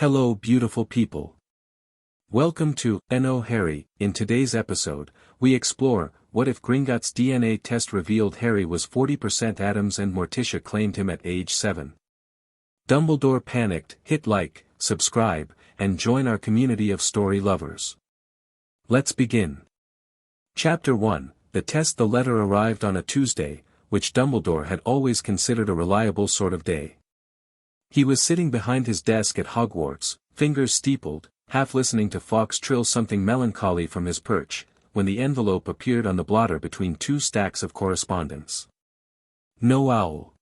Hello beautiful people. Welcome to No Harry. In today's episode, we explore, what if Gringotts' DNA test revealed Harry was 40% Addams and Morticia claimed him at age 7. Dumbledore panicked. Hit like, subscribe, and join our community of story lovers. Let's begin. Chapter 1, The Test. The letter arrived on a Tuesday, which Dumbledore had always considered a reliable sort of day. He was sitting behind his desk at Hogwarts, fingers steepled, half listening to Fawkes trill something melancholy from his perch, when the envelope appeared on the blotter between two stacks of correspondence. No owl.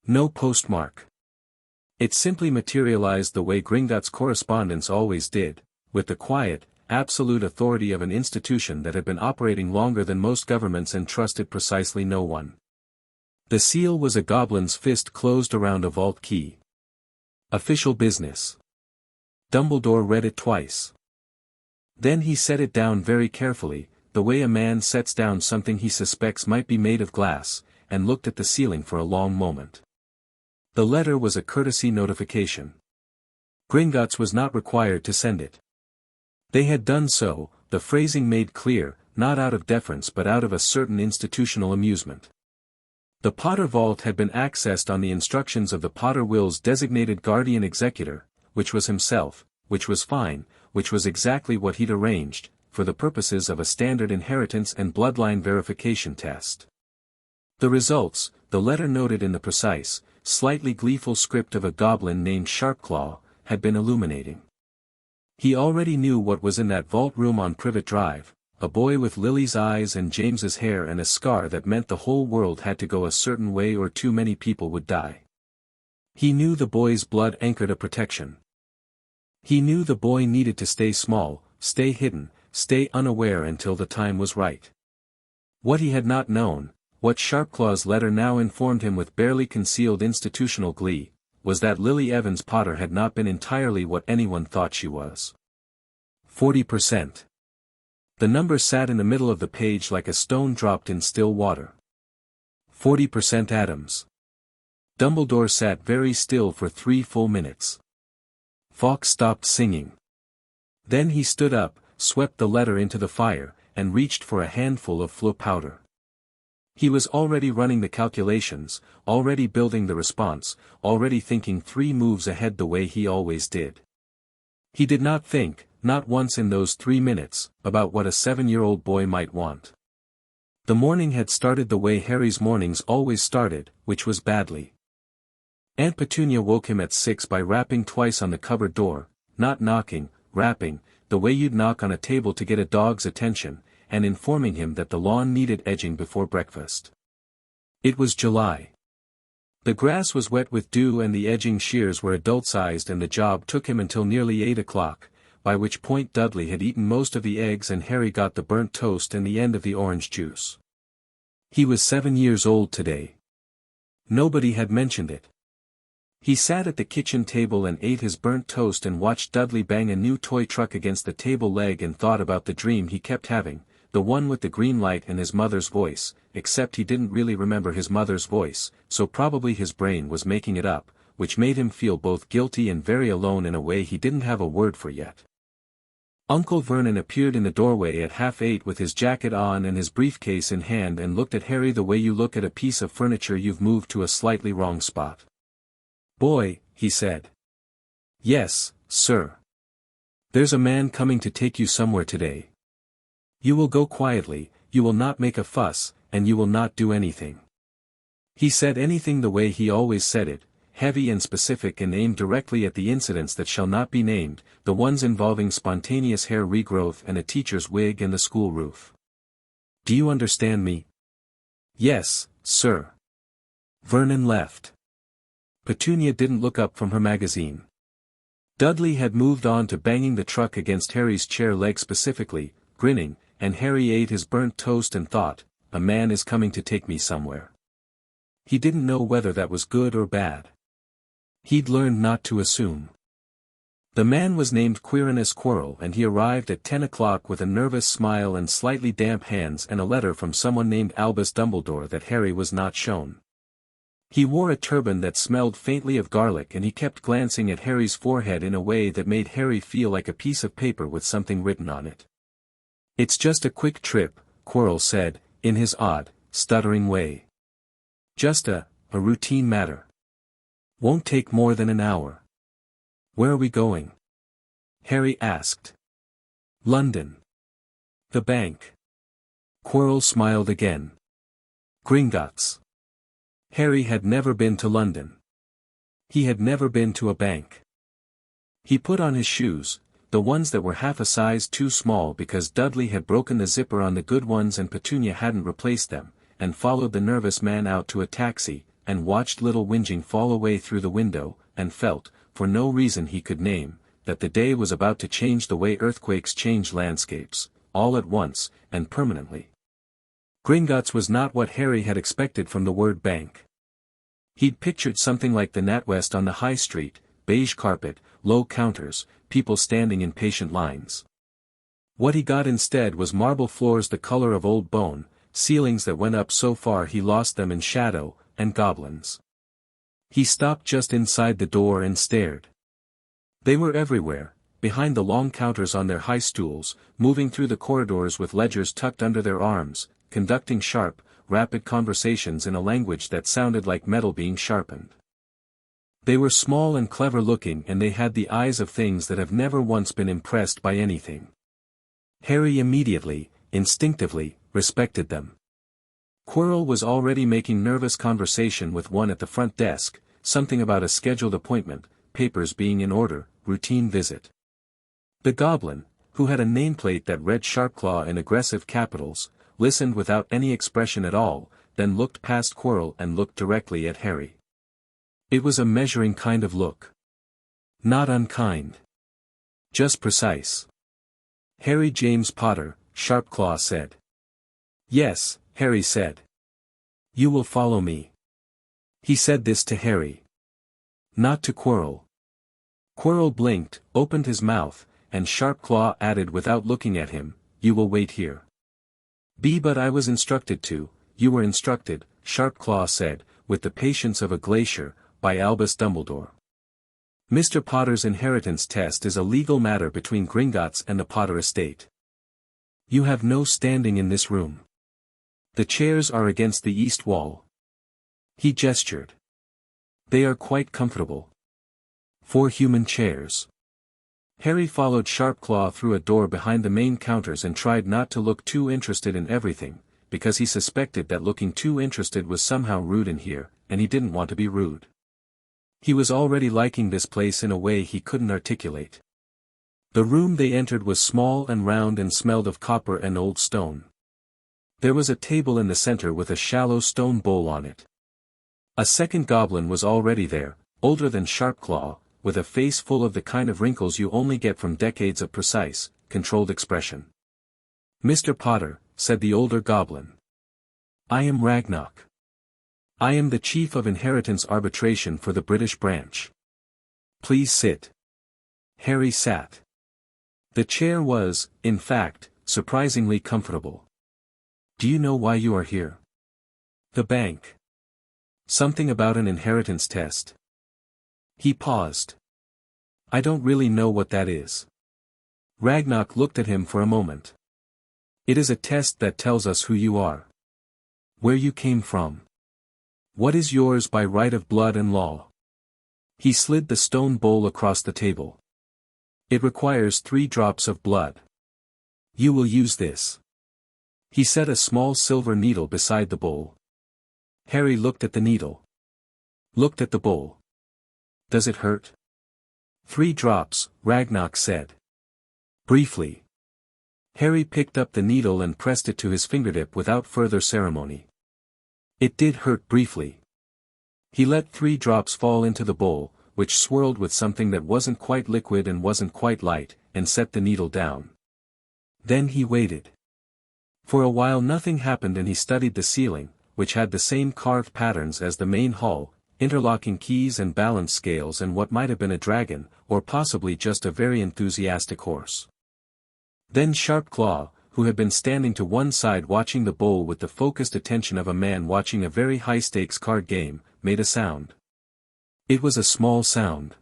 No postmark. It simply materialized the way Gringotts' correspondence always did, with the quiet, absolute authority of an institution that had been operating longer than most governments and trusted precisely no one. The seal was a goblin's fist closed around a vault key. Official business. Dumbledore read it twice. Then he set it down very carefully, the way a man sets down something he suspects might be made of glass, and looked at the ceiling for a long moment. The letter was a courtesy notification. Gringotts was not required to send it. They had done so, the phrasing made clear, not out of deference but out of a certain institutional amusement. The Potter vault had been accessed on the instructions of the Potter will's designated guardian executor, which was himself, which was fine, which was exactly what he'd arranged, for the purposes of a standard inheritance and bloodline verification test. The results, the letter noted in the precise, slightly gleeful script of a goblin named Sharpclaw, had been illuminating. He already knew what was in that vault room on Privet Drive, a boy with Lily's eyes and James's hair and a scar that meant the whole world had to go a certain way or too many people would die. He knew the boy's blood anchored a protection. He knew the boy needed to stay small, stay hidden, stay unaware until the time was right. What he had not known, what Sharpclaw's letter now informed him with barely concealed institutional glee, was that Lily Evans Potter had not been entirely what anyone thought she was. 40%. The number sat in the middle of the page like a stone dropped in still water. 40% Addams. Dumbledore sat very still for 3 full minutes. Fawkes stopped singing. Then he stood up, swept the letter into the fire, and reached for a handful of flu powder. He was already running the calculations, already building the response, already thinking 3 moves ahead the way he always did. He did not think, not once in those 3 minutes, about what a 7-year-old boy might want. The morning had started the way Harry's mornings always started, which was badly. Aunt Petunia woke him at 6 by rapping twice on the cupboard door, not knocking, rapping, the way you'd knock on a table to get a dog's attention, and informing him that the lawn needed edging before breakfast. It was July. The grass was wet with dew and the edging shears were adult-sized and the job took him until nearly 8 o'clock, by which point Dudley had eaten most of the eggs and Harry got the burnt toast and the end of the orange juice. He was 7 years old today. Nobody had mentioned it. He sat at the kitchen table and ate his burnt toast and watched Dudley bang a new toy truck against the table leg and thought about the dream he kept having, the one with the green light and his mother's voice, except he didn't really remember his mother's voice, so probably his brain was making it up, which made him feel both guilty and very alone in a way he didn't have a word for yet. Uncle Vernon appeared in the doorway at 7:30 with his jacket on and his briefcase in hand and looked at Harry the way you look at a piece of furniture you've moved to a slightly wrong spot. "Boy," he said. "Yes, sir. There's a man coming to take you somewhere today. You will go quietly, you will not make a fuss, and you will not do anything." He said anything the way he always said it, heavy and specific and aimed directly at the incidents that shall not be named, the ones involving spontaneous hair regrowth and a teacher's wig and the school roof. "Do you understand me?" "Yes, sir." Vernon left. Petunia didn't look up from her magazine. Dudley had moved on to banging the truck against Harry's chair leg specifically, grinning, and Harry ate his burnt toast and thought, a man is coming to take me somewhere. He didn't know whether that was good or bad. He'd learned not to assume. The man was named Quirinus Quirrell and he arrived at 10 o'clock with a nervous smile and slightly damp hands and a letter from someone named Albus Dumbledore that Harry was not shown. He wore a turban that smelled faintly of garlic, and he kept glancing at Harry's forehead in a way that made Harry feel like a piece of paper with something written on it. "It's just a quick trip," Quirrell said, in his odd, stuttering way. "Just a routine matter. Won't take more than an hour." "Where are we going?" Harry asked. "London. The bank." Quirrell smiled again. "Gringotts." Harry had never been to London. He had never been to a bank. He put on his shoes, the ones that were half a size too small because Dudley had broken the zipper on the good ones and Petunia hadn't replaced them, and followed the nervous man out to a taxi, and watched little Whinging fall away through the window, and felt, for no reason he could name, that the day was about to change the way earthquakes change landscapes, all at once, and permanently. Gringotts was not what Harry had expected from the word bank. He'd pictured something like the NatWest on the high street, beige carpet, low counters, people standing in patient lines. What he got instead was marble floors the color of old bone, ceilings that went up so far he lost them in shadow, and goblins. He stopped just inside the door and stared. They were everywhere, behind the long counters on their high stools, moving through the corridors with ledgers tucked under their arms, conducting sharp, rapid conversations in a language that sounded like metal being sharpened. They were small and clever-looking, and they had the eyes of things that have never once been impressed by anything. Harry immediately, instinctively, respected them. Quirrell was already making nervous conversation with one at the front desk, something about a scheduled appointment, papers being in order, routine visit. The goblin, who had a nameplate that read Sharpclaw in aggressive capitals, listened without any expression at all, then looked past Quirrell and looked directly at Harry. It was a measuring kind of look. Not unkind. Just precise. "Harry James Potter," Sharpclaw said. "Yes," Harry said. "You will follow me." He said this to Harry. Not to Quirrell. Quirrell blinked, opened his mouth, and Sharpclaw added without looking at him, "You will wait here." But I was instructed to." "You were instructed," Sharpclaw said, with the patience of a glacier, "by Albus Dumbledore. Mr. Potter's inheritance test is a legal matter between Gringotts and the Potter estate. You have no standing in this room. The chairs are against the east wall." He gestured. "They are quite comfortable. 4 human chairs." Harry followed Sharpclaw through a door behind the main counters and tried not to look too interested in everything, because he suspected that looking too interested was somehow rude in here, and he didn't want to be rude. He was already liking this place in a way he couldn't articulate. The room they entered was small and round and smelled of copper and old stone. There was a table in the center with a shallow stone bowl on it. A second goblin was already there, older than Sharpclaw, with a face full of the kind of wrinkles you only get from decades of precise, controlled expression. "Mr. Potter," said the older goblin. "I am Ragnarok. I am the chief of inheritance arbitration for the British branch. Please sit." Harry sat. The chair was, in fact, surprisingly comfortable. "Do you know why you are here?" "The bank. Something about an inheritance test." He paused. "I don't really know what that is." Ragnarok looked at him for a moment. "It is a test that tells us who you are. Where you came from. What is yours by right of blood and law." He slid the stone bowl across the table. "It requires 3 drops of blood. You will use this." He set a small silver needle beside the bowl. Harry looked at the needle. Looked at the bowl. "Does it hurt?" 3 drops, Ragnarok said. Briefly. Harry picked up the needle and pressed it to his fingertip without further ceremony. It did hurt briefly. He let 3 drops fall into the bowl, which swirled with something that wasn't quite liquid and wasn't quite light, and set the needle down. Then he waited. For a while nothing happened, and he studied the ceiling, which had the same carved patterns as the main hall, interlocking keys and balance scales and what might have been a dragon, or possibly just a very enthusiastic horse. Then Sharpclaw, who had been standing to one side watching the bowl with the focused attention of a man watching a very high-stakes card game, made a sound. It was a small sound.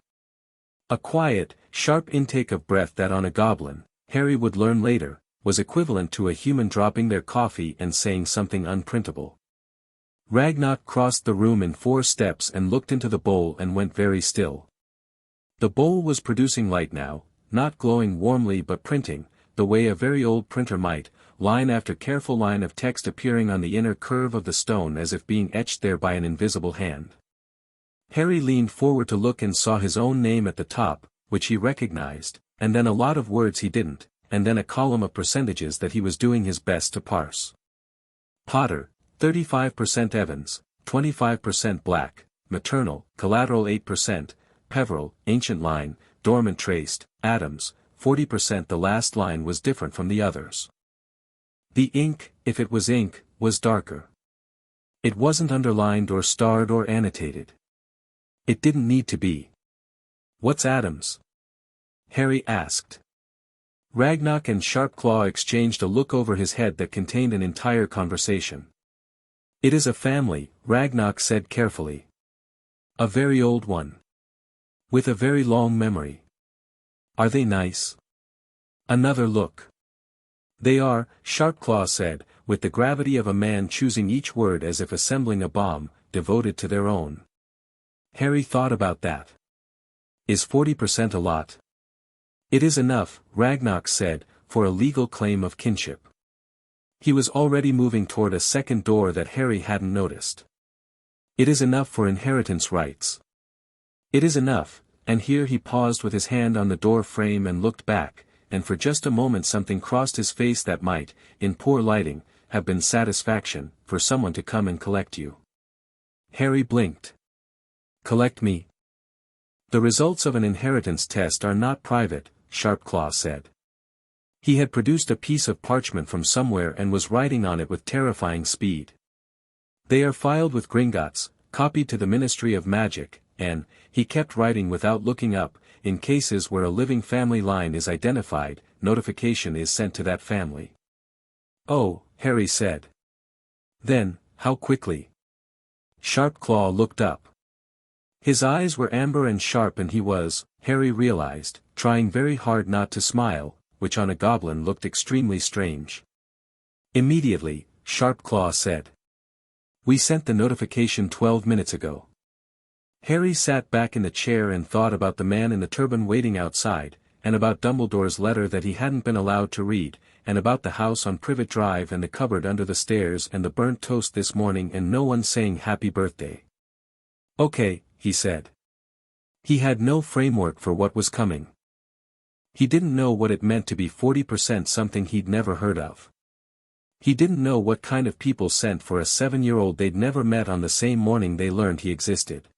A quiet, sharp intake of breath that on a goblin, Harry would learn later, was equivalent to a human dropping their coffee and saying something unprintable. Ragnar crossed the room in 4 steps and looked into the bowl and went very still. The bowl was producing light now, not glowing warmly but printing, the way a very old printer might, line after careful line of text appearing on the inner curve of the stone as if being etched there by an invisible hand. Harry leaned forward to look and saw his own name at the top, which he recognized, and then a lot of words he didn't, and then a column of percentages that he was doing his best to parse. Potter, 35% Evans, 25% Black, maternal, collateral 8%, Peveril, ancient line, dormant traced, Addams, 40%. The last line was different from the others. The ink, if it was ink, was darker. It wasn't underlined or starred or annotated. It didn't need to be. "What's Addams?" Harry asked. Ragnar and Sharpclaw exchanged a look over his head that contained an entire conversation. "It is a family," Ragnar said carefully. "A very old one. With a very long memory. Are they nice?" Another look. "They are," Sharpclaw said, with the gravity of a man choosing each word as if assembling a bomb, devoted to their own. Harry thought about that. "Is 40% a lot?" "It is enough," Ragnar said, "for a legal claim of kinship." He was already moving toward a second door that Harry hadn't noticed. "It is enough for inheritance rights." "It is enough," and here he paused with his hand on the door frame and looked back, and for just a moment something crossed his face that might, in poor lighting, have been satisfaction, for someone to come and collect you. Harry blinked. "Collect me?" "The results of an inheritance test are not private," Sharpclaw said. He had produced a piece of parchment from somewhere and was writing on it with terrifying speed. "They are filed with Gringotts, copied to the Ministry of Magic, and," he kept writing without looking up, "in cases where a living family line is identified, notification is sent to that family." "Oh," Harry said. "Then, how quickly?" Sharpclaw looked up. His eyes were amber and sharp and he was, Harry realized, trying very hard not to smile, which on a goblin looked extremely strange. "Immediately," Sharpclaw said. "We sent the notification 12 minutes ago." Harry sat back in the chair and thought about the man in the turban waiting outside, and about Dumbledore's letter that he hadn't been allowed to read, and about the house on Privet Drive and the cupboard under the stairs and the burnt toast this morning and no one saying happy birthday. "Okay," he said. He had no framework for what was coming. He didn't know what it meant to be 40% something he'd never heard of. He didn't know what kind of people sent for a 7-year-old they'd never met on the same morning they learned he existed.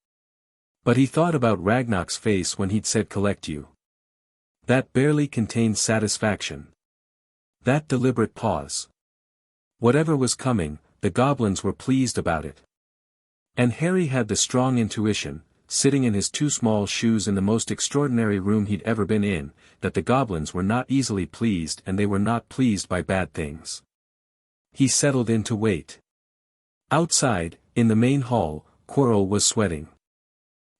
But he thought about Ragnar's face when he'd said collect you. That barely contained satisfaction. That deliberate pause. Whatever was coming, the goblins were pleased about it. And Harry had the strong intuition, sitting in his 2 small shoes in the most extraordinary room he'd ever been in, that the goblins were not easily pleased and they were not pleased by bad things. He settled in to wait. Outside, in the main hall, Quirrell was sweating.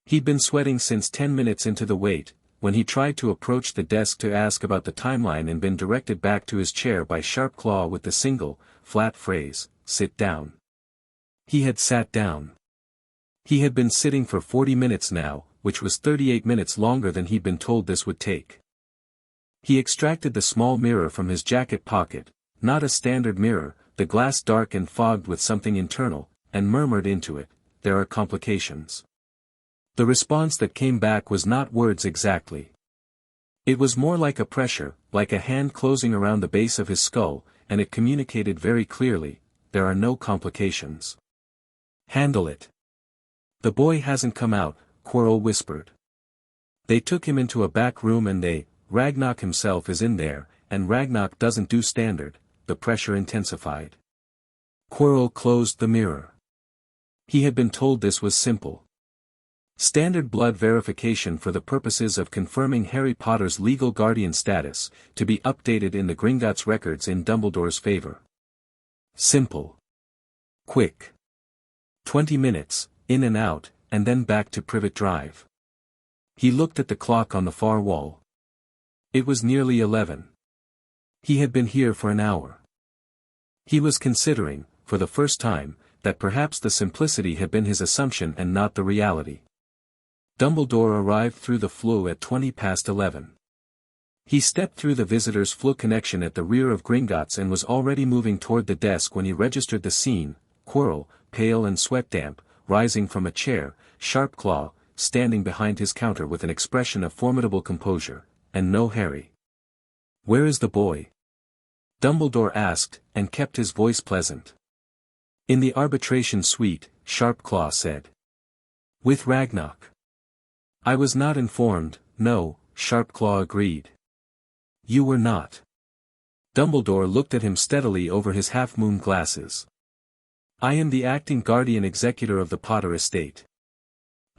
He'd been sweating since 10 minutes into the wait, when he tried to approach the desk to ask about the timeline and been directed back to his chair by Sharpclaw with the single, flat phrase, "Sit down." He had sat down. He had been sitting for 40 minutes now, which was 38 minutes longer than he'd been told this would take. He extracted the small mirror from his jacket pocket, not a standard mirror, the glass dark and fogged with something internal, and murmured into it, "There are complications." The response that came back was not words exactly. It was more like a pressure, like a hand closing around the base of his skull, and it communicated very clearly, "There are no complications. Handle it." "The boy hasn't come out," Quirrell whispered. "They took him into a back room and Ragnar himself is in there, and Ragnar doesn't do standard." The pressure intensified. Quirrell closed the mirror. He had been told this was simple. Standard blood verification for the purposes of confirming Harry Potter's legal guardian status, to be updated in the Gringotts records in Dumbledore's favor. Simple. Quick. 20 minutes, in and out, and then back to Privet Drive. He looked at the clock on the far wall. It was nearly 11. He had been here for an hour. He was considering, for the first time, that perhaps the simplicity had been his assumption and not the reality. Dumbledore arrived through the flue at 11:20. He stepped through the visitor's flue connection at the rear of Gringotts and was already moving toward the desk when he registered the scene: Quirrell, pale and sweat-damp, rising from a chair, Sharpclaw, standing behind his counter with an expression of formidable composure, and no Harry. "Where is the boy?" Dumbledore asked, and kept his voice pleasant. "In the arbitration suite," Sharpclaw said. "With Ragnarok." "I was not informed." "No," Sharpclaw agreed. "You were not." Dumbledore looked at him steadily over his half-moon glasses. "I am the acting guardian executor of the Potter estate.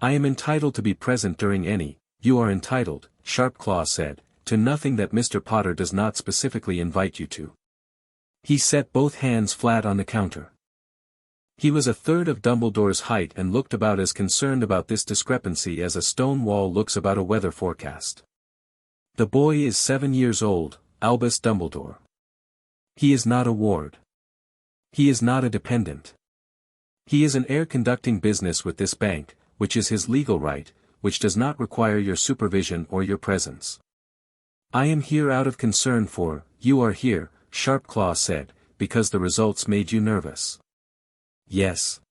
I am entitled to be present during any—" "You are entitled," Sharpclaw said, "to nothing that Mr. Potter does not specifically invite you to." He set both hands flat on the counter. He was a third of Dumbledore's height and looked about as concerned about this discrepancy as a stone wall looks about a weather forecast. "The boy is 7 years old, Albus Dumbledore. He is not a ward. He is not a dependent. He is an heir conducting business with this bank, which is his legal right, which does not require your supervision or your presence. I am here out of concern for, you are here," Sharpclaw said, "because the results made you nervous." "Yes."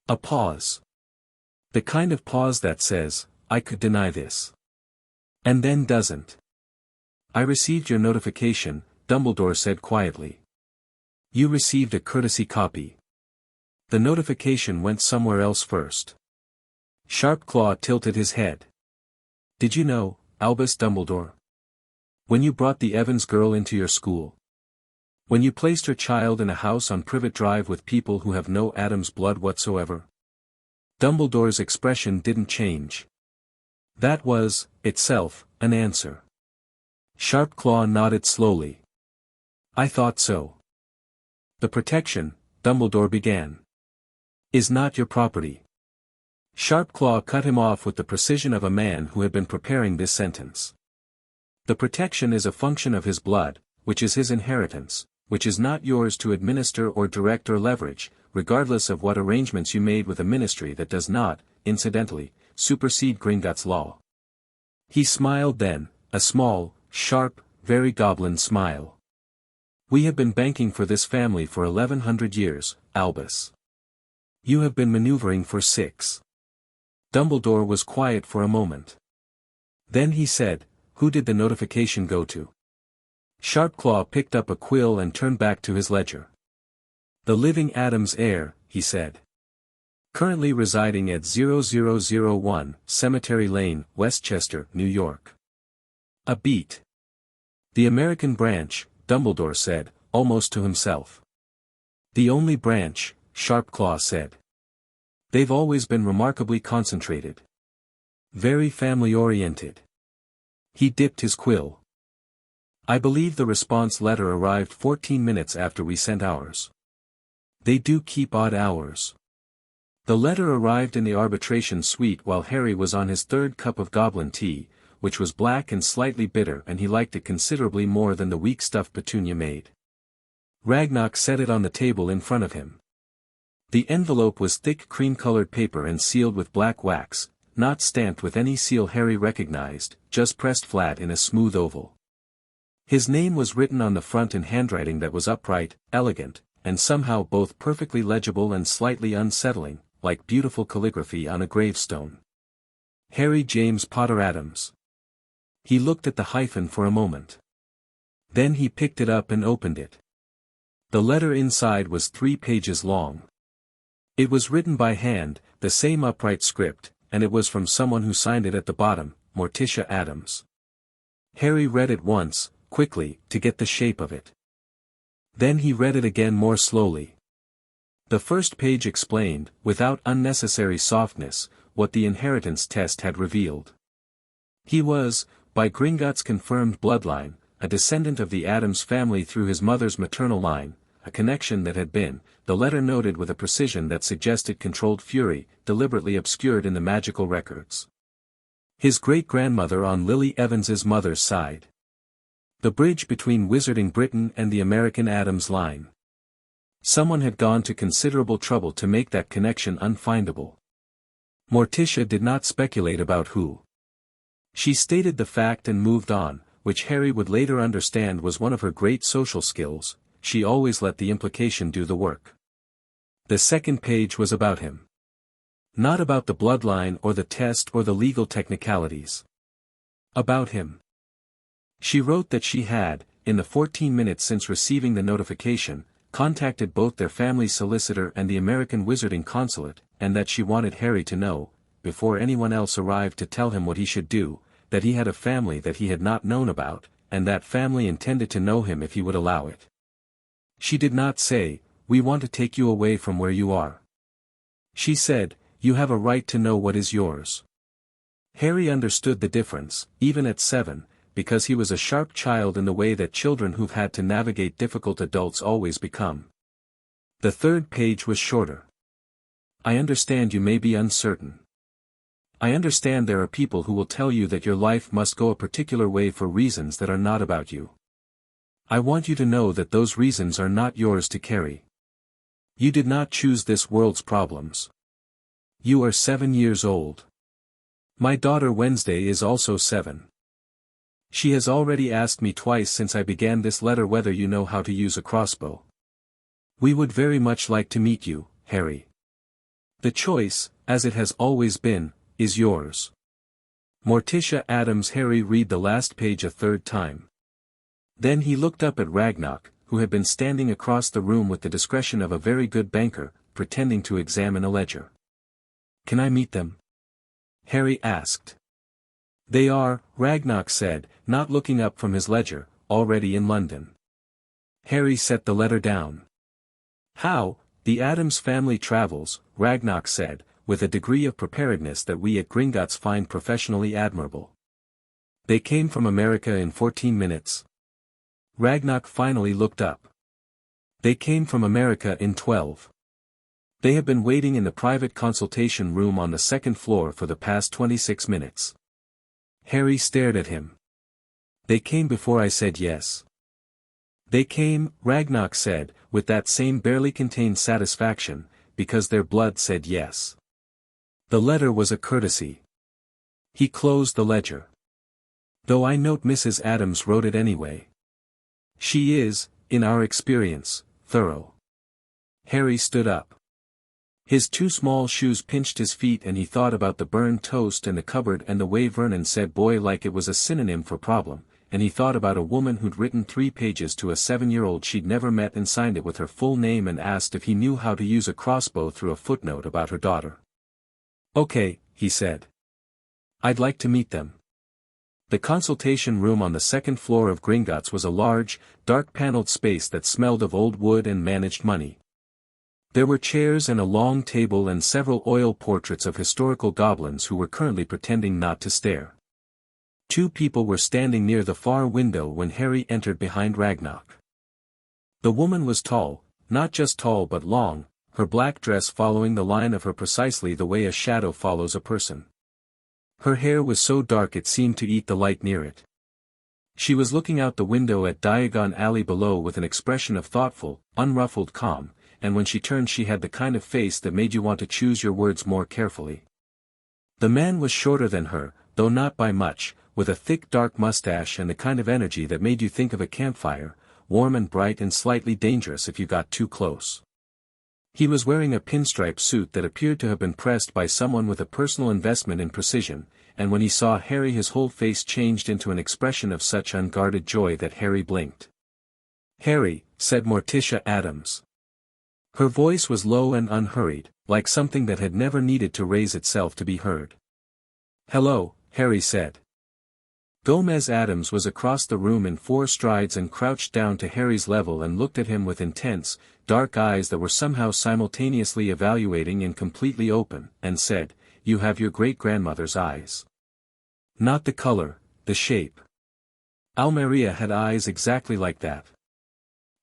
A pause. The kind of pause that says, "I could deny this." And then doesn't. "I received your notification," Dumbledore said quietly. "You received a courtesy copy. The notification went somewhere else first." Sharpclaw tilted his head. "Did you know, Albus Dumbledore? When you brought the Evans girl into your school? When you placed your child in a house on Privet Drive with people who have no Addams blood whatsoever?" Dumbledore's expression didn't change. That was, itself, an answer. Sharpclaw nodded slowly. "I thought so." "The protection," Dumbledore began, "is not your property." Sharpclaw cut him off with the precision of a man who had been preparing this sentence. "The protection is a function of his blood, which is his inheritance, which is not yours to administer or direct or leverage, regardless of what arrangements you made with a ministry that does not, incidentally, supersede Gringotts law." He smiled then, a small, sharp, very goblin smile. "We have been banking for this family for 1100 years, Albus. You have been maneuvering for 6. Dumbledore was quiet for a moment. Then he said, "Who did the notification go to?" Sharpclaw picked up a quill and turned back to his ledger. "The living Addams heir," he said. "Currently residing at 0001 Cemetery Lane, Westchester, New York." A beat. "The American branch," Dumbledore said, almost to himself. "The only branch," Sharpclaw said. "They've always been remarkably concentrated. Very family-oriented." He dipped his quill. "I believe the response letter arrived 14 minutes after we sent ours. They do keep odd hours." The letter arrived in the arbitration suite while Harry was on his 3rd cup of goblin tea, which was black and slightly bitter, and he liked it considerably more than the weak stuff Petunia made. Ragnarok set it on the table in front of him. The envelope was thick cream-colored paper and sealed with black wax, not stamped with any seal Harry recognized, just pressed flat in a smooth oval. His name was written on the front in handwriting that was upright, elegant, and somehow both perfectly legible and slightly unsettling, like beautiful calligraphy on a gravestone. Harry James Potter Addams. He looked at the hyphen for a moment. Then he picked it up and opened it. The letter inside was 3 pages long. It was written by hand, the same upright script, and it was from someone who signed it at the bottom, Morticia Addams. Harry read it once, quickly, to get the shape of it. Then he read it again more slowly. The first page explained, without unnecessary softness, what the inheritance test had revealed. He was, by Gringotts' confirmed bloodline, a descendant of the Addams family through his mother's maternal line, a connection that had been, the letter noted with a precision that suggested controlled fury, deliberately obscured in the magical records. His great-grandmother on Lily Evans's mother's side. The bridge between Wizarding Britain and the American Addams line. Someone had gone to considerable trouble to make that connection unfindable. Morticia did not speculate about who. She stated the fact and moved on, which Harry would later understand was one of her great social skills. She always let the implication do the work. The second page was about him. Not about the bloodline or the test or the legal technicalities. About him. She wrote that she had, in the 14 minutes since receiving the notification, contacted both their family's solicitor and the American Wizarding Consulate, and that she wanted Harry to know, before anyone else arrived to tell him what he should do, that he had a family that he had not known about, and that family intended to know him if he would allow it. She did not say, "We want to take you away from where you are." She said, "You have a right to know what is yours." Harry understood the difference, even at 7, because he was a sharp child in the way that children who've had to navigate difficult adults always become. The third page was shorter. "I understand you may be uncertain. I understand there are people who will tell you that your life must go a particular way for reasons that are not about you. I want you to know that those reasons are not yours to carry. You did not choose this world's problems. You are 7 years old. My daughter Wednesday is also 7. She has already asked me twice since I began this letter whether you know how to use a crossbow. We would very much like to meet you, Harry. The choice, as it has always been, is yours." Morticia Addams. Harry read the last page a third time. Then he looked up at Ragnarok, who had been standing across the room with the discretion of a very good banker, pretending to examine a ledger. "Can I meet them?" Harry asked. "They are," Ragnarok said, not looking up from his ledger, "already in London." Harry set the letter down. "How, the Addams family travels," Ragnarok said, with a degree of preparedness that we at Gringotts find professionally admirable. "They came from America in 14 minutes. Ragnarok finally looked up. "They came from America in 12. They have been waiting in the private consultation room on the second floor for the past 26 minutes. Harry stared at him. "They came before I said yes." "They came," Ragnarok said, with that same barely contained satisfaction, "because their blood said yes." The letter was a courtesy. He closed the ledger. "Though I note Mrs. Addams wrote it anyway. She is, in our experience, thorough." Harry stood up. His 2 small shoes pinched his feet and he thought about the burned toast and the cupboard and the way Vernon said boy like it was a synonym for problem, and he thought about a woman who'd written 3 pages to a 7-year-old she'd never met and signed it with her full name and asked if he knew how to use a crossbow through a footnote about her daughter. "Okay," he said. "I'd like to meet them." The consultation room on the second floor of Gringotts was a large, dark-paneled space that smelled of old wood and managed money. There were chairs and a long table and several oil portraits of historical goblins who were currently pretending not to stare. 2 people were standing near the far window when Harry entered behind Ragnarok. The woman was tall, not just tall but long, her black dress following the line of her precisely the way a shadow follows a person. Her hair was so dark it seemed to eat the light near it. She was looking out the window at Diagon Alley below with an expression of thoughtful, unruffled calm, and when she turned she had the kind of face that made you want to choose your words more carefully. The man was shorter than her, though not by much, with a thick dark mustache and the kind of energy that made you think of a campfire, warm and bright and slightly dangerous if you got too close. He was wearing a pinstripe suit that appeared to have been pressed by someone with a personal investment in precision, and when he saw Harry his whole face changed into an expression of such unguarded joy that Harry blinked. "Harry," said Morticia Addams. Her voice was low and unhurried, like something that had never needed to raise itself to be heard. "Hello," Harry said. Gomez Addams was across the room in 4 strides and crouched down to Harry's level and looked at him with intense, dark eyes that were somehow simultaneously evaluating and completely open, and said, "You have your great-grandmother's eyes. Not the color, the shape. Almeria had eyes exactly like that.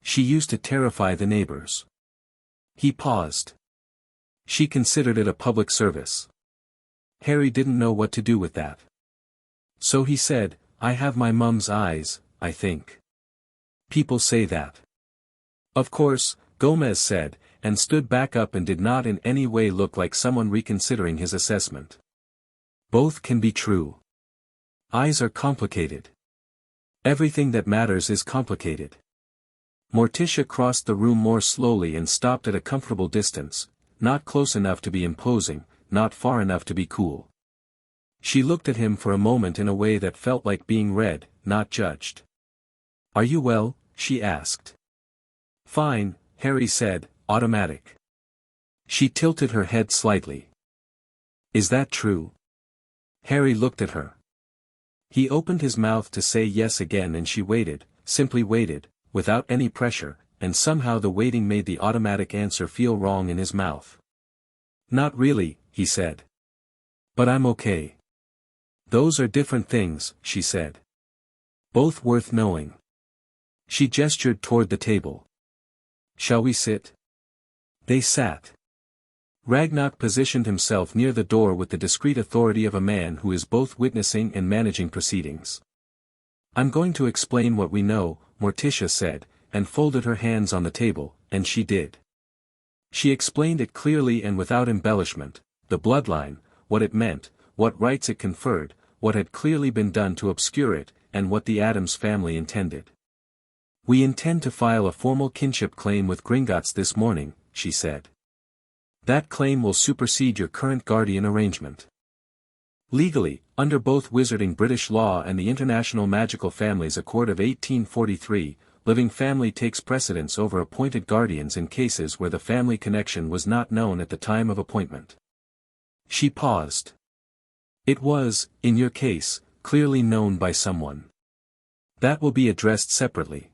She used to terrify the neighbors. He paused. She considered it a public service. Harry didn't know what to do with that. So he said, I have my mum's eyes, I think. People say that. Of course, Gomez said, and stood back up and did not in any way look like someone reconsidering his assessment. Both can be true. Eyes are complicated. Everything that matters is complicated. Morticia crossed the room more slowly and stopped at a comfortable distance, not close enough to be imposing, not far enough to be cool. She looked at him for a moment in a way that felt like being read, not judged. Are you well? She asked. Fine, Harry said, automatic. She tilted her head slightly. Is that true? Harry looked at her. He opened his mouth to say yes again and she waited, simply waited, without any pressure, and somehow the waiting made the automatic answer feel wrong in his mouth. Not really, he said. But I'm okay. Those are different things, she said. Both worth knowing. She gestured toward the table. Shall we sit? They sat. Ragnarok positioned himself near the door with the discreet authority of a man who is both witnessing and managing proceedings. I'm going to explain what we know, Morticia said, and folded her hands on the table, and she did. She explained it clearly and without embellishment, the bloodline, what it meant, what rights it conferred, what had clearly been done to obscure it, and what the Addams family intended. We intend to file a formal kinship claim with Gringotts this morning, she said. That claim will supersede your current guardian arrangement. Legally, under both wizarding British law and the International Magical Families Accord of 1843, living family takes precedence over appointed guardians in cases where the family connection was not known at the time of appointment. She paused. It was, in your case, clearly known by someone. That will be addressed separately.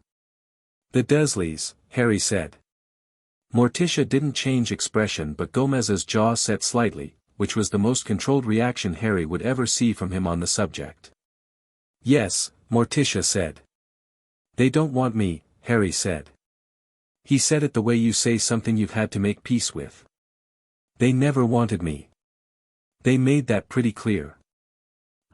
The Dursleys, Harry said. Morticia didn't change expression but Gomez's jaw set slightly, which was the most controlled reaction Harry would ever see from him on the subject. Yes, Morticia said. They don't want me, Harry said. He said it the way you say something you've had to make peace with. They never wanted me. They made that pretty clear.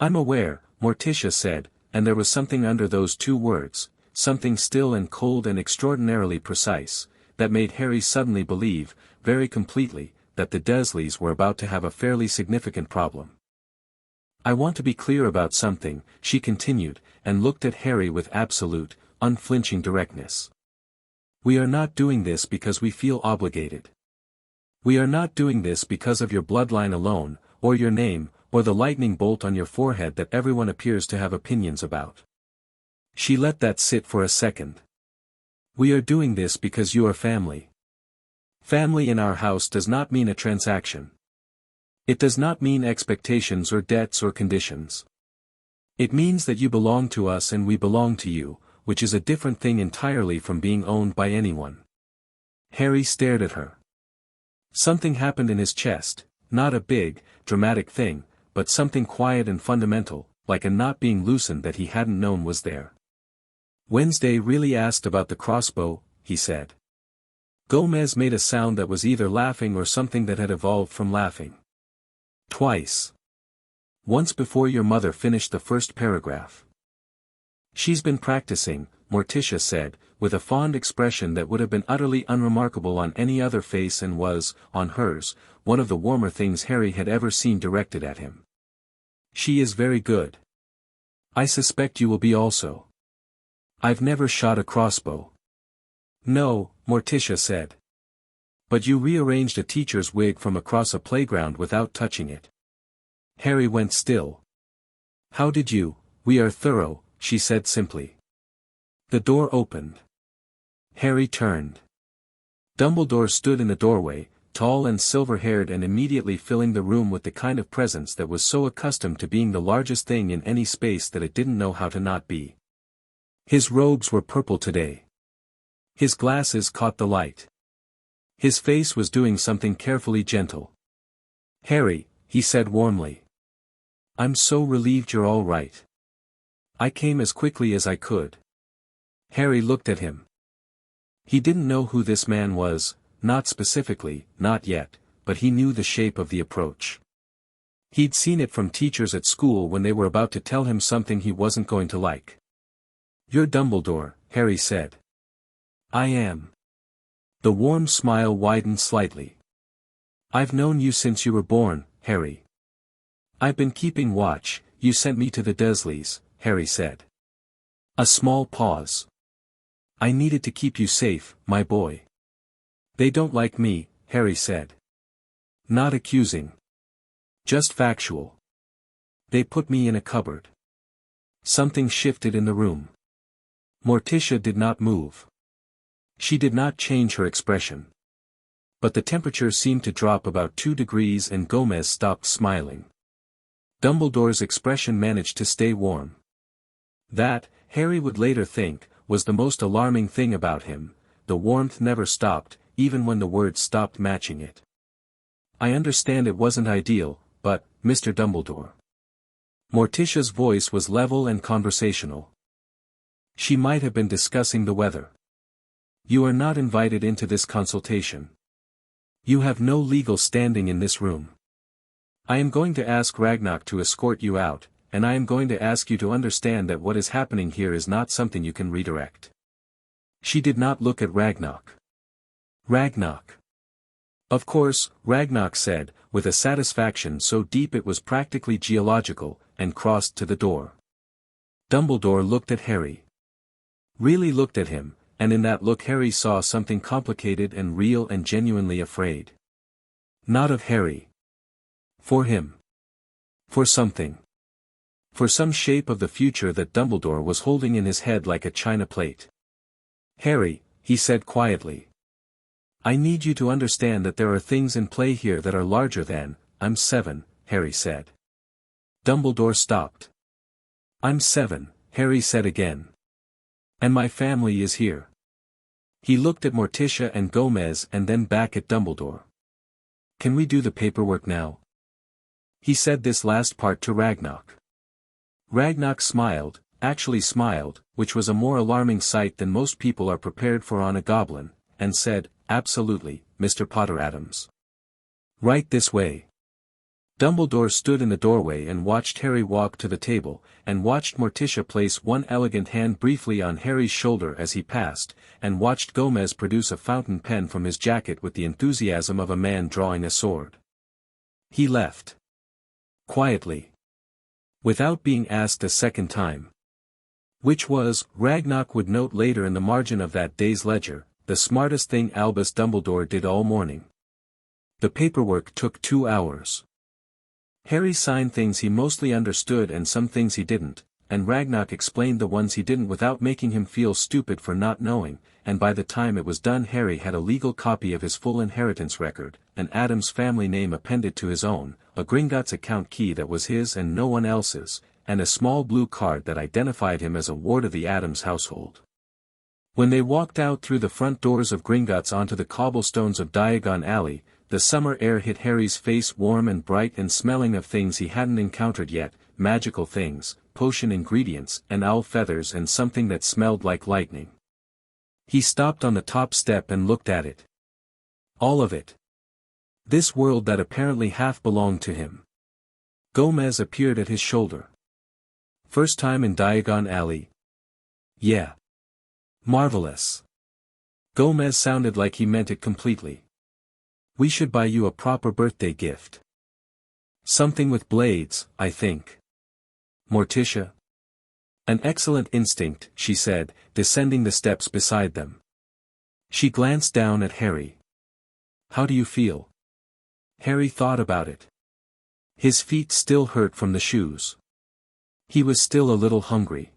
I'm aware, Morticia said, and there was something under those two words, something still and cold and extraordinarily precise, that made Harry suddenly believe, very completely, that the Dursleys were about to have a fairly significant problem. I want to be clear about something, she continued, and looked at Harry with absolute, unflinching directness. We are not doing this because we feel obligated. We are not doing this because of your bloodline alone, or your name, or the lightning bolt on your forehead that everyone appears to have opinions about. She let that sit for a second. We are doing this because you are family. Family in our house does not mean a transaction. It does not mean expectations or debts or conditions. It means that you belong to us and we belong to you, which is a different thing entirely from being owned by anyone. Harry stared at her. Something happened in his chest, not a big, dramatic thing, but something quiet and fundamental, like a knot being loosened that he hadn't known was there. Wednesday really asked about the crossbow, he said. Gomez made a sound that was either laughing or something that had evolved from laughing. Twice. Once before your mother finished the first paragraph. She's been practicing, Morticia said, with a fond expression that would have been utterly unremarkable on any other face and was, on hers, one of the warmer things Harry had ever seen directed at him. She is very good. I suspect you will be also. I've never shot a crossbow. No, Morticia said. But you rearranged a teacher's wig from across a playground without touching it. Harry went still. How did you? We are thorough, she said simply. The door opened. Harry turned. Dumbledore stood in the doorway, tall and silver-haired and immediately filling the room with the kind of presence that was so accustomed to being the largest thing in any space that it didn't know how to not be. His robes were purple today. His glasses caught the light. His face was doing something carefully gentle. Harry, he said warmly. I'm so relieved you're all right. I came as quickly as I could. Harry looked at him. He didn't know who this man was, not specifically, not yet, but he knew the shape of the approach. He'd seen it from teachers at school when they were about to tell him something he wasn't going to like. "You're Dumbledore," Harry said. "I am." The warm smile widened slightly. "I've known you since you were born, Harry." "I've been keeping watch. You sent me to the Dursleys," Harry said. A small pause. "I needed to keep you safe, my boy." "They don't like me," Harry said. Not accusing. Just factual. "They put me in a cupboard." Something shifted in the room. Morticia did not move. She did not change her expression. But the temperature seemed to drop about 2 degrees and Gomez stopped smiling. Dumbledore's expression managed to stay warm. That, Harry would later think, was the most alarming thing about him. The warmth never stopped, even when the words stopped matching it. "I understand it wasn't ideal, but, Mr. Dumbledore." Morticia's voice was level and conversational. She might have been discussing the weather. "You are not invited into this consultation. You have no legal standing in this room. I am going to ask Ragnarok to escort you out, and I am going to ask you to understand that what is happening here is not something you can redirect." She did not look at Ragnarok. "Ragnarok." "Of course," Ragnarok said, with a satisfaction so deep it was practically geological, and crossed to the door. Dumbledore looked at Harry. Really looked at him, and in that look Harry saw something complicated and real and genuinely afraid. Not of Harry. For him. For something. For some shape of the future that Dumbledore was holding in his head like a china plate. "Harry," he said quietly. "I need you to understand that there are things in play here that are larger than, I'm 7, Harry said. Dumbledore stopped. "I'm 7, Harry said again. "And my family is here." He looked at Morticia and Gomez and then back at Dumbledore. "Can we do the paperwork now?" He said this last part to Ragnarok. Ragnarok smiled, actually smiled, which was a more alarming sight than most people are prepared for on a goblin, and said, "Absolutely, Mr. Potter Addams. Right this way." Dumbledore stood in the doorway and watched Harry walk to the table, and watched Morticia place one elegant hand briefly on Harry's shoulder as he passed, and watched Gomez produce a fountain pen from his jacket with the enthusiasm of a man drawing a sword. He left. Quietly. Without being asked a second time. Which was, Ragnarok would note later in the margin of that day's ledger, the smartest thing Albus Dumbledore did all morning. The paperwork took 2 hours. Harry signed things he mostly understood and some things he didn't, and Ragnarok explained the ones he didn't without making him feel stupid for not knowing, and by the time it was done Harry had a legal copy of his full inheritance record, an Addams family name appended to his own, a Gringotts account key that was his and no one else's, and a small blue card that identified him as a ward of the Addams household. When they walked out through the front doors of Gringotts onto the cobblestones of Diagon Alley, the summer air hit Harry's face warm and bright and smelling of things he hadn't encountered yet, magical things, potion ingredients and owl feathers and something that smelled like lightning. He stopped on the top step and looked at it. All of it. This world that apparently half belonged to him. Gomez appeared at his shoulder. "First time in Diagon Alley?" "Yeah." "Marvelous." Gomez sounded like he meant it completely. "We should buy you a proper birthday gift. Something with blades, I think." "Morticia?" "An excellent instinct," she said, descending the steps beside them. She glanced down at Harry. "How do you feel?" Harry thought about it. His feet still hurt from the shoes. He was still a little hungry.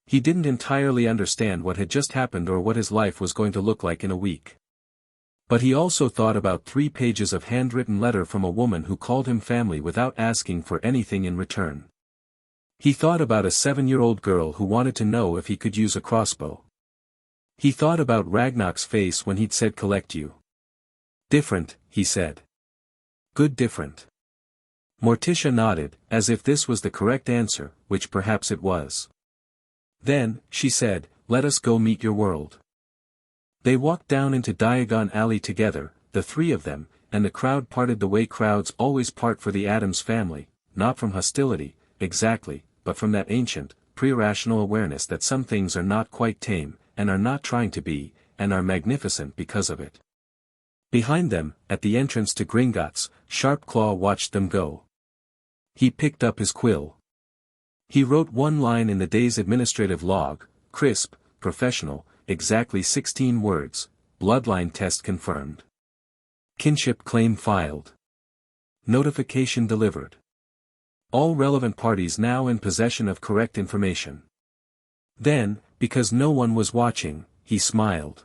He didn't entirely understand what had just happened or what his life was going to look like in a week. But he also thought about 3 pages of handwritten letter from a woman who called him family without asking for anything in return. He thought about a 7-year-old girl who wanted to know if he could use a crossbow. He thought about Ragnarok's face when he'd said collect you. "Different," he said. "Good different." Morticia nodded, as if this was the correct answer, which perhaps it was. "Then," she said, "let us go meet your world." They walked down into Diagon Alley together, the three of them, and the crowd parted the way crowds always part for the Addams family, not from hostility, exactly, but from that ancient, pre-rational awareness that some things are not quite tame, and are not trying to be, and are magnificent because of it. Behind them, at the entrance to Gringotts, Sharpclaw watched them go. He picked up his quill. He wrote one line in the day's administrative log, crisp, professional, exactly 16 words, bloodline test confirmed. Kinship claim filed. Notification delivered. All relevant parties now in possession of correct information. Then, because no one was watching, he smiled.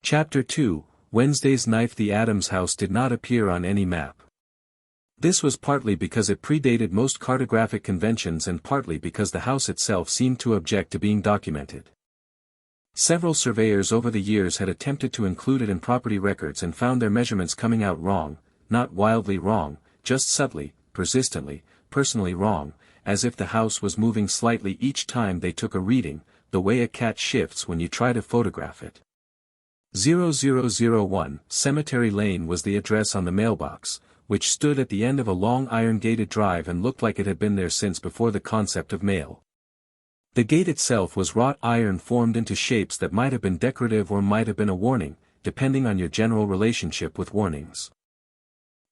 Chapter 2, Wednesday's knife. The Addams house did not appear on any map. This was partly because it predated most cartographic conventions and partly because the house itself seemed to object to being documented. Several surveyors over the years had attempted to include it in property records and found their measurements coming out wrong, not wildly wrong, just subtly, persistently, personally wrong, as if the house was moving slightly each time they took a reading, the way a cat shifts when you try to photograph it. 0001 Cemetery Lane was the address on the mailbox, which stood at the end of a long iron-gated drive and looked like it had been there since before the concept of mail. The gate itself was wrought iron formed into shapes that might have been decorative or might have been a warning, depending on your general relationship with warnings.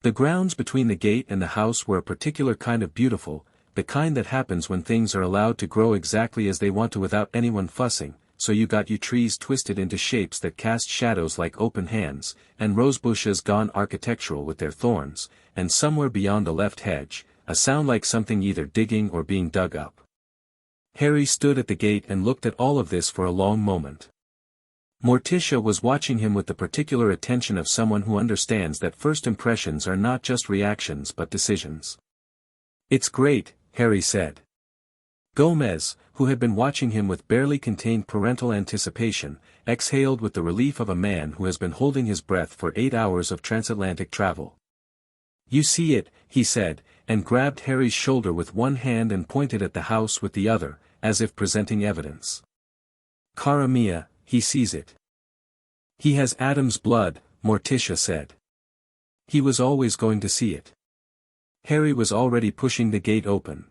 The grounds between the gate and the house were a particular kind of beautiful, the kind that happens when things are allowed to grow exactly as they want to without anyone fussing, so you got yew trees twisted into shapes that cast shadows like open hands, and rosebushes gone architectural with their thorns, and somewhere beyond the left hedge, a sound like something either digging or being dug up. Harry stood at the gate and looked at all of this for a long moment. Morticia was watching him with the particular attention of someone who understands that first impressions are not just reactions but decisions. "It's great," Harry said. Gomez, who had been watching him with barely contained parental anticipation, exhaled with the relief of a man who has been holding his breath for 8 hours of transatlantic travel. "You see it," he said, and grabbed Harry's shoulder with one hand and pointed at the house with the other, as if presenting evidence. "Cara mia, he sees it. He has Addams' blood," Morticia said. "He was always going to see it." Harry was already pushing the gate open.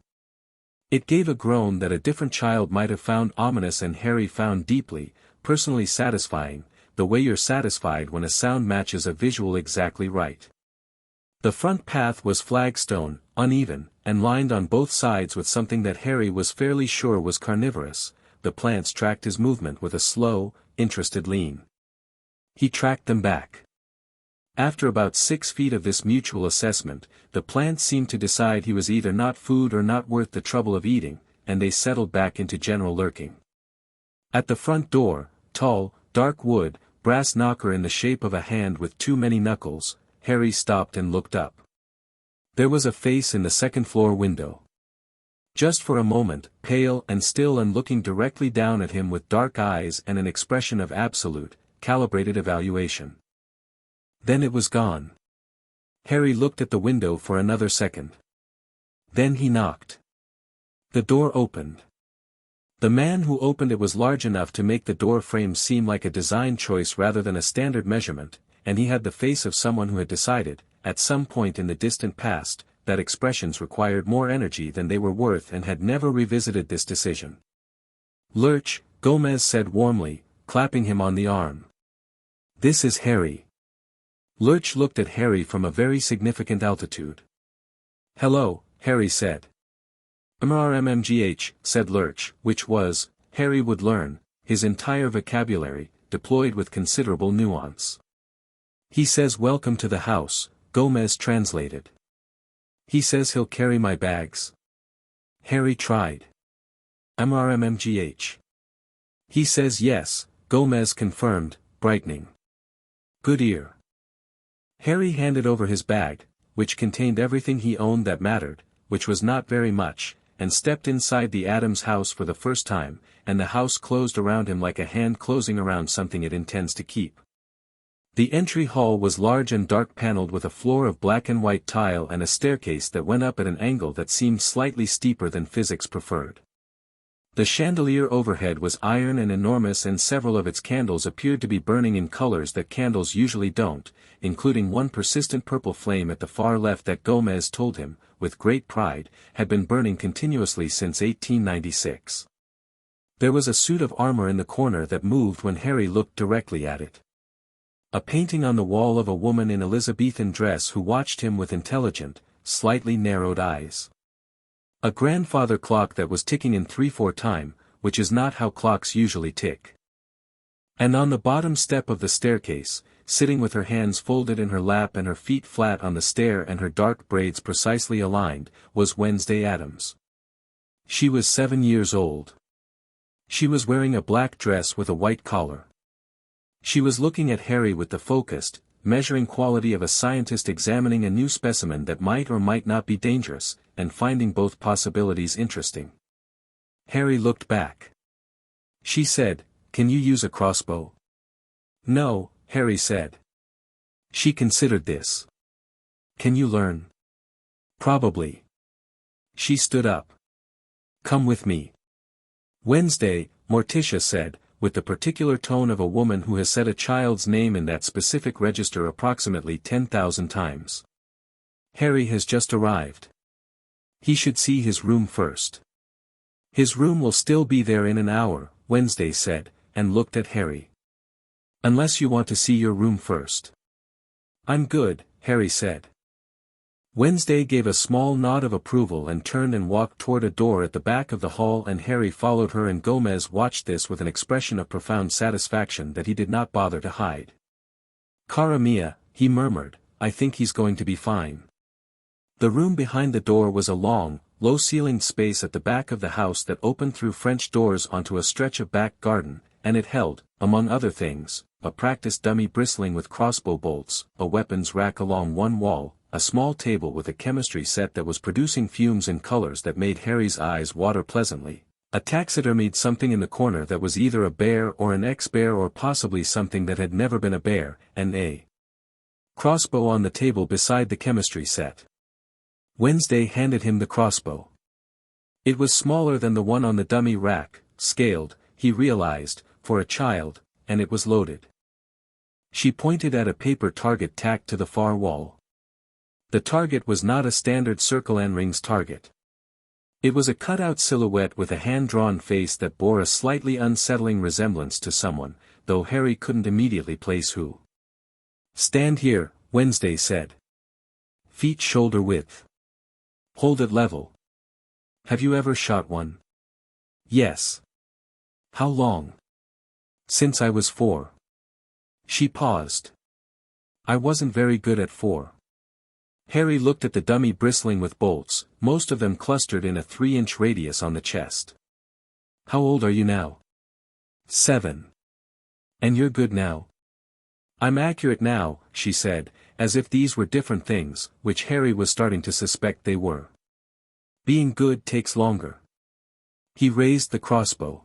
It gave a groan that a different child might have found ominous and Harry found deeply, personally satisfying, the way you're satisfied when a sound matches a visual exactly right. The front path was flagstone, uneven, and lined on both sides with something that Harry was fairly sure was carnivorous. The plants tracked his movement with a slow, interested lean. He tracked them back. After about 6 feet of this mutual assessment, the plants seemed to decide he was either not food or not worth the trouble of eating, and they settled back into general lurking. At the front door, tall, dark wood, brass knocker in the shape of a hand with too many knuckles, Harry stopped and looked up. There was a face in the second-floor window. Just for a moment, pale and still and looking directly down at him with dark eyes and an expression of absolute, calibrated evaluation. Then it was gone. Harry looked at the window for another second. Then he knocked. The door opened. The man who opened it was large enough to make the door frame seem like a design choice rather than a standard measurement, and he had the face of someone who had decided, at some point in the distant past, that expressions required more energy than they were worth and had never revisited this decision. "Lurch," Gomez said warmly, clapping him on the arm. "This is Harry." Lurch looked at Harry from a very significant altitude. "Hello," Harry said. "MRMMGH," said Lurch, which was, Harry would learn, his entire vocabulary, deployed with considerable nuance. "He says welcome to the house," Gomez translated. "He says he'll carry my bags." Harry tried. "MRMMGH. He says yes," Gomez confirmed, brightening. "Good ear." Harry handed over his bag, which contained everything he owned that mattered, which was not very much, and stepped inside the Addams house for the first time, and the house closed around him like a hand closing around something it intends to keep. The entry hall was large and dark paneled with a floor of black and white tile and a staircase that went up at an angle that seemed slightly steeper than physics preferred. The chandelier overhead was iron and enormous, and several of its candles appeared to be burning in colors that candles usually don't, including one persistent purple flame at the far left that Gomez told him, with great pride, had been burning continuously since 1896. There was a suit of armor in the corner that moved when Harry looked directly at it. A painting on the wall of a woman in Elizabethan dress who watched him with intelligent, slightly narrowed eyes. A grandfather clock that was ticking in 3/4 time, which is not how clocks usually tick. And on the bottom step of the staircase, sitting with her hands folded in her lap and her feet flat on the stair and her dark braids precisely aligned, was Wednesday Addams. She was 7 years old. She was wearing a black dress with a white collar. She was looking at Harry with the focused, measuring quality of a scientist examining a new specimen that might or might not be dangerous, and finding both possibilities interesting. Harry looked back. She said, "Can you use a crossbow?" "No," Harry said. She considered this. "Can you learn?" "Probably." She stood up. "Come with me." "Wednesday," Morticia said, with the particular tone of a woman who has said a child's name in that specific register approximately 10,000 times. "Harry has just arrived. He should see his room first." "His room will still be there in an hour," Wednesday said, and looked at Harry. "Unless you want to see your room first." "I'm good," Harry said. Wednesday gave a small nod of approval and turned and walked toward a door at the back of the hall, and Harry followed her, and Gomez watched this with an expression of profound satisfaction that he did not bother to hide. "Cara mia," he murmured, "I think he's going to be fine." The room behind the door was a long, low-ceilinged space at the back of the house that opened through French doors onto a stretch of back garden, and it held, among other things, a practice dummy bristling with crossbow bolts, a weapons rack along one wall, a small table with a chemistry set that was producing fumes in colors that made Harry's eyes water pleasantly, a taxidermied something in the corner that was either a bear or an ex-bear or possibly something that had never been a bear, and a crossbow on the table beside the chemistry set. Wednesday handed him the crossbow. It was smaller than the one on the dummy rack, scaled, he realized, for a child, and it was loaded. She pointed at a paper target tacked to the far wall. The target was not a standard circle and rings target. It was a cut-out silhouette with a hand-drawn face that bore a slightly unsettling resemblance to someone, though Harry couldn't immediately place who. "Stand here," Wednesday said. "Feet shoulder width. Hold it level." "Have you ever shot one?" "Yes." "How long?" "Since I was 4. She paused. "I wasn't very good at 4. Harry looked at the dummy bristling with bolts, most of them clustered in a 3-inch radius on the chest. "How old are you now?" 7. "And you're good now?" "I'm accurate now," she said, as if these were different things, which Harry was starting to suspect they were. "Being good takes longer." He raised the crossbow.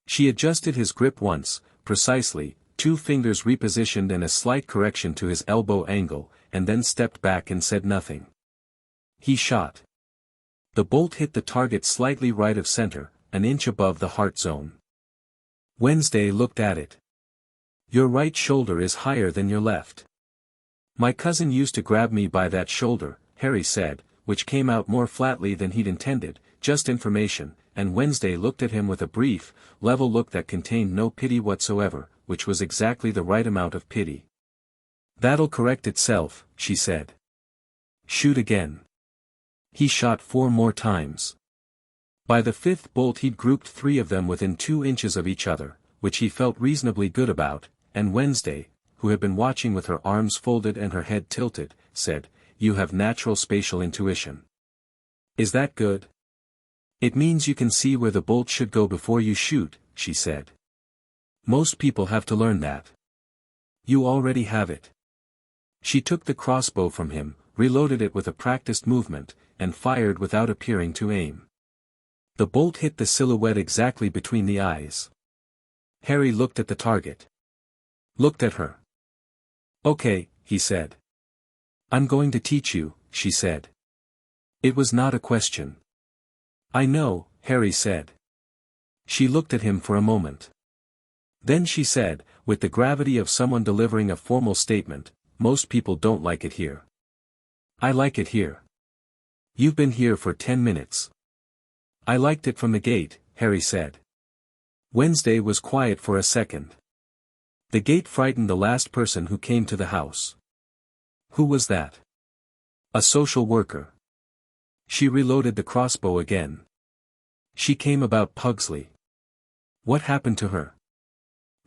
She adjusted his grip once, precisely, 2 fingers repositioned and a slight correction to his elbow angle, and then stepped back and said nothing. He shot. The bolt hit the target slightly right of center, an inch above the heart zone. Wednesday looked at it. "Your right shoulder is higher than your left." "My cousin used to grab me by that shoulder," Harry said, which came out more flatly than he'd intended, just information, and Wednesday looked at him with a brief, level look that contained no pity whatsoever, which was exactly the right amount of pity. "That'll correct itself," she said. "Shoot again." He shot 4 more times. By the 5th bolt he'd grouped 3 of them within 2 inches of each other, which he felt reasonably good about, and Wednesday, who had been watching with her arms folded and her head tilted, said, "You have natural spatial intuition." "Is that good?" "It means you can see where the bolt should go before you shoot," she said. "Most people have to learn that. You already have it." She took the crossbow from him, reloaded it with a practiced movement, and fired without appearing to aim. The bolt hit the silhouette exactly between the eyes. Harry looked at the target. Looked at her. "Okay," he said. "I'm going to teach you," she said. It was not a question. "I know," Harry said. She looked at him for a moment. Then she said, with the gravity of someone delivering a formal statement, "Most people don't like it here. I like it here. You've been here for 10 minutes. I liked it from the gate," Harry said. Wednesday was quiet for a second. The gate frightened the last person who came to the house. Who was that? A social worker. She reloaded the crossbow again. She came about Pugsley. What happened to her?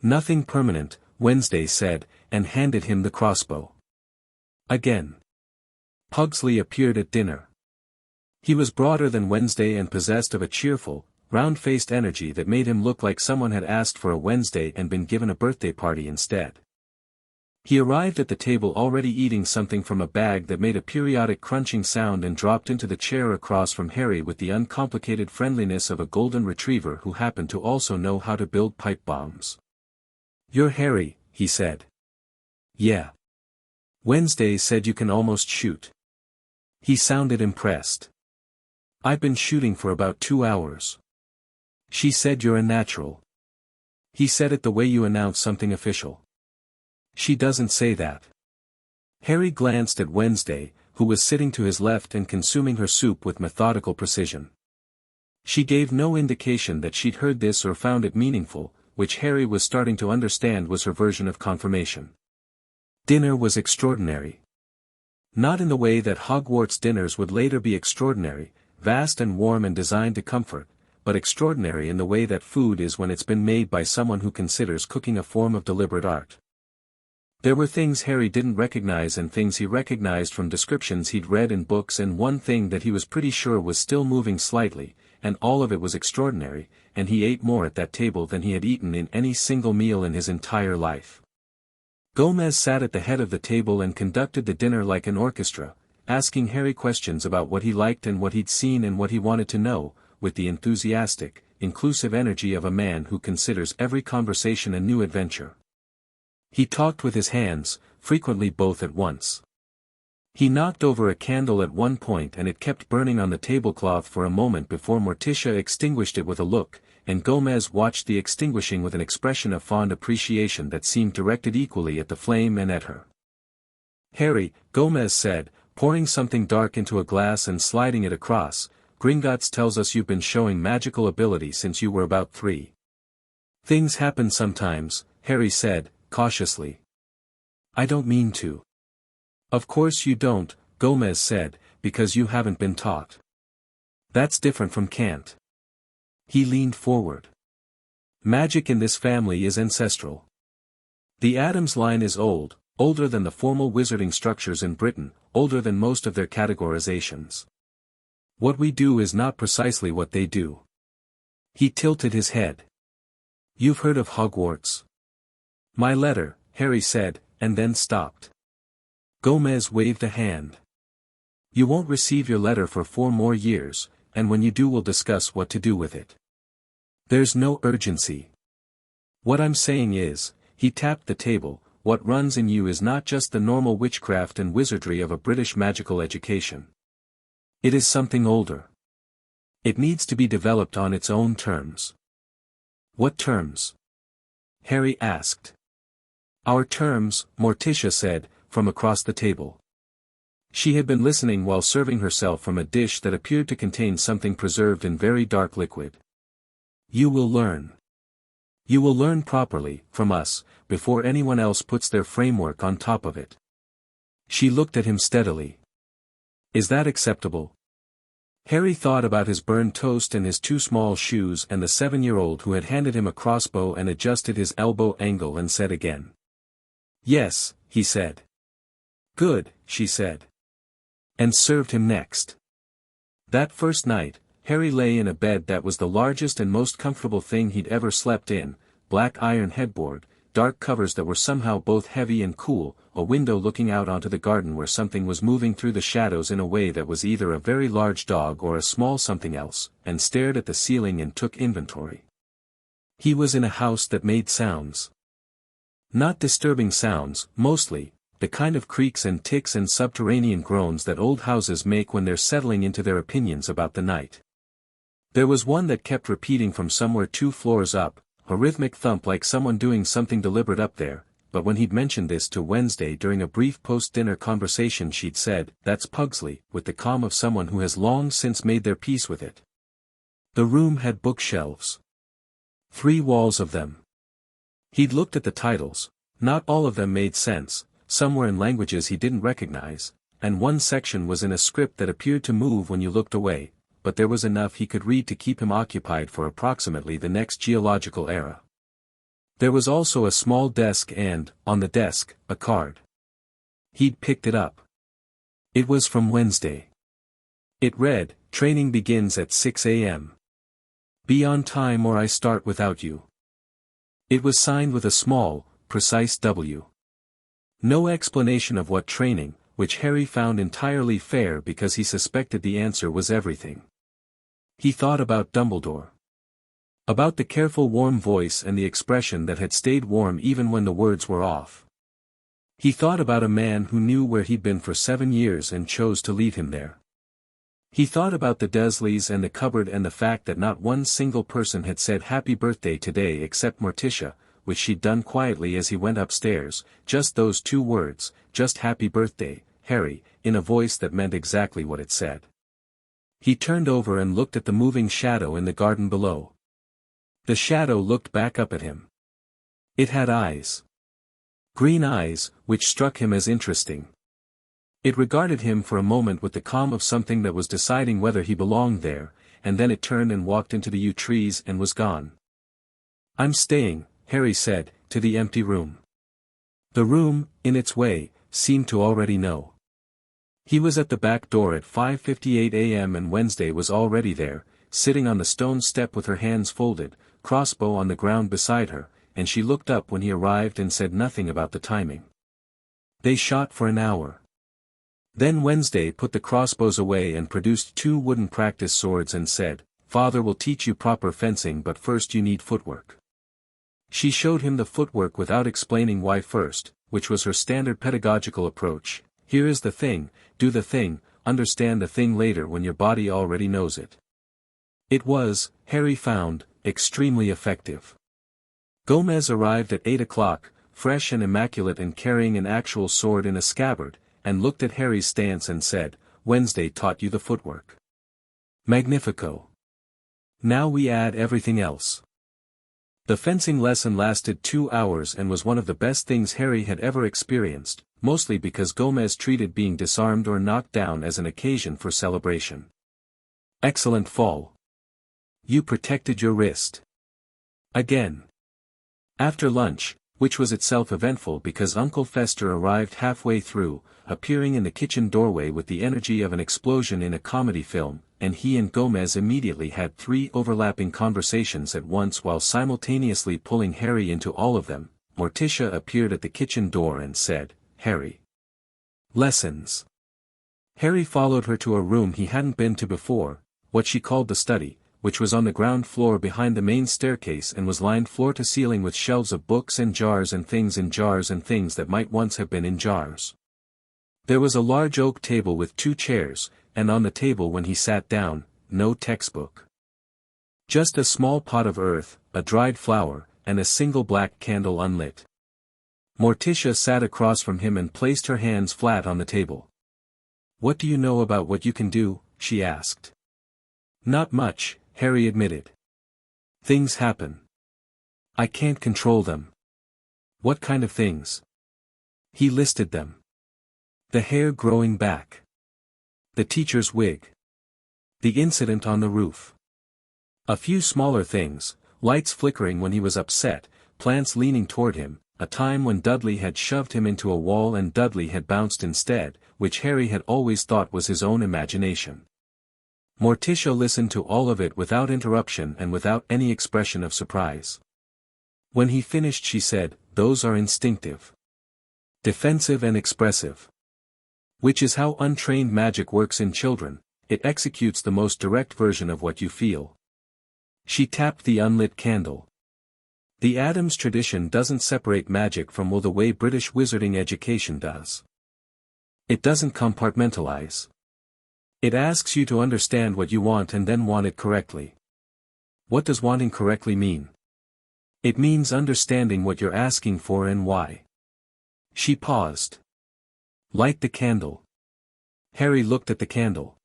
Nothing permanent, Wednesday said, and handed him the crossbow. Again. Pugsley appeared at dinner. He was broader than Wednesday and possessed of a cheerful, round-faced energy that made him look like someone had asked for a Wednesday and been given a birthday party instead. He arrived at the table already eating something from a bag that made a periodic crunching sound and dropped into the chair across from Harry with the uncomplicated friendliness of a golden retriever who happened to also know how to build pipe bombs. "You're Harry," he said. "Yeah. Wednesday said you can almost shoot." He sounded impressed. "I've been shooting for about 2 hours." She said you're a natural. He said it the way you announce something official. She doesn't say that. Harry glanced at Wednesday, who was sitting to his left and consuming her soup with methodical precision. She gave no indication that she'd heard this or found it meaningful, which Harry was starting to understand was her version of confirmation. Dinner was extraordinary. Not in the way that Hogwarts dinners would later be extraordinary, vast and warm and designed to comfort, but extraordinary in the way that food is when it's been made by someone who considers cooking a form of deliberate art. There were things Harry didn't recognize and things he recognized from descriptions he'd read in books and one thing that he was pretty sure was still moving slightly, and all of it was extraordinary, and he ate more at that table than he had eaten in any single meal in his entire life. Gomez sat at the head of the table and conducted the dinner like an orchestra, asking Harry questions about what he liked and what he'd seen and what he wanted to know, with the enthusiastic, inclusive energy of a man who considers every conversation a new adventure. He talked with his hands, frequently both at once. He knocked over a candle at one point and it kept burning on the tablecloth for a moment before Morticia extinguished it with a look, and Gomez watched the extinguishing with an expression of fond appreciation that seemed directed equally at the flame and at her. "Harry," Gomez said, pouring something dark into a glass and sliding it across, "Gringotts tells us you've been showing magical ability since you were about 3. "Things happen sometimes," Harry said, cautiously. "I don't mean to." "Of course you don't," Gomez said, "because you haven't been taught. That's different from can't." He leaned forward. "Magic in this family is ancestral. The Addams line is old, older than the formal wizarding structures in Britain, older than most of their categorizations. What we do is not precisely what they do." He tilted his head. "You've heard of Hogwarts?" "My letter," Harry said, and then stopped. Gomez waved a hand. "You won't receive your letter for 4 more years, and when you do we'll discuss what to do with it. There's no urgency. What I'm saying is," he tapped the table, "what runs in you is not just the normal witchcraft and wizardry of a British magical education. It is something older. It needs to be developed on its own terms." "What terms?" Harry asked. "Our terms," Morticia said, from across the table. She had been listening while serving herself from a dish that appeared to contain something preserved in very dark liquid. "You will learn. You will learn properly, from us, before anyone else puts their framework on top of it." She looked at him steadily. "Is that acceptable?" Harry thought about his burned toast and his 2 small shoes and the 7-year-old who had handed him a crossbow and adjusted his elbow angle and said again. "Yes," he said. "Good," she said. And served him next. That first night, Harry lay in a bed that was the largest and most comfortable thing he'd ever slept in, black iron headboard, dark covers that were somehow both heavy and cool, a window looking out onto the garden where something was moving through the shadows in a way that was either a very large dog or a small something else, and stared at the ceiling and took inventory. He was in a house that made sounds. Not disturbing sounds, mostly, the kind of creaks and ticks and subterranean groans that old houses make when they're settling into their opinions about the night. There was one that kept repeating from somewhere 2 floors up, a rhythmic thump like someone doing something deliberate up there, but when he'd mentioned this to Wednesday during a brief post-dinner conversation she'd said, "That's Pugsley," with the calm of someone who has long since made their peace with it. The room had bookshelves. 3 walls of them. He'd looked at the titles, not all of them made sense, some were in languages he didn't recognize, and one section was in a script that appeared to move when you looked away, but there was enough he could read to keep him occupied for approximately the next geological era. There was also a small desk and, on the desk, a card. He'd picked it up. It was from Wednesday. It read, "Training begins at 6 a.m. Be on time or I start without you." It was signed with a small, precise W. No explanation of what training, which Harry found entirely fair because he suspected the answer was everything. He thought about Dumbledore. About the careful warm voice and the expression that had stayed warm even when the words were off. He thought about a man who knew where he'd been for 7 years and chose to leave him there. He thought about the Dursleys and the cupboard and the fact that not one single person had said happy birthday today except Morticia, which she'd done quietly as he went upstairs, just those 2 words, just happy birthday, Harry, in a voice that meant exactly what it said. He turned over and looked at the moving shadow in the garden below. The shadow looked back up at him. It had eyes. Green eyes, which struck him as interesting. It regarded him for a moment with the calm of something that was deciding whether he belonged there, and then it turned and walked into the yew trees and was gone. "I'm staying," Harry said, to the empty room. The room, in its way, seemed to already know. He was at the back door at 5:58 a.m. and Wednesday was already there, sitting on the stone step with her hands folded, crossbow on the ground beside her, and she looked up when he arrived and said nothing about the timing. They shot for an hour. Then Wednesday put the crossbows away and produced 2 wooden practice swords and said, "Father will teach you proper fencing but first you need footwork." She showed him the footwork without explaining why first, which was her standard pedagogical approach. Here is the thing, do the thing, understand the thing later when your body already knows it. It was, Harry found, extremely effective. Gomez arrived at 8 o'clock, fresh and immaculate and carrying an actual sword in a scabbard, and looked at Harry's stance and said, "Wednesday taught you the footwork. Magnifico. Now we add everything else." The fencing lesson lasted 2 hours and was one of the best things Harry had ever experienced, mostly because Gomez treated being disarmed or knocked down as an occasion for celebration. "Excellent fall. You protected your wrist. Again." After lunch, which was itself eventful because Uncle Fester arrived halfway through, appearing in the kitchen doorway with the energy of an explosion in a comedy film, and he and Gomez immediately had 3 overlapping conversations at once while simultaneously pulling Harry into all of them. Morticia appeared at the kitchen door and said, "Harry. Lessons." Harry followed her to a room he hadn't been to before, what she called the study, which was on the ground floor behind the main staircase and was lined floor to ceiling with shelves of books and jars and things in jars and things that might once have been in jars. There was a large oak table with 2 chairs, and on the table when he sat down, no textbook. Just a small pot of earth, a dried flower, and a single black candle unlit. Morticia sat across from him and placed her hands flat on the table. "What do you know about what you can do?" she asked. "Not much," Harry admitted. "Things happen. I can't control them." "What kind of things?" He listed them. The hair growing back. The teacher's wig. The incident on the roof. A few smaller things, lights flickering when he was upset, plants leaning toward him, a time when Dudley had shoved him into a wall and Dudley had bounced instead, which Harry had always thought was his own imagination. Morticia listened to all of it without interruption and without any expression of surprise. When he finished she said, "Those are instinctive. Defensive and expressive. Which is how untrained magic works in children, it executes the most direct version of what you feel." She tapped the unlit candle. The Addams tradition doesn't separate magic from the way British wizarding education does. It doesn't compartmentalize. It asks you to understand what you want and then want it correctly. What does wanting correctly mean? It means understanding what you're asking for and why. She paused. Light the candle. Harry looked at the candle.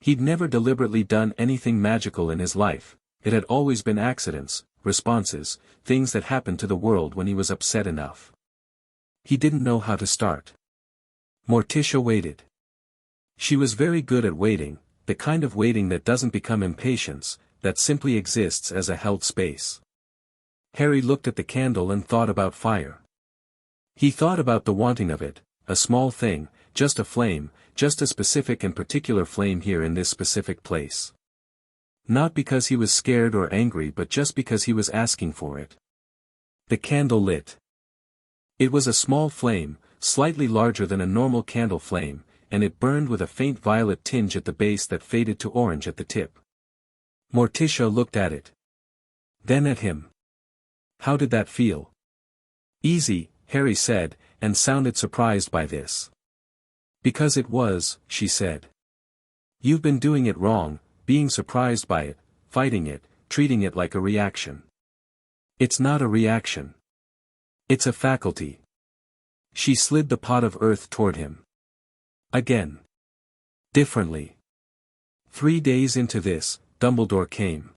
He'd never deliberately done anything magical in his life. It had always been accidents, responses, things that happened to the world when he was upset enough. He didn't know how to start. Morticia waited. She was very good at waiting, the kind of waiting that doesn't become impatience, that simply exists as a held space. Harry looked at the candle and thought about fire. He thought about the wanting of it, a small thing, just a flame, just a specific and particular flame here in this specific place. Not because he was scared or angry but just because he was asking for it. The candle lit. It was a small flame, slightly larger than a normal candle flame, and it burned with a faint violet tinge at the base that faded to orange at the tip. Morticia looked at it. Then at him. How did that feel? Easy, Harry said, and sounded surprised by this. Because it was, she said. You've been doing it wrong, being surprised by it, fighting it, treating it like a reaction. It's not a reaction. It's a faculty. She slid the pot of earth toward him. Again. Differently. 3 days into this, Dumbledore came.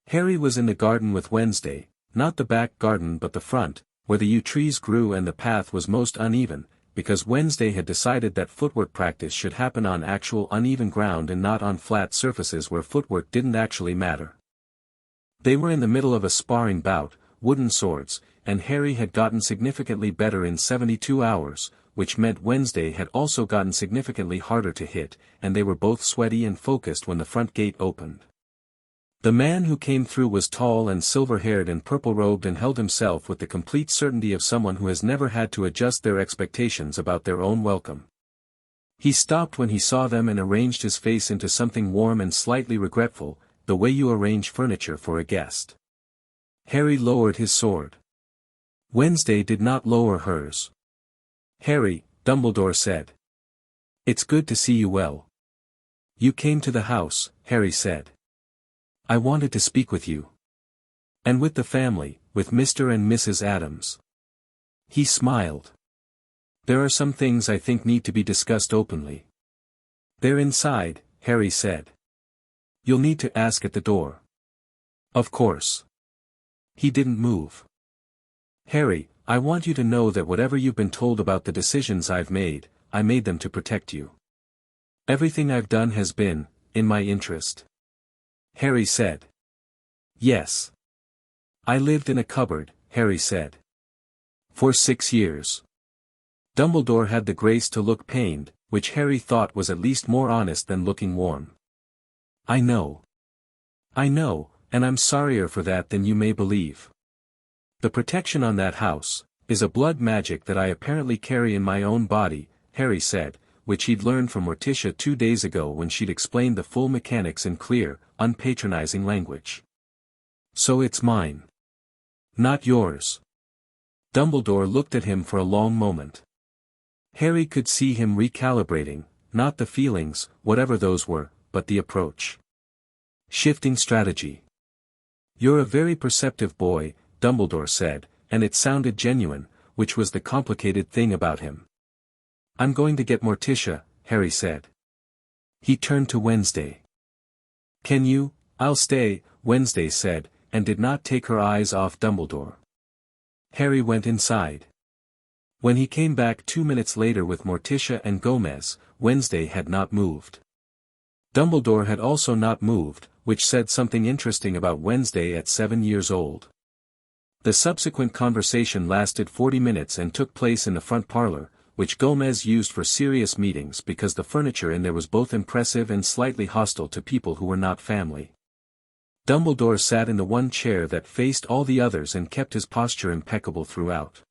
Harry was in the garden with Wednesday, not the back garden but the front, where the yew trees grew and the path was most uneven, because Wednesday had decided that footwork practice should happen on actual uneven ground and not on flat surfaces where footwork didn't actually matter. They were in the middle of a sparring bout, wooden swords, and Harry had gotten significantly better in 72 hours, which meant Wednesday had also gotten significantly harder to hit, and they were both sweaty and focused when the front gate opened. The man who came through was tall and silver-haired and purple-robed and held himself with the complete certainty of someone who has never had to adjust their expectations about their own welcome. He stopped when he saw them and arranged his face into something warm and slightly regretful, the way you arrange furniture for a guest. Harry lowered his sword. Wednesday did not lower hers. Harry, Dumbledore said. It's good to see you well. You came to the house, Harry said. I wanted to speak with you. And with the family, with Mr. and Mrs. Addams. He smiled. There are some things I think need to be discussed openly. They're inside, Harry said. You'll need to ask at the door. Of course. He didn't move. Harry, I want you to know that whatever you've been told about the decisions I've made, I made them to protect you. Everything I've done has been, in my interest. Harry said. Yes. I lived in a cupboard, Harry said. For 6 years. Dumbledore had the grace to look pained, which Harry thought was at least more honest than looking warm. I know. I know, and I'm sorrier for that than you may believe. The protection on that house, is a blood magic that I apparently carry in my own body, Harry said, which he'd learned from Morticia 2 days ago when she'd explained the full mechanics in clear, unpatronizing language. So it's mine. Not yours. Dumbledore looked at him for a long moment. Harry could see him recalibrating, not the feelings, whatever those were, but the approach. Shifting strategy. You're a very perceptive boy, Dumbledore said, and it sounded genuine, which was the complicated thing about him. I'm going to get Morticia, Harry said. He turned to Wednesday. Can you? I'll stay, Wednesday said, and did not take her eyes off Dumbledore. Harry went inside. When he came back 2 minutes later with Morticia and Gomez, Wednesday had not moved. Dumbledore had also not moved, which said something interesting about Wednesday at 7 years old. The subsequent conversation lasted 40 minutes and took place in the front parlor, which Gomez used for serious meetings because the furniture in there was both impressive and slightly hostile to people who were not family. Dumbledore sat in the one chair that faced all the others and kept his posture impeccable throughout.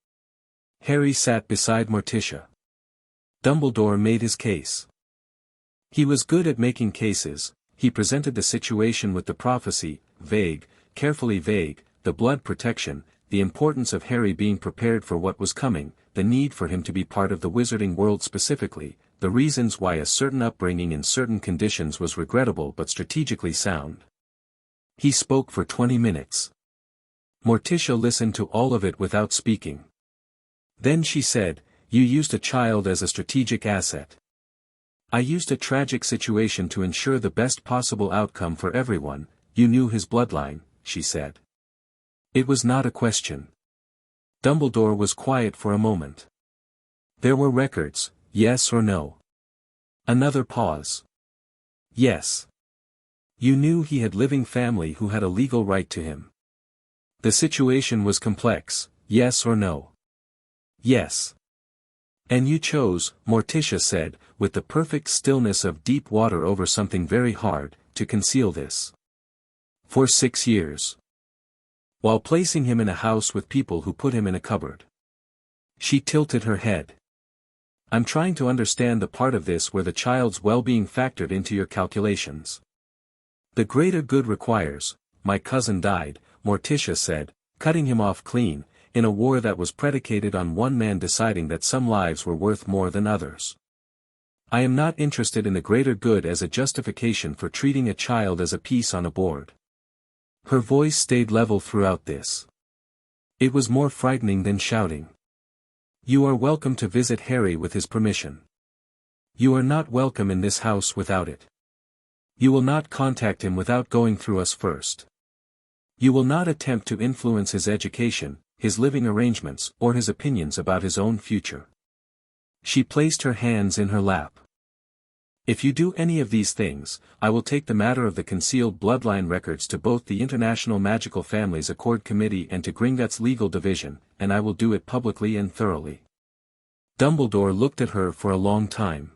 Harry sat beside Morticia. Dumbledore made his case. He was good at making cases. He presented the situation with the prophecy, vague, carefully vague, the blood protection, the importance of Harry being prepared for what was coming, the need for him to be part of the wizarding world specifically, the reasons why a certain upbringing in certain conditions was regrettable but strategically sound. He spoke for 20 minutes. Morticia listened to all of it without speaking. Then she said, "You used a child as a strategic asset. I used a tragic situation to ensure the best possible outcome for everyone. You knew his bloodline," she said. It was not a question. Dumbledore was quiet for a moment. There were records, yes or no? Another pause. Yes. You knew he had living family who had a legal right to him. The situation was complex, yes or no? Yes. And you chose, Morticia said, with the perfect stillness of deep water over something very hard, to conceal this. For 6 years. While placing him in a house with people who put him in a cupboard. She tilted her head. I'm trying to understand the part of this where the child's well-being factored into your calculations. The greater good requires, my cousin died, Morticia said, cutting him off clean, in a war that was predicated on one man deciding that some lives were worth more than others. I am not interested in the greater good as a justification for treating a child as a piece on a board. Her voice stayed level throughout this. It was more frightening than shouting. You are welcome to visit Harry with his permission. You are not welcome in this house without it. You will not contact him without going through us first. You will not attempt to influence his education, his living arrangements, or his opinions about his own future. She placed her hands in her lap. If you do any of these things, I will take the matter of the concealed bloodline records to both the International Magical Families Accord Committee and to Gringotts Legal Division, and I will do it publicly and thoroughly. Dumbledore looked at her for a long time.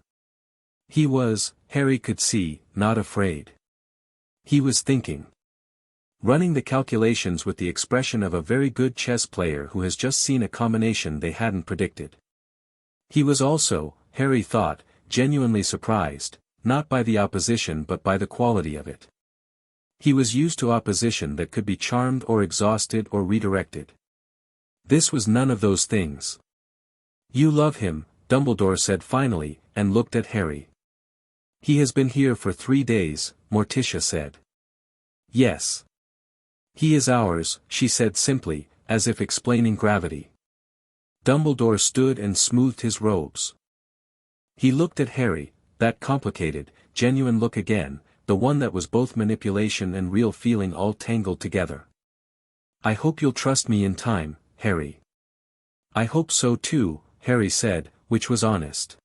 He was, Harry could see, not afraid. He was thinking. Running the calculations with the expression of a very good chess player who has just seen a combination they hadn't predicted. He was also, Harry thought, genuinely surprised, not by the opposition but by the quality of it. He was used to opposition that could be charmed or exhausted or redirected. This was none of those things. You love him, Dumbledore said finally, and looked at Harry. He has been here for 3 days, Morticia said. Yes. He is ours, she said simply, as if explaining gravity. Dumbledore stood and smoothed his robes. He looked at Harry, that complicated, genuine look again, the one that was both manipulation and real feeling all tangled together. I hope you'll trust me in time, Harry. I hope so too, Harry said, which was honest.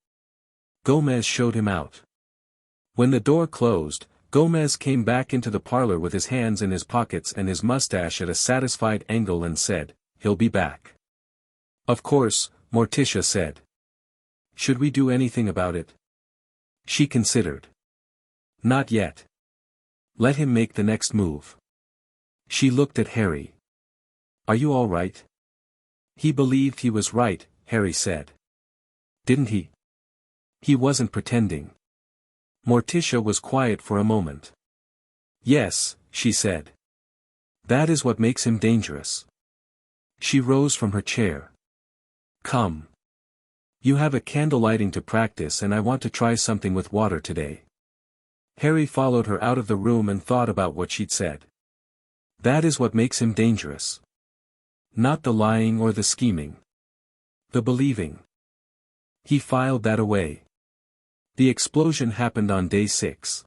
Gomez showed him out. When the door closed, Gomez came back into the parlor with his hands in his pockets and his mustache at a satisfied angle and said, "He'll be back." Of course, Morticia said. Should we do anything about it? She considered. Not yet. Let him make the next move. She looked at Harry. Are you all right? He believed he was right, Harry said. Didn't he? He wasn't pretending. Morticia was quiet for a moment. Yes, she said. That is what makes him dangerous. She rose from her chair. Come. You have a candle lighting to practice and I want to try something with water today. Harry followed her out of the room and thought about what she'd said. That is what makes him dangerous. Not the lying or the scheming. The believing. He filed that away. The explosion happened on day 6.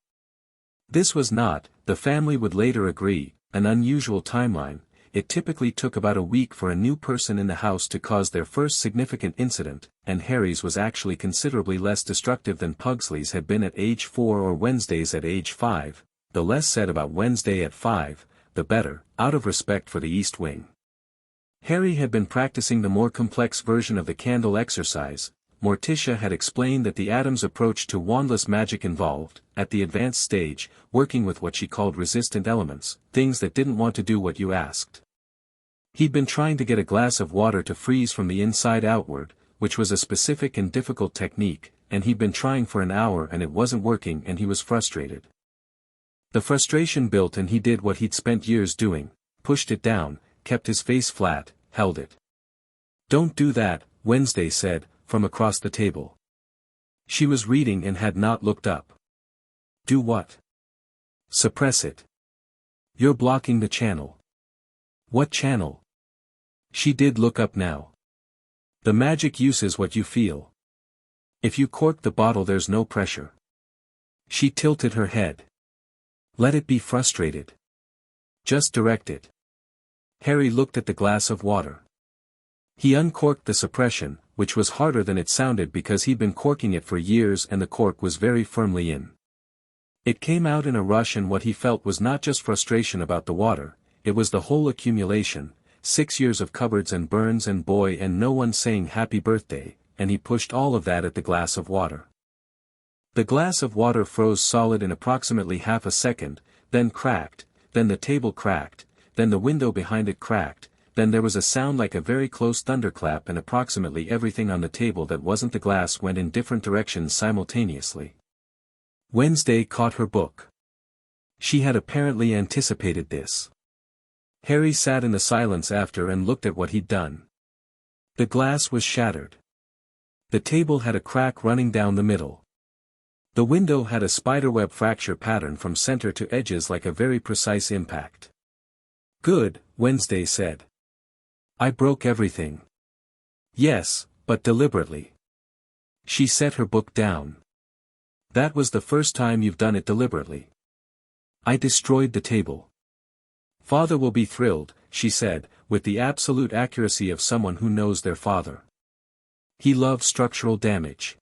This was not, the family would later agree, an unusual timeline. It typically took about a week for a new person in the house to cause their first significant incident, and Harry's was actually considerably less destructive than Pugsley's had been at age 4 or Wednesday's at age 5, the less said about Wednesday at 5, the better, out of respect for the East Wing. Harry had been practicing the more complex version of the candle exercise. Morticia had explained that the Addams approach to wandless magic involved, at the advanced stage, working with what she called resistant elements, things that didn't want to do what you asked. He'd been trying to get a glass of water to freeze from the inside outward, which was a specific and difficult technique, and he'd been trying for an hour and it wasn't working and he was frustrated. The frustration built and he did what he'd spent years doing, pushed it down, kept his face flat, held it. Don't do that, Wednesday said, from across the table. She was reading and had not looked up. Do what? Suppress it. You're blocking the channel. What channel? She did look up now. The magic uses what you feel. If you cork the bottle there's no pressure. She tilted her head. Let it be frustrated. Just direct it. Harry looked at the glass of water. He uncorked the suppression, which was harder than it sounded because he'd been corking it for years and the cork was very firmly in. It came out in a rush and what he felt was not just frustration about the water, it was the whole accumulation, 6 years of cupboards and burns and boy and no one saying happy birthday, and he pushed all of that at the glass of water. The glass of water froze solid in approximately half a second, then cracked, then the table cracked, then the window behind it cracked, then there was a sound like a very close thunderclap and approximately everything on the table that wasn't the glass went in different directions simultaneously. Wednesday caught her book. She had apparently anticipated this. Harry sat in the silence after and looked at what he'd done. The glass was shattered. The table had a crack running down the middle. The window had a spiderweb fracture pattern from center to edges like a very precise impact. Good, Wednesday said. I broke everything. Yes, but deliberately. She set her book down. That was the first time you've done it deliberately. I destroyed the table. Father will be thrilled, she said, with the absolute accuracy of someone who knows their father. He loved structural damage.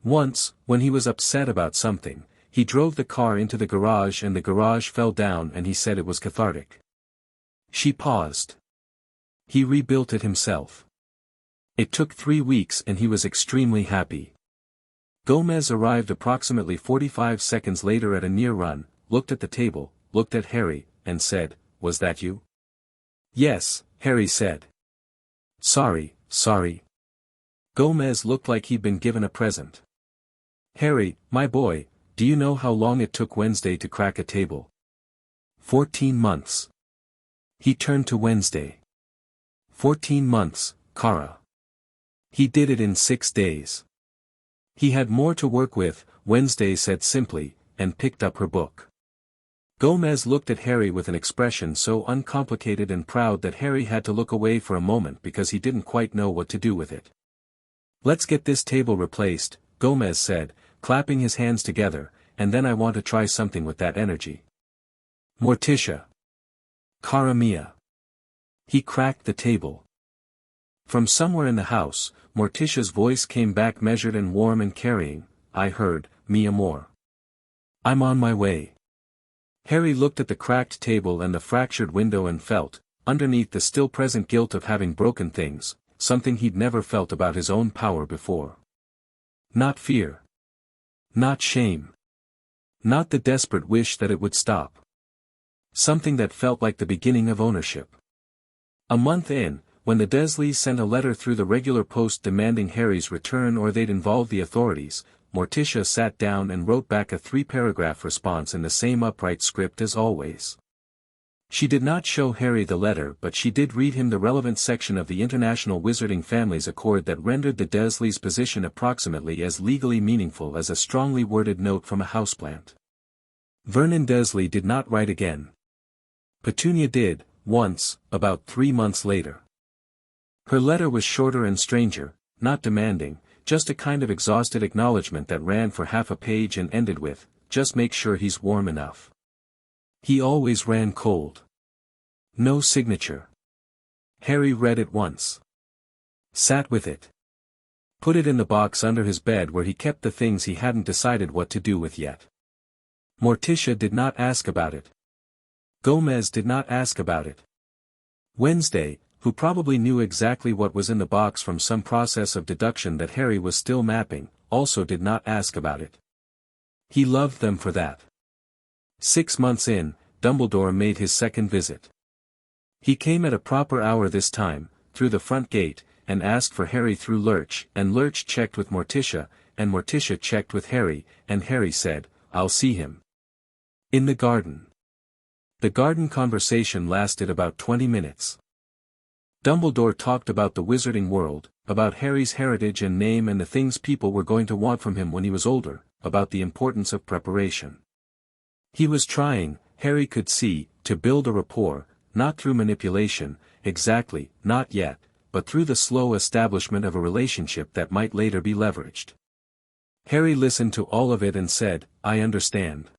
Once, when he was upset about something, he drove the car into the garage and the garage fell down and he said it was cathartic. She paused. He rebuilt it himself. It took 3 weeks and he was extremely happy. Gomez arrived approximately 45 seconds later at a near run, looked at the table, looked at Harry, and said, "Was that you?" "Yes," Harry said. Sorry. Gomez looked like he'd been given a present. "Harry, my boy, do you know how long it took Wednesday to crack a table?" 14 months. He turned to Wednesday. 14 months, Kara. He did it in 6 days. He had more to work with, Wednesday said simply, and picked up her book. Gomez looked at Harry with an expression so uncomplicated and proud that Harry had to look away for a moment because he didn't quite know what to do with it. "Let's get this table replaced," Gomez said, clapping his hands together, "and then I want to try something with that energy." Morticia. Cara mia. He cracked the table. From somewhere in the house, Morticia's voice came back measured and warm and carrying, "I heard, mi amor. I'm on my way." Harry looked at the cracked table and the fractured window and felt, underneath the still present guilt of having broken things, something he'd never felt about his own power before. Not fear. Not shame. Not the desperate wish that it would stop. Something that felt like the beginning of ownership. A month in, when the Dursleys sent a letter through the regular post demanding Harry's return or they'd involve the authorities, Morticia sat down and wrote back a 3-paragraph response in the same upright script as always. She did not show Harry the letter but she did read him the relevant section of the International Wizarding Families Accord that rendered the Dursleys' position approximately as legally meaningful as a strongly worded note from a houseplant. Vernon Dursley did not write again. Petunia did, once, about 3 months later. Her letter was shorter and stranger, not demanding, just a kind of exhausted acknowledgement that ran for half a page and ended with, "Just make sure he's warm enough." He always ran cold. No signature. Harry read it once. Sat with it. Put it in the box under his bed where he kept the things he hadn't decided what to do with yet. Morticia did not ask about it. Gomez did not ask about it. Wednesday, who probably knew exactly what was in the box from some process of deduction that Harry was still mapping, also did not ask about it. He loved them for that. 6 months in, Dumbledore made his second visit. He came at a proper hour this time, through the front gate, and asked for Harry through Lurch, and Lurch checked with Morticia, and Morticia checked with Harry, and Harry said, "I'll see him." In the garden. The garden conversation lasted about 20 minutes. Dumbledore talked about the wizarding world, about Harry's heritage and name and the things people were going to want from him when he was older, about the importance of preparation. He was trying, Harry could see, to build a rapport, not through manipulation, exactly, not yet, but through the slow establishment of a relationship that might later be leveraged. Harry listened to all of it and said, "I understand."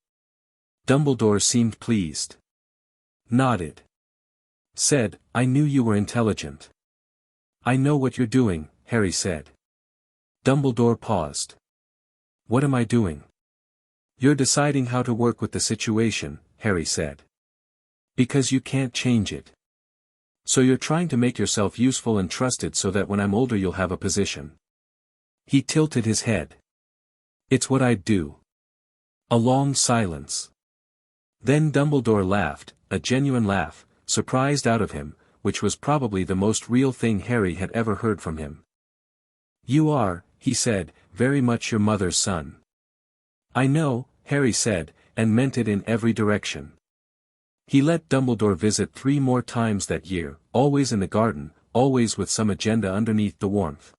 Dumbledore seemed pleased. Nodded. Said, "I knew you were intelligent." "I know what you're doing," Harry said. Dumbledore paused. "What am I doing?" "You're deciding how to work with the situation," Harry said. "Because you can't change it. So you're trying to make yourself useful and trusted so that when I'm older you'll have a position." He tilted his head. "It's what I'd do." A long silence. Then Dumbledore laughed, a genuine laugh, surprised out of him, which was probably the most real thing Harry had ever heard from him. "You are," he said, "very much your mother's son." "I know," Harry said, and meant it in every direction. He let Dumbledore visit 3 more times that year, always in the garden, always with some agenda underneath the warmth.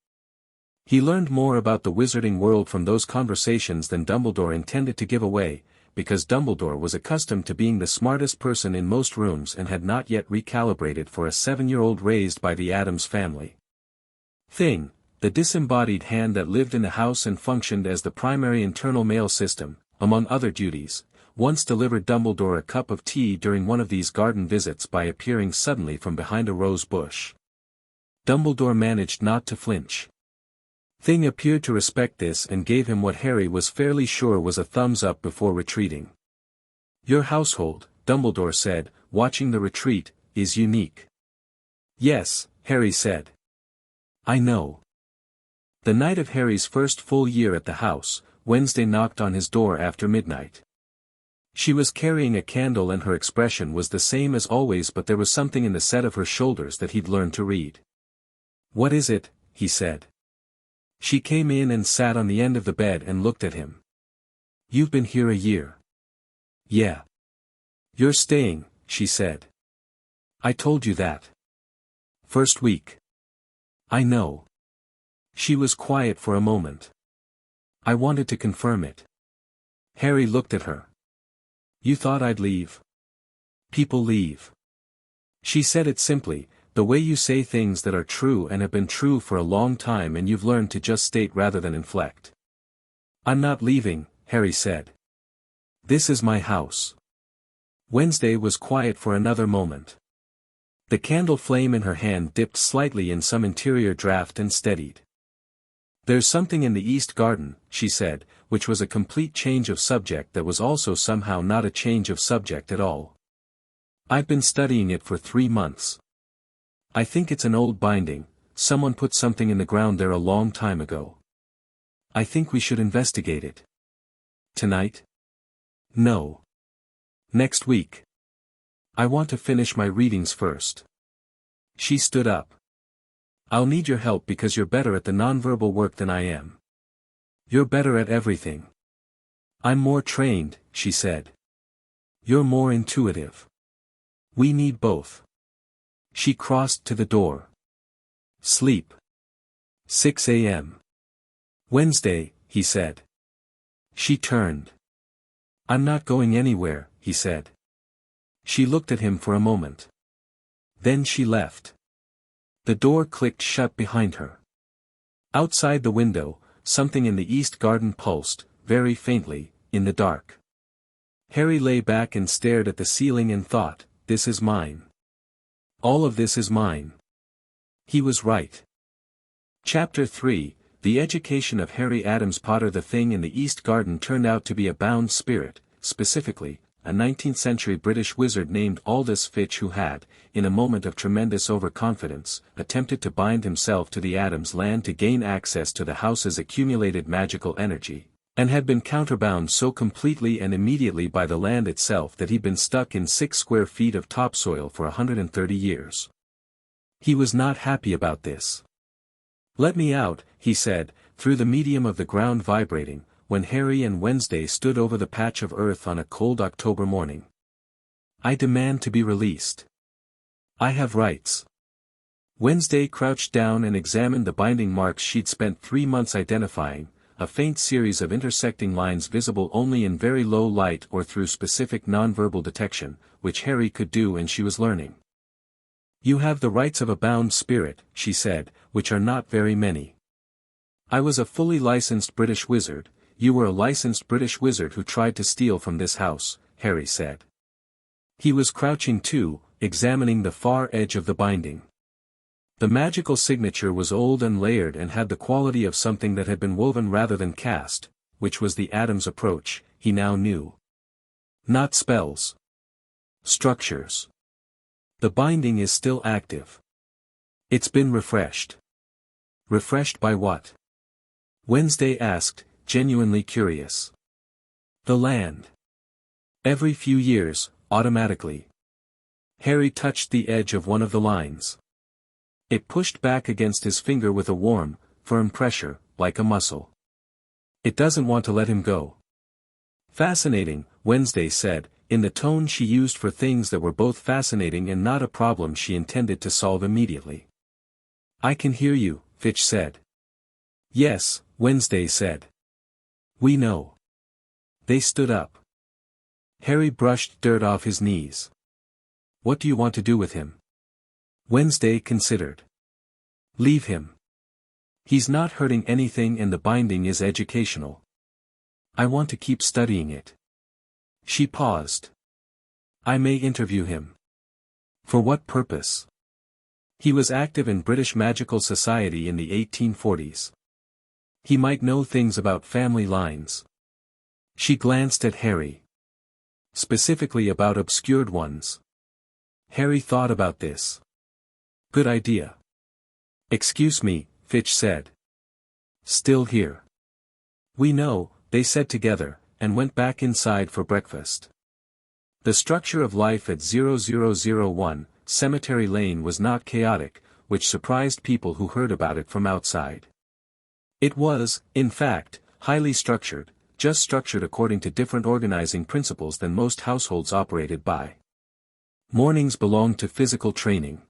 He learned more about the wizarding world from those conversations than Dumbledore intended to give away, because Dumbledore was accustomed to being the smartest person in most rooms and had not yet recalibrated for a 7-year-old raised by the Addams family. Thing, the disembodied hand that lived in the house and functioned as the primary internal mail system, among other duties, once delivered Dumbledore a cup of tea during one of these garden visits by appearing suddenly from behind a rose bush. Dumbledore managed not to flinch. Thing appeared to respect this and gave him what Harry was fairly sure was a thumbs up before retreating. "Your household," Dumbledore said, watching the retreat, "is unique." "Yes," Harry said. "I know." The night of Harry's first full year at the house, Wednesday knocked on his door after midnight. She was carrying a candle and her expression was the same as always, but there was something in the set of her shoulders that he'd learned to read. "What is it?" he said. She came in and sat on the end of the bed and looked at him. "You've been here a year." "Yeah." "You're staying," she said. "I told you that." "First week." "I know." She was quiet for a moment. "I wanted to confirm it." Harry looked at her. "You thought I'd leave?" "People leave." She said it simply, the way you say things that are true and have been true for a long time and you've learned to just state rather than inflect. "I'm not leaving," Harry said. "This is my house." Wednesday was quiet for another moment. The candle flame in her hand dipped slightly in some interior draft and steadied. "There's something in the East Garden," she said, which was a complete change of subject that was also somehow not a change of subject at all. "I've been studying it for 3 months. I think it's an old binding, someone put something in the ground there a long time ago. I think we should investigate it." "Tonight?" "No. Next week. I want to finish my readings first." She stood up. "I'll need your help because you're better at the nonverbal work than I am." "You're better at everything." "I'm more trained," she said. "You're more intuitive. We need both." She crossed to the door. "Sleep. 6 a.m. Wednesday," he said. She turned. "I'm not going anywhere," he said. She looked at him for a moment. Then she left. The door clicked shut behind her. Outside the window, something in the East Garden pulsed, very faintly, in the dark. Harry lay back and stared at the ceiling and thought, "This is mine. All of this is mine." He was right. Chapter 3, The Education of Harry Addams Potter. The thing in the East Garden turned out to be a bound spirit, specifically, a 19th-century British wizard named Aldous Fitch who had, in a moment of tremendous overconfidence, attempted to bind himself to the Addams land to gain access to the house's accumulated magical energy, and had been counterbound so completely and immediately by the land itself that he'd been stuck in 6 square feet of topsoil for 130 years. He was not happy about this. "Let me out," he said, through the medium of the ground vibrating, when Harry and Wednesday stood over the patch of earth on a cold October morning. "I demand to be released. I have rights." Wednesday crouched down and examined the binding marks she'd spent 3 months identifying, a faint series of intersecting lines visible only in very low light or through specific nonverbal detection, which Harry could do and she was learning. "You have the rights of a bound spirit," she said, "which are not very many. I was a fully licensed British wizard, you were a licensed British wizard who tried to steal from this house," Harry said. He was crouching too, examining the far edge of the binding. The magical signature was old and layered and had the quality of something that had been woven rather than cast, which was the Addams approach, he now knew. Not spells. Structures. The binding is still active. It's been refreshed. Refreshed by what? Wednesday asked, genuinely curious. The land. Every few years, automatically. Harry touched the edge of one of the lines. It pushed back against his finger with a warm, firm pressure, like a muscle. It doesn't want to let him go. Fascinating, Wednesday said, in the tone she used for things that were both fascinating and not a problem she intended to solve immediately. "I can hear you," Fitch said. "Yes," Wednesday said. "We know." They stood up. Harry brushed dirt off his knees. "What do you want to do with him?" Wednesday considered. "Leave him. He's not hurting anything and the binding is educational. I want to keep studying it." She paused. "I may interview him." "For what purpose?" "He was active in British Magical Society in the 1840s. He might know things about family lines." She glanced at Harry. "Specifically about obscured ones." Harry thought about this. "Good idea." "Excuse me," Fitch said. "Still here." "We know," they said together, and went back inside for breakfast. The structure of life at 0001, Cemetery Lane was not chaotic, which surprised people who heard about it from outside. It was, in fact, highly structured, just structured according to different organizing principles than most households operated by. Mornings belonged to physical training.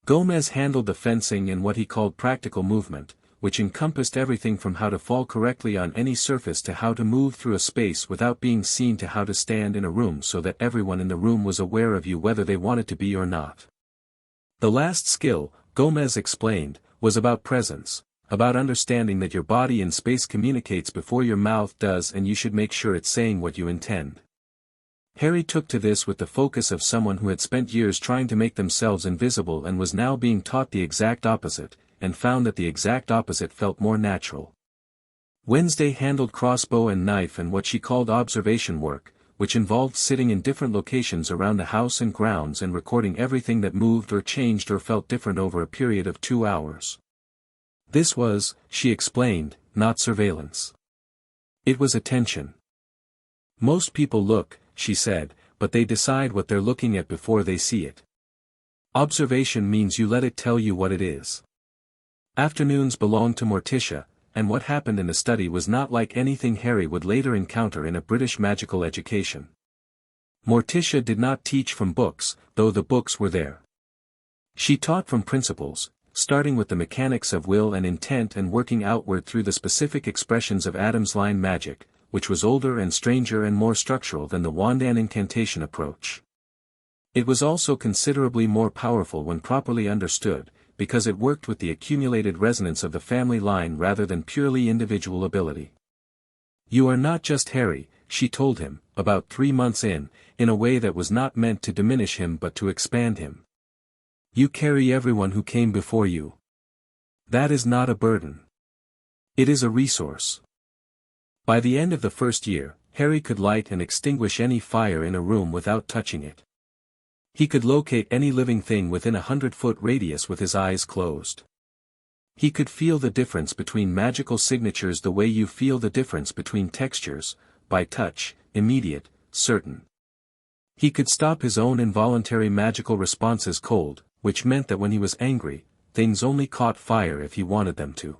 Gomez handled the fencing and what he called practical movement, which encompassed everything from how to fall correctly on any surface to how to move through a space without being seen to how to stand in a room so that everyone in the room was aware of you whether they wanted to be or not. The last skill, Gomez explained, was about presence, about understanding that your body in space communicates before your mouth does and you should make sure it's saying what you intend. Harry took to this with the focus of someone who had spent years trying to make themselves invisible and was now being taught the exact opposite, and found that the exact opposite felt more natural. Wednesday handled crossbow and knife and what she called observation work, which involved sitting in different locations around the house and grounds and recording everything that moved or changed or felt different over a period of 2 hours. This was, she explained, not surveillance. It was attention. Most people look, she said, but they decide what they're looking at before they see it. Observation means you let it tell you what it is. Afternoons belonged to Morticia, and what happened in the study was not like anything Harry would later encounter in a British magical education. Morticia did not teach from books, though the books were there. She taught from principles, starting with the mechanics of will and intent and working outward through the specific expressions of Addams line magic, which was older and stranger and more structural than the wand and incantation approach. It was also considerably more powerful when properly understood, because it worked with the accumulated resonance of the family line rather than purely individual ability. "You are not just Harry," she told him, about 3 months in a way that was not meant to diminish him but to expand him. "You carry everyone who came before you. That is not a burden. It is a resource." By the end of the first year, Harry could light and extinguish any fire in a room without touching it. He could locate any living thing within a 100-foot radius with his eyes closed. He could feel the difference between magical signatures the way you feel the difference between textures, by touch, immediate, certain. He could stop his own involuntary magical responses cold, which meant that when he was angry, things only caught fire if he wanted them to.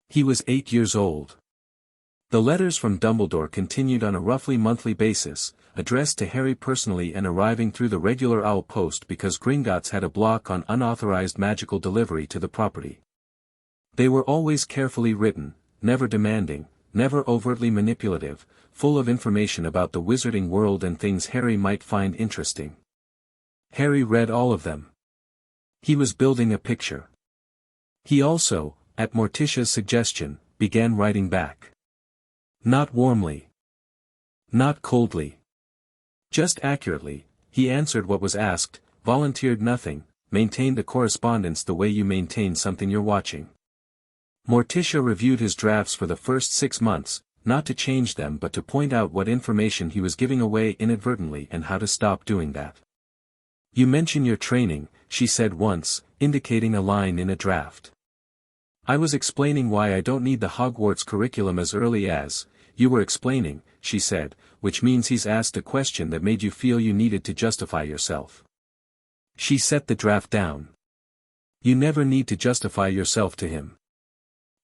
He was 8 years old. The letters from Dumbledore continued on a roughly monthly basis, addressed to Harry personally and arriving through the regular owl post because Gringotts had a block on unauthorized magical delivery to the property. They were always carefully written, never demanding, never overtly manipulative, full of information about the wizarding world and things Harry might find interesting. Harry read all of them. He was building a picture. He also, at Morticia's suggestion, began writing back. Not warmly. Not coldly. Just accurately, he answered what was asked, volunteered nothing, maintained a correspondence the way you maintain something you're watching. Morticia reviewed his drafts for the first 6 months, not to change them but to point out what information he was giving away inadvertently and how to stop doing that. You mention your training, she said once, indicating a line in a draft. I was explaining why I don't need the Hogwarts curriculum as early as, you were explaining, she said, which means he's asked a question that made you feel you needed to justify yourself. She set the draft down. You never need to justify yourself to him.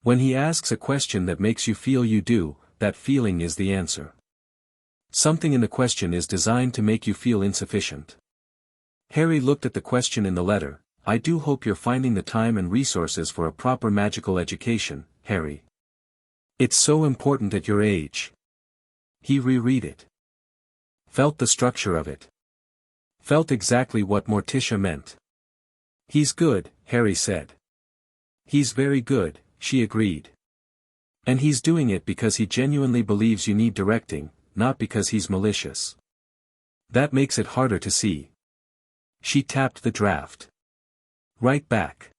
When he asks a question that makes you feel you do, that feeling is the answer. Something in the question is designed to make you feel insufficient. Harry looked at the question in the letter. I do hope you're finding the time and resources for a proper magical education, Harry. It's so important at your age. He reread it. Felt the structure of it. Felt exactly what Morticia meant. He's good, Harry said. He's very good, she agreed. And he's doing it because he genuinely believes you need directing, not because he's malicious. That makes it harder to see. She tapped the draft. Write back.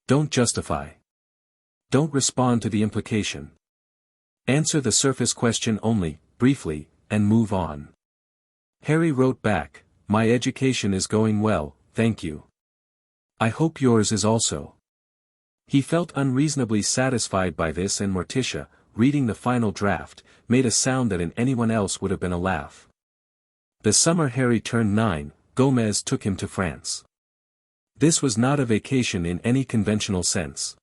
Don't justify. Don't respond to the implication. Answer the surface question only, briefly, and move on. Harry wrote back, my education is going well, thank you. I hope yours is also. He felt unreasonably satisfied by this, and Morticia, reading the final draft, made a sound that in anyone else would have been a laugh. The summer Harry turned 9, Gomez took him to France. This was not a vacation in any conventional sense.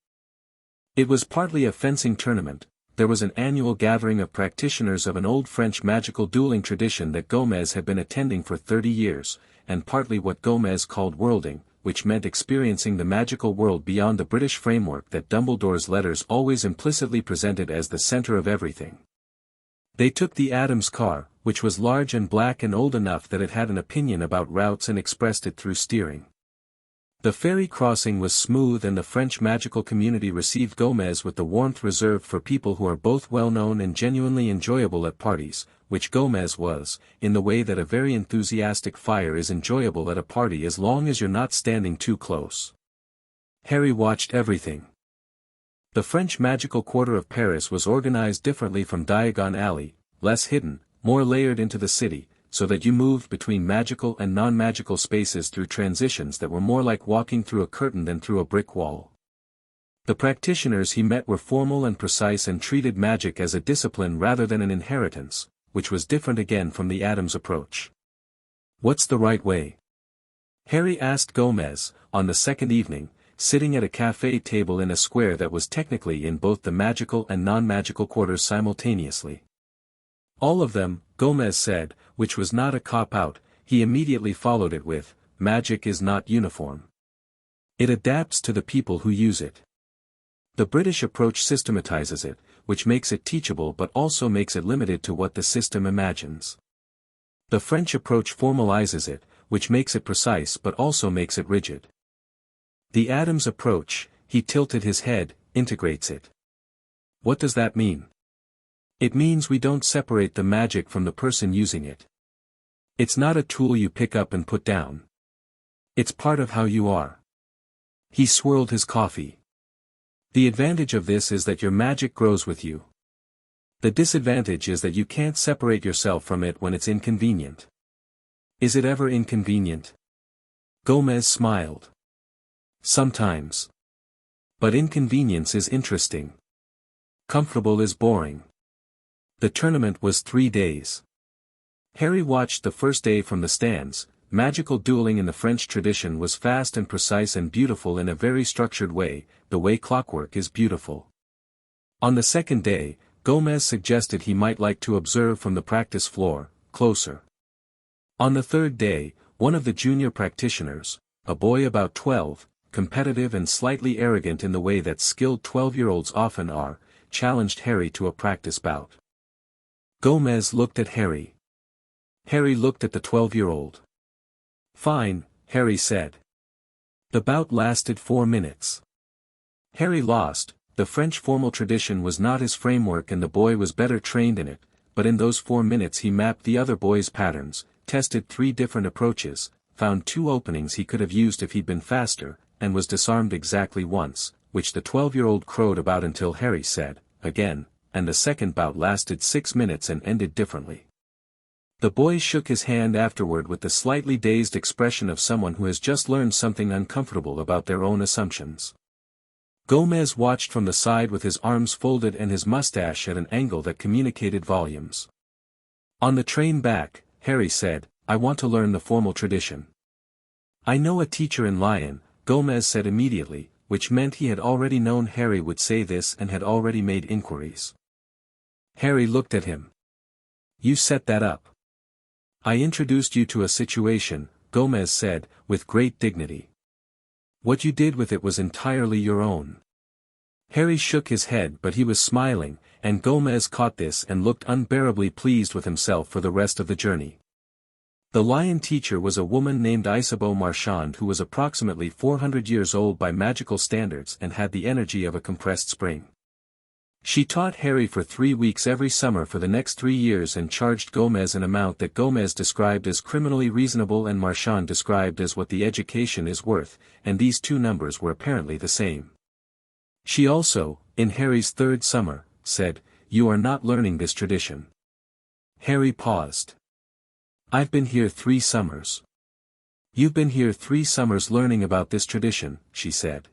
It was partly a fencing tournament. There was an annual gathering of practitioners of an old French magical dueling tradition that Gomez had been attending for 30 years, and partly what Gomez called worlding, which meant experiencing the magical world beyond the British framework that Dumbledore's letters always implicitly presented as the center of everything. They took the Addams car, which was large and black and old enough that it had an opinion about routes and expressed it through steering. The ferry crossing was smooth, and the French magical community received Gomez with the warmth reserved for people who are both well-known and genuinely enjoyable at parties, which Gomez was, in the way that a very enthusiastic fire is enjoyable at a party as long as you're not standing too close. Harry watched everything. The French magical quarter of Paris was organized differently from Diagon Alley, less hidden, more layered into the city, so that you moved between magical and non-magical spaces through transitions that were more like walking through a curtain than through a brick wall. The practitioners he met were formal and precise and treated magic as a discipline rather than an inheritance, which was different again from the Addams approach. What's the right way? Harry asked Gomez, on the second evening, sitting at a café table in a square that was technically in both the magical and non-magical quarters simultaneously. All of them, Gomez said, which was not a cop-out. He immediately followed it with, magic is not uniform. It adapts to the people who use it. The British approach systematizes it, which makes it teachable but also makes it limited to what the system imagines. The French approach formalizes it, which makes it precise but also makes it rigid. The Addams approach, he tilted his head, integrates it. What does that mean? It means we don't separate the magic from the person using it. It's not a tool you pick up and put down. It's part of how you are. He swirled his coffee. The advantage of this is that your magic grows with you. The disadvantage is that you can't separate yourself from it when it's inconvenient. Is it ever inconvenient? Gomez smiled. Sometimes. But inconvenience is interesting. Comfortable is boring. The tournament was 3 days. Harry watched the first day from the stands. Magical dueling in the French tradition was fast and precise and beautiful in a very structured way, the way clockwork is beautiful. On the second day, Gomez suggested he might like to observe from the practice floor, closer. On the third day, one of the junior practitioners, a boy about 12, competitive and slightly arrogant in the way that skilled 12-year-olds often are, challenged Harry to a practice bout. Gomez looked at Harry. Harry looked at the 12-year-old. "Fine," Harry said. The bout lasted 4 minutes. Harry lost. The French formal tradition was not his framework and the boy was better trained in it, but in those 4 minutes he mapped the other boy's patterns, tested 3 different approaches, found 2 openings he could have used if he'd been faster, and was disarmed exactly once, which the 12-year-old crowed about until Harry said, "Again," and the second bout lasted 6 minutes and ended differently. The boy shook his hand afterward with the slightly dazed expression of someone who has just learned something uncomfortable about their own assumptions. Gomez watched from the side with his arms folded and his mustache at an angle that communicated volumes. On the train back, Harry said, "I want to learn the formal tradition." "I know a teacher in Lyon," Gomez said immediately, which meant he had already known Harry would say this and had already made inquiries. Harry looked at him. "You set that up." "I introduced you to a situation," Gomez said, with great dignity. "What you did with it was entirely your own." Harry shook his head but he was smiling, and Gomez caught this and looked unbearably pleased with himself for the rest of the journey. The Lion teacher was a woman named Isabeau Marchand who was approximately 400 years old by magical standards and had the energy of a compressed spring. She taught Harry for 3 weeks every summer for the next 3 years and charged Gomez an amount that Gomez described as criminally reasonable and Marchand described as what the education is worth, and these 2 numbers were apparently the same. She also, in Harry's 3rd summer, said, "You are not learning this tradition." Harry paused. "I've been here 3 summers. "You've been here 3 summers learning about this tradition," she said.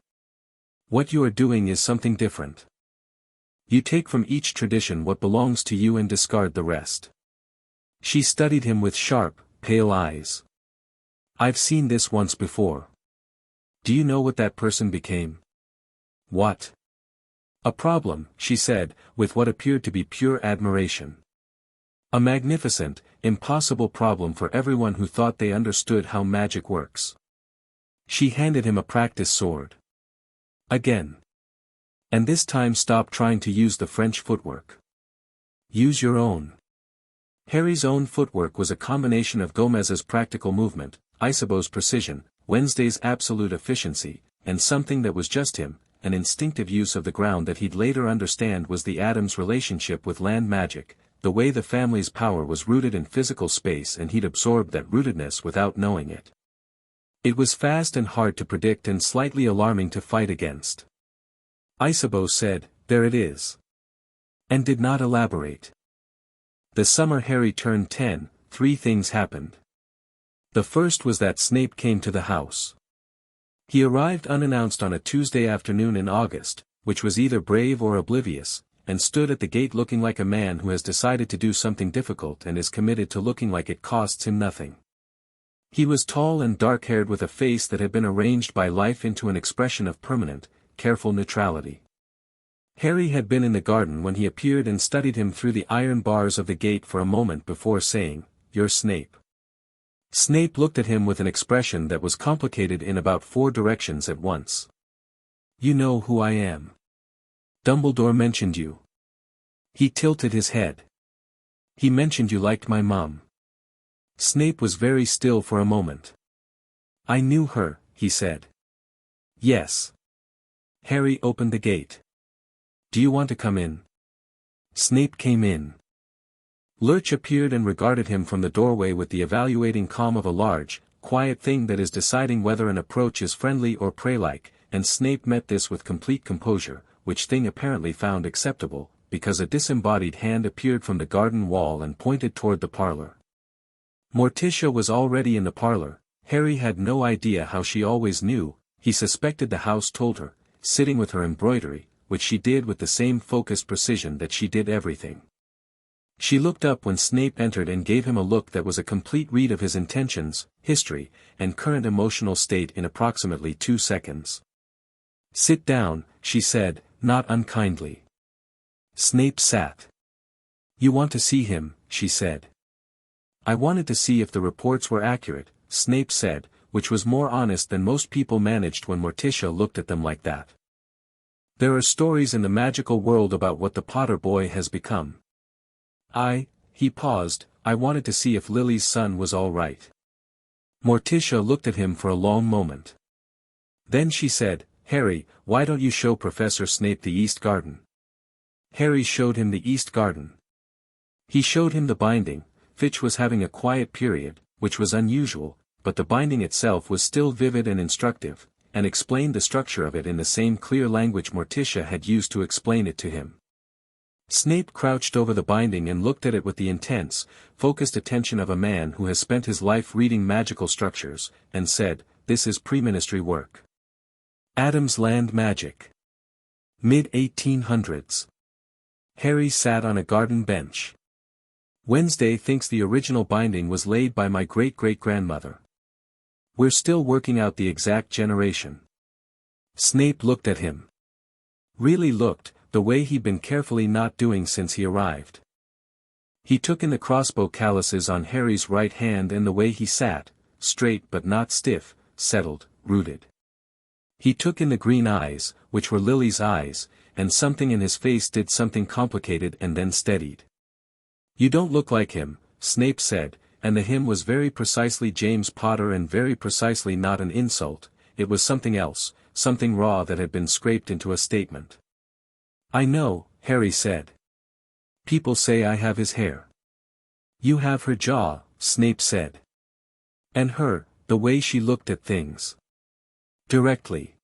"What you are doing is something different. You take from each tradition what belongs to you and discard the rest." She studied him with sharp, pale eyes. "I've seen this once before. Do you know what that person became?" "What?" "A problem," she said, with what appeared to be pure admiration. "A magnificent, impossible problem for everyone who thought they understood how magic works." She handed him a practice sword. "Again. And this time stop trying to use the French footwork. Use your own." Harry's own footwork was a combination of Gomez's practical movement, Isabeau's precision, Wednesday's absolute efficiency, and something that was just him, an instinctive use of the ground that he'd later understand was the Addams relationship with land magic, the way the family's power was rooted in physical space and he'd absorbed that rootedness without knowing it. It was fast and hard to predict and slightly alarming to fight against. Isabeau said, "There it is." And did not elaborate. The summer Harry turned 10, 3 things happened. The first was that Snape came to the house. He arrived unannounced on a Tuesday afternoon in August, which was either brave or oblivious, and stood at the gate looking like a man who has decided to do something difficult and is committed to looking like it costs him nothing. He was tall and dark-haired with a face that had been arranged by life into an expression of permanent, careful neutrality. Harry had been in the garden when he appeared and studied him through the iron bars of the gate for a moment before saying, "You're Snape." Snape looked at him with an expression that was complicated in about 4 directions at once. "You know who I am. Dumbledore mentioned you." He tilted his head. "He mentioned you liked my mum." Snape was very still for a moment. "I knew her," he said. "Yes." Harry opened the gate. "Do you want to come in?" Snape came in. Lurch appeared and regarded him from the doorway with the evaluating calm of a large, quiet thing that is deciding whether an approach is friendly or prey-like, and Snape met this with complete composure, which thing apparently found acceptable, because a disembodied hand appeared from the garden wall and pointed toward the parlor. Morticia was already in the parlor. Harry had no idea how she always knew, he suspected the house told her, sitting with her embroidery, which she did with the same focused precision that she did everything. She looked up when Snape entered and gave him a look that was a complete read of his intentions, history, and current emotional state in approximately 2 seconds. "Sit down," she said, not unkindly. Snape sat. "You want to see him," she said. "I wanted to see if the reports were accurate," Snape said, which was more honest than most people managed when Morticia looked at them like that. There are stories in the magical world about what the Potter boy has become. He paused, I wanted to see if Lily's son was all right. Morticia looked at him for a long moment. Then she said, Harry, why don't you show Professor Snape the East Garden? Harry showed him the East Garden. He showed him the binding. Fitch was having a quiet period, which was unusual, but the binding itself was still vivid and instructive, and explained the structure of it in the same clear language Morticia had used to explain it to him. Snape crouched over the binding and looked at it with the intense, focused attention of a man who has spent his life reading magical structures, and said, This is preministry work. Addams Land Magic. Mid-1800s. Harry sat on a garden bench. Wednesday thinks the original binding was laid by my great-great-grandmother. We're still working out the exact generation. Snape looked at him. Really looked, the way he'd been carefully not doing since he arrived. He took in the crossbow calluses on Harry's right hand and the way he sat, straight but not stiff, settled, rooted. He took in the green eyes, which were Lily's eyes, and something in his face did something complicated and then steadied. You don't look like him, Snape said, and the him was very precisely James Potter and very precisely not an insult, it was something else, something raw that had been scraped into a statement. I know, Harry said. People say I have his hair. You have her jaw, Snape said. And her, the way she looked at things. Directly.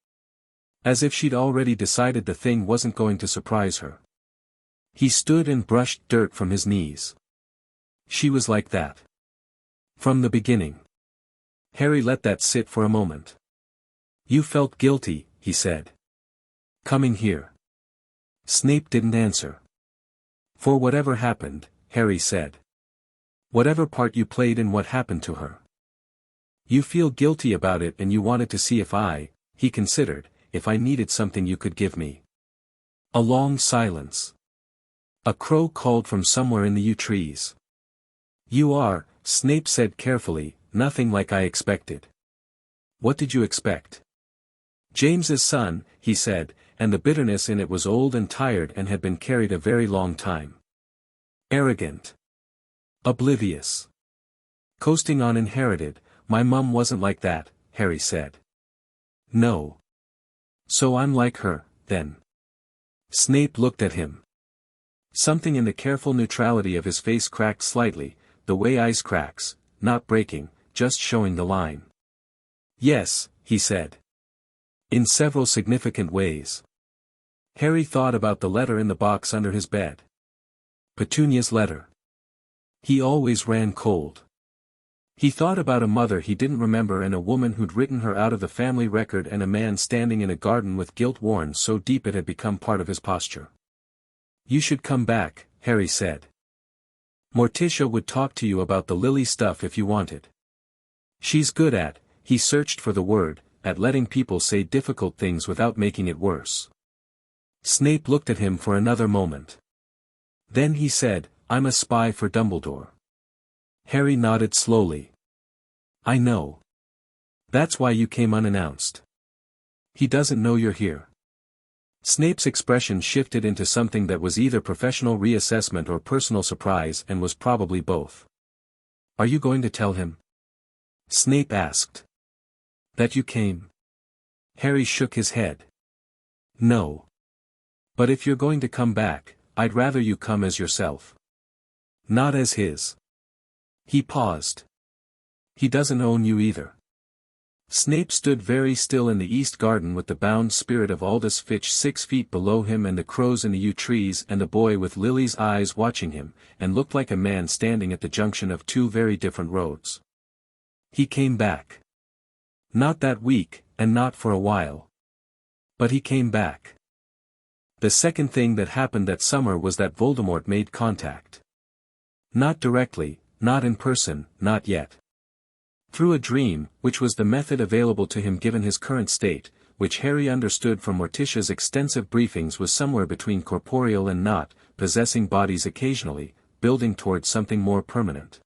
As if she'd already decided the thing wasn't going to surprise her. He stood and brushed dirt from his knees. She was like that. From the beginning. Harry let that sit for a moment. You felt guilty, he said. Coming here. Snape didn't answer. For whatever happened, Harry said. Whatever part you played in what happened to her. You feel guilty about it and you wanted to see if he considered, if I needed something you could give me. A long silence. A crow called from somewhere in the yew trees. You are, Snape said carefully, nothing like I expected. What did you expect? James's son, he said, and the bitterness in it was old and tired and had been carried a very long time. Arrogant. Oblivious. Coasting on inherited, my mum wasn't like that, Harry said. No. So I'm like her, then. Snape looked at him. Something in the careful neutrality of his face cracked slightly, the way ice cracks, not breaking, just showing the line. Yes, he said. In several significant ways. Harry thought about the letter in the box under his bed. Petunia's letter. He always ran cold. He thought about a mother he didn't remember and a woman who'd written her out of the family record and a man standing in a garden with guilt worn so deep it had become part of his posture. You should come back, Harry said. Morticia would talk to you about the Lily stuff if you wanted. She's good at, he searched for the word, at letting people say difficult things without making it worse. Snape looked at him for another moment. Then he said, I'm a spy for Dumbledore. Harry nodded slowly. I know. That's why you came unannounced. He doesn't know you're here. Snape's expression shifted into something that was either professional reassessment or personal surprise and was probably both. Are you going to tell him? Snape asked. That you came? Harry shook his head. No. But if you're going to come back, I'd rather you come as yourself. Not as his. He paused. He doesn't own you either. Snape stood very still in the East Garden with the bound spirit of Aldous Fitch 6 feet below him and the crows in the yew trees and the boy with Lily's eyes watching him, and looked like a man standing at the junction of two very different roads. He came back. Not that week, and not for a while. But he came back. The second thing that happened that summer was that Voldemort made contact. Not directly, not in person, not yet. Through a dream, which was the method available to him given his current state, which Harry understood from Morticia's extensive briefings was somewhere between corporeal and not, possessing bodies occasionally, building towards something more permanent.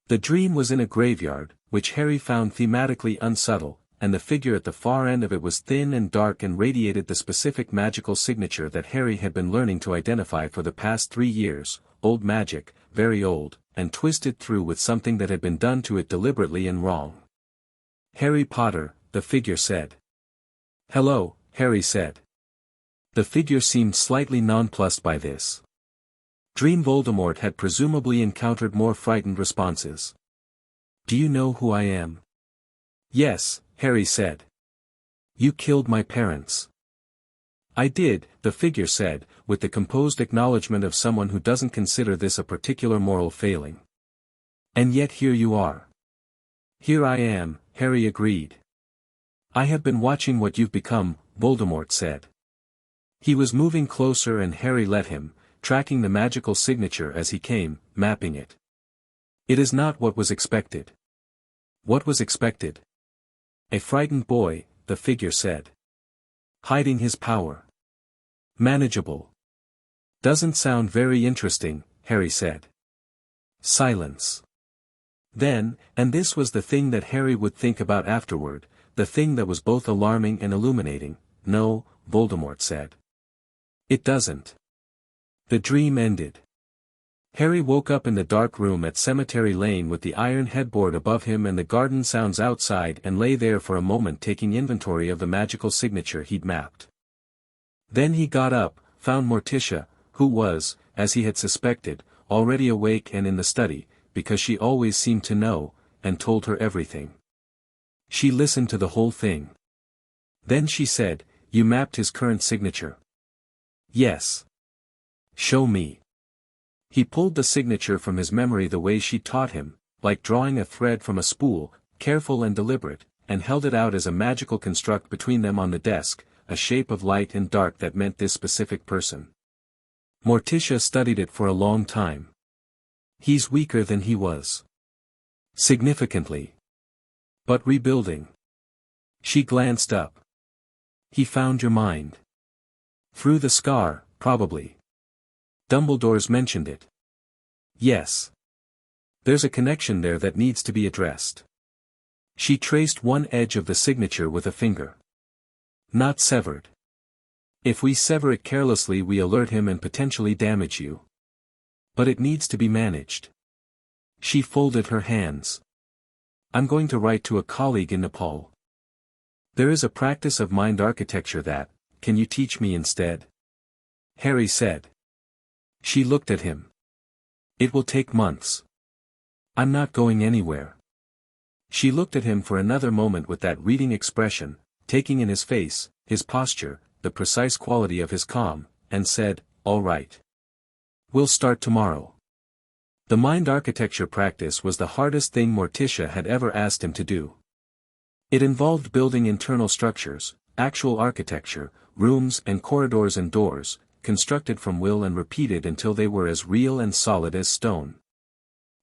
The dream was in a graveyard, which Harry found thematically unsubtle, and the figure at the far end of it was thin and dark and radiated the specific magical signature that Harry had been learning to identify for the past 3 years, old magic, very old, and twisted through with something that had been done to it deliberately and wrong. Harry Potter, the figure said. Hello, Harry said. The figure seemed slightly nonplussed by this. Dream Voldemort had presumably encountered more frightened responses. Do you know who I am? Yes, Harry said. You killed my parents. I did, the figure said, with the composed acknowledgement of someone who doesn't consider this a particular moral failing. And yet here you are. Here I am, Harry agreed. I have been watching what you've become, Voldemort said. He was moving closer and Harry let him, tracking the magical signature as he came, mapping it. It is not what was expected. What was expected? A frightened boy, the figure said. Hiding his power. Manageable. Doesn't sound very interesting, Harry said. Silence. Then, and this was the thing that Harry would think about afterward, the thing that was both alarming and illuminating, no, Voldemort said. It doesn't. The dream ended. Harry woke up in the dark room at Cemetery Lane with the iron headboard above him and the garden sounds outside and lay there for a moment taking inventory of the magical signature he'd mapped. Then he got up, found Morticia, who was, as he had suspected, already awake and in the study, because she always seemed to know, and told her everything. She listened to the whole thing. Then she said, You mapped his current signature. Yes. Show me. He pulled the signature from his memory the way she taught him, like drawing a thread from a spool, careful and deliberate, and held it out as a magical construct between them on the desk, a shape of light and dark that meant this specific person. Morticia studied it for a long time. He's weaker than he was. Significantly. But rebuilding. She glanced up. He found your mind. Through the scar, probably. Dumbledore's mentioned it. Yes. There's a connection there that needs to be addressed. She traced one edge of the signature with a finger. Not severed. If we sever it carelessly we alert him and potentially damage you. But it needs to be managed. She folded her hands. I'm going to write to a colleague in Nepal. There is a practice of mind architecture that, can you teach me instead? Harry said. She looked at him. It will take months. I'm not going anywhere. She looked at him for another moment with that reading expression, taking in his face, his posture, the precise quality of his calm, and said, All right. We'll start tomorrow. The mind architecture practice was the hardest thing Morticia had ever asked him to do. It involved building internal structures, actual architecture, rooms and corridors and doors, constructed from will and repeated until they were as real and solid as stone.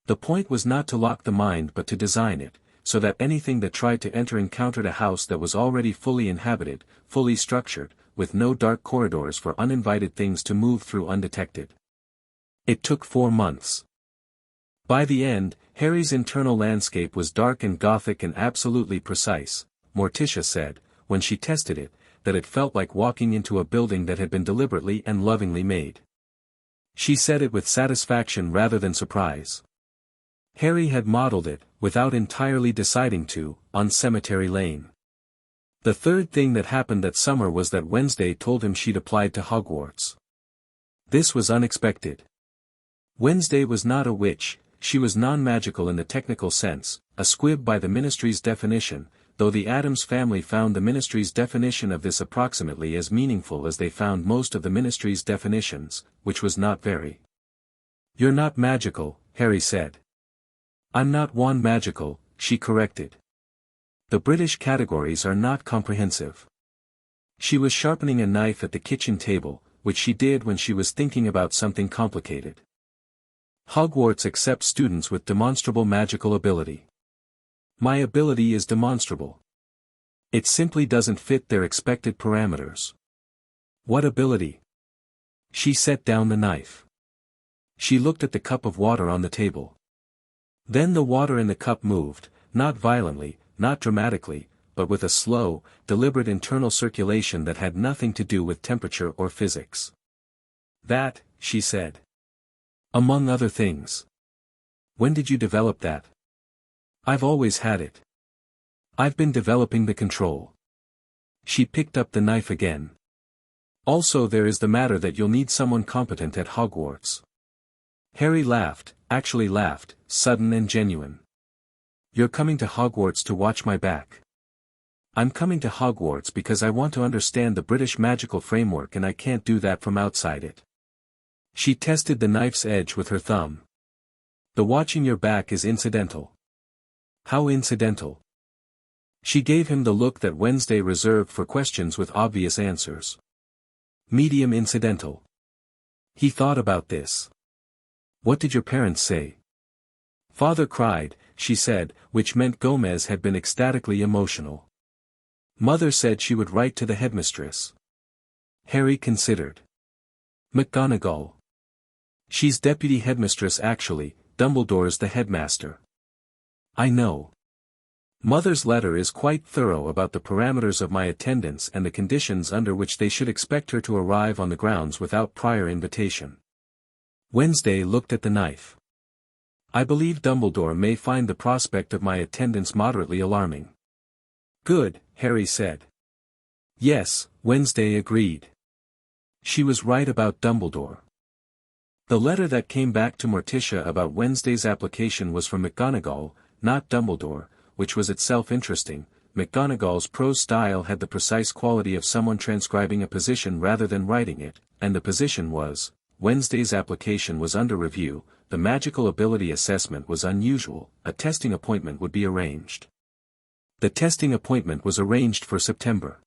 The point was not to lock the mind but to design it, so that anything that tried to enter encountered a house that was already fully inhabited, fully structured, with no dark corridors for uninvited things to move through undetected. It took 4 months. By the end, Harry's internal landscape was dark and gothic and absolutely precise, Morticia said, when she tested it, that it felt like walking into a building that had been deliberately and lovingly made. She said it with satisfaction rather than surprise. Harry had modeled it, without entirely deciding to, on Cemetery Lane. The third thing that happened that summer was that Wednesday told him she'd applied to Hogwarts. This was unexpected. Wednesday was not a witch, she was non-magical in the technical sense, a squib by the Ministry's definition, though the Addams family found the Ministry's definition of this approximately as meaningful as they found most of the Ministry's definitions, which was not very. You're not magical, Harry said. I'm not wand magical, she corrected. The British categories are not comprehensive. She was sharpening a knife at the kitchen table, which she did when she was thinking about something complicated. Hogwarts accepts students with demonstrable magical ability. My ability is demonstrable. It simply doesn't fit their expected parameters. What ability? She set down the knife. She looked at the cup of water on the table. Then the water in the cup moved, not violently, not dramatically, but with a slow, deliberate internal circulation that had nothing to do with temperature or physics. That, she said. Among other things. When did you develop that? I've always had it. I've been developing the control. She picked up the knife again. Also there is the matter that you'll need someone competent at Hogwarts. Harry laughed, actually laughed, sudden and genuine. You're coming to Hogwarts to watch my back. I'm coming to Hogwarts because I want to understand the British magical framework and I can't do that from outside it. She tested the knife's edge with her thumb. The watching your back is incidental. How incidental? She gave him the look that Wednesday reserved for questions with obvious answers. Medium incidental. He thought about this. What did your parents say? Father cried, she said, which meant Gomez had been ecstatically emotional. Mother said she would write to the headmistress. Harry considered. McGonagall. She's deputy headmistress actually, Dumbledore's the headmaster. I know. Mother's letter is quite thorough about the parameters of my attendance and the conditions under which they should expect her to arrive on the grounds without prior invitation. Wednesday looked at the knife. I believe Dumbledore may find the prospect of my attendance moderately alarming. Good, Harry said. Yes, Wednesday agreed. She was right about Dumbledore. The letter that came back to Morticia about Wednesday's application was from McGonagall, not Dumbledore, which was itself interesting. McGonagall's prose style had the precise quality of someone transcribing a position rather than writing it, and the position was, Wednesday's application was under review, the magical ability assessment was unusual, a testing appointment would be arranged. The testing appointment was arranged for September.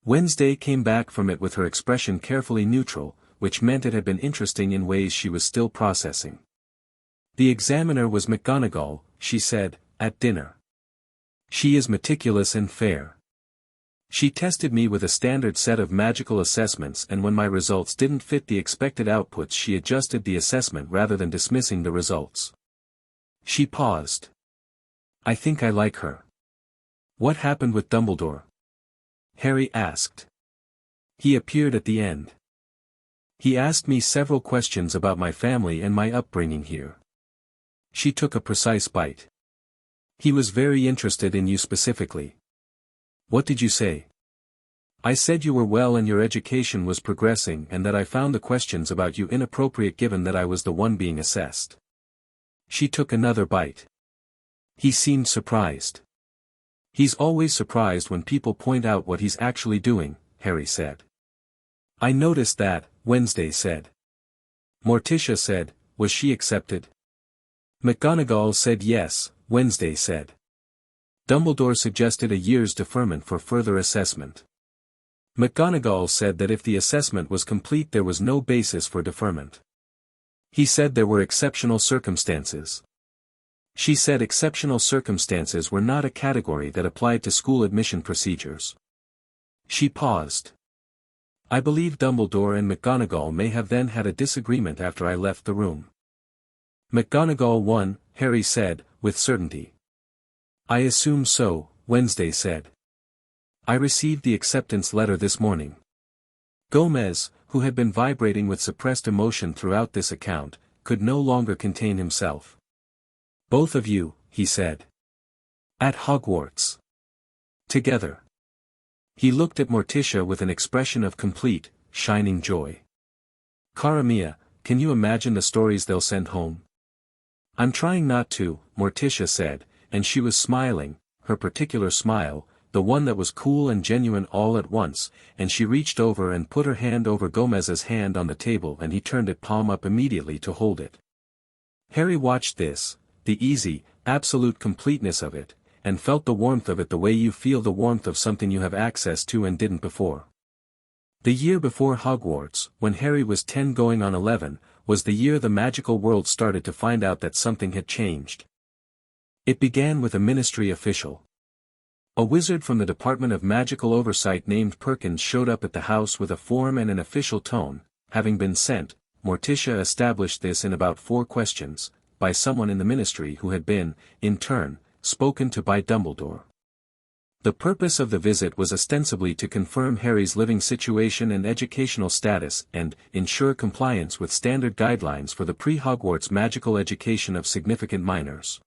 Wednesday came back from it with her expression carefully neutral, which meant it had been interesting in ways she was still processing. The examiner was McGonagall, she said, at dinner. She is meticulous and fair. She tested me with a standard set of magical assessments and when my results didn't fit the expected outputs she adjusted the assessment rather than dismissing the results. She paused. I think I like her. What happened with Dumbledore? Harry asked. He appeared at the end. He asked me several questions about my family and my upbringing here. She took a precise bite. He was very interested in you specifically. What did you say? I said you were well and your education was progressing and that I found the questions about you inappropriate given that I was the one being assessed. She took another bite. He seemed surprised. He's always surprised when people point out what he's actually doing, Harry said. I noticed that, Wednesday said. Morticia said, was she accepted? McGonagall said yes, Wednesday said. Dumbledore suggested a year's deferment for further assessment. McGonagall said that if the assessment was complete there was no basis for deferment. He said there were exceptional circumstances. She said exceptional circumstances were not a category that applied to school admission procedures. She paused. I believe Dumbledore and McGonagall may have then had a disagreement after I left the room. McGonagall won, Harry said, with certainty. I assume so, Wednesday said. I received the acceptance letter this morning. Gomez, who had been vibrating with suppressed emotion throughout this account, could no longer contain himself. Both of you, he said. At Hogwarts. Together. He looked at Morticia with an expression of complete, shining joy. Cara mia, can you imagine the stories they'll send home? I'm trying not to, Morticia said, and she was smiling, her particular smile, the one that was cool and genuine all at once, and she reached over and put her hand over Gomez's hand on the table and he turned it palm up immediately to hold it. Harry watched this, the easy, absolute completeness of it, and felt the warmth of it the way you feel the warmth of something you have access to and didn't before. The year before Hogwarts, when Harry was 10 going on 11, was the year the magical world started to find out that something had changed. It began with a ministry official. A wizard from the Department of Magical Oversight named Perkins showed up at the house with a form and an official tone, having been sent, Morticia established this in about 4 questions, by someone in the ministry who had been, in turn, spoken to by Dumbledore. The purpose of the visit was ostensibly to confirm Harry's living situation and educational status and ensure compliance with standard guidelines for the pre-Hogwarts magical education of significant minors.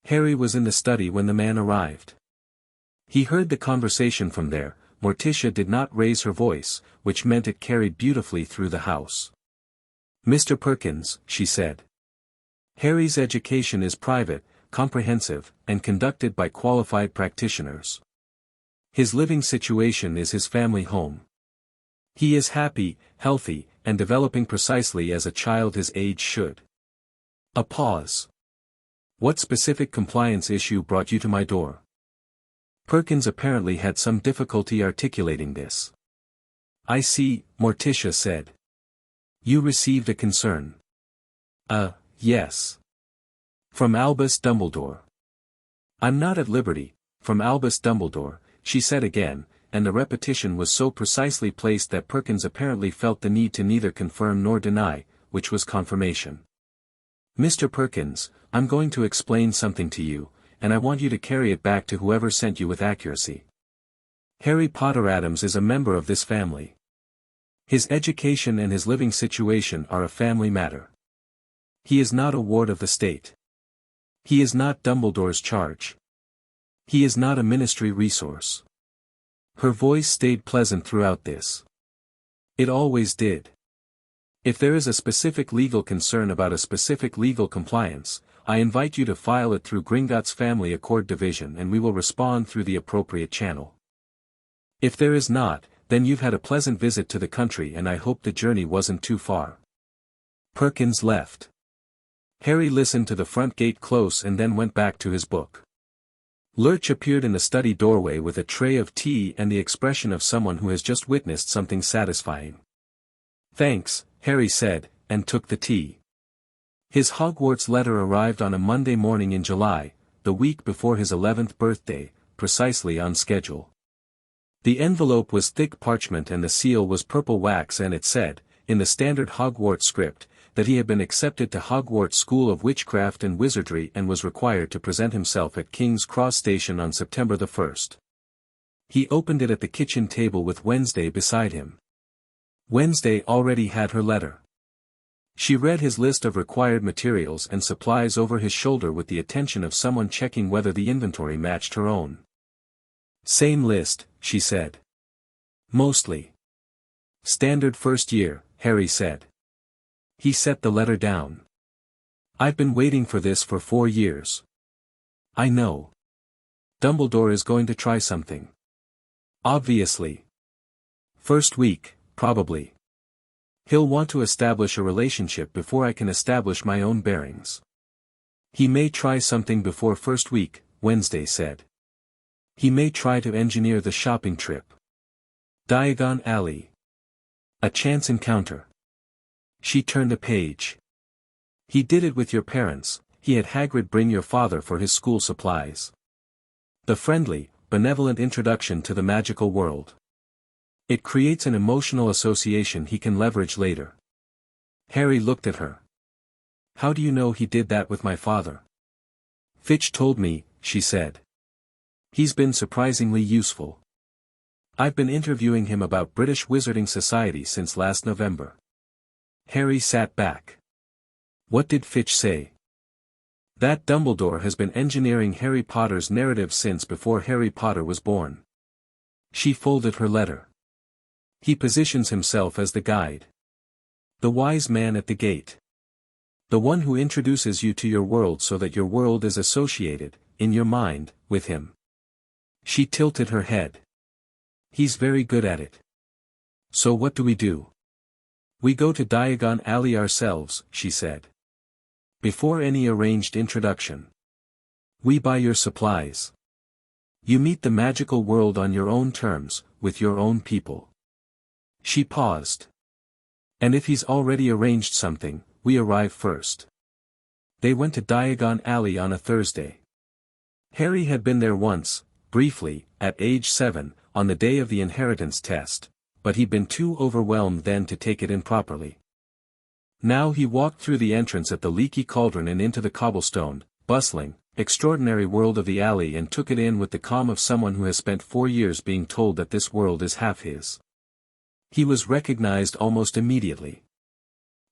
Harry was in the study when the man arrived. He heard the conversation from there. Morticia did not raise her voice, which meant it carried beautifully through the house. "Mr. Perkins," she said. "Harry's education is private, comprehensive, and conducted by qualified practitioners. His living situation is his family home. He is happy, healthy, and developing precisely as a child his age should." A pause. "What specific compliance issue brought you to my door?" Perkins apparently had some difficulty articulating this. "I see," Morticia said. "You received a concern." Yes. "From Albus Dumbledore." "I'm not at liberty." "From Albus Dumbledore," she said again, and the repetition was so precisely placed that Perkins apparently felt the need to neither confirm nor deny, which was confirmation. "Mr. Perkins, I'm going to explain something to you, and I want you to carry it back to whoever sent you with accuracy. Harry Potter Addams is a member of this family. His education and his living situation are a family matter. He is not a ward of the state. He is not Dumbledore's charge. He is not a ministry resource." Her voice stayed pleasant throughout this. It always did. "If there is a specific legal concern about a specific legal compliance, I invite you to file it through Gringotts Family Accord Division and we will respond through the appropriate channel. If there is not, then you've had a pleasant visit to the country and I hope the journey wasn't too far." Perkins left. Harry listened to the front gate close and then went back to his book. Lurch appeared in the study doorway with a tray of tea and the expression of someone who has just witnessed something satisfying. "Thanks," Harry said, and took the tea. His Hogwarts letter arrived on a Monday morning in July, the week before his 11th birthday, precisely on schedule. The envelope was thick parchment and the seal was purple wax and it said, in the standard Hogwarts script, that he had been accepted to Hogwarts School of Witchcraft and Wizardry and was required to present himself at King's Cross Station on September the 1st. He opened it at the kitchen table with Wednesday beside him. Wednesday already had her letter. She read his list of required materials and supplies over his shoulder with the attention of someone checking whether the inventory matched her own. "Same list," she said. "Mostly. Standard first year," Harry said. He set the letter down. "I've been waiting for this for 4 years. I know. Dumbledore is going to try something. Obviously. First week, probably. He'll want to establish a relationship before I can establish my own bearings. He may try something before first week," Wednesday said. "He may try to engineer the shopping trip. Diagon Alley. A chance encounter." She turned a page. "He did it with your parents, he had Hagrid bring your father for his school supplies. The friendly, benevolent introduction to the magical world. It creates an emotional association he can leverage later." Harry looked at her. "How do you know he did that with my father?" "Fitch told me," she said. "He's been surprisingly useful. I've been interviewing him about British Wizarding Society since last November." Harry sat back. "What did Fitch say?" "That Dumbledore has been engineering Harry Potter's narrative since before Harry Potter was born." She folded her letter. "He positions himself as the guide. The wise man at the gate. The one who introduces you to your world so that your world is associated, in your mind, with him." She tilted her head. "He's very good at it. So what do we do?" "We go to Diagon Alley ourselves," she said. "Before any arranged introduction. We buy your supplies. You meet the magical world on your own terms, with your own people." She paused. "And if he's already arranged something, we arrive first." They went to Diagon Alley on a Thursday. Harry had been there once, briefly, at age 7, on the day of the inheritance test, but he'd been too overwhelmed then to take it in properly. Now he walked through the entrance at the leaky cauldron and into the cobblestone, bustling, extraordinary world of the alley and took it in with the calm of someone who has spent 4 years being told that this world is half his. He was recognized almost immediately.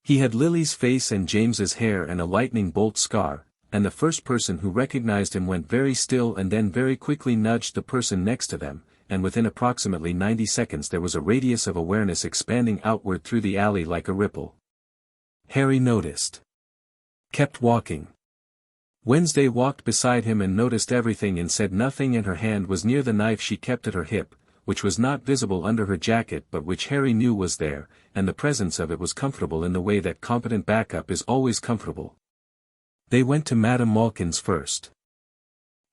He had Lily's face and James's hair and a lightning bolt scar, and the first person who recognized him went very still and then very quickly nudged the person next to them, and within approximately 90 seconds there was a radius of awareness expanding outward through the alley like a ripple. Harry noticed. Kept walking. Wednesday walked beside him and noticed everything and said nothing, and her hand was near the knife she kept at her hip, which was not visible under her jacket but which Harry knew was there, and the presence of it was comfortable in the way that competent backup is always comfortable. They went to Madame Malkin's first.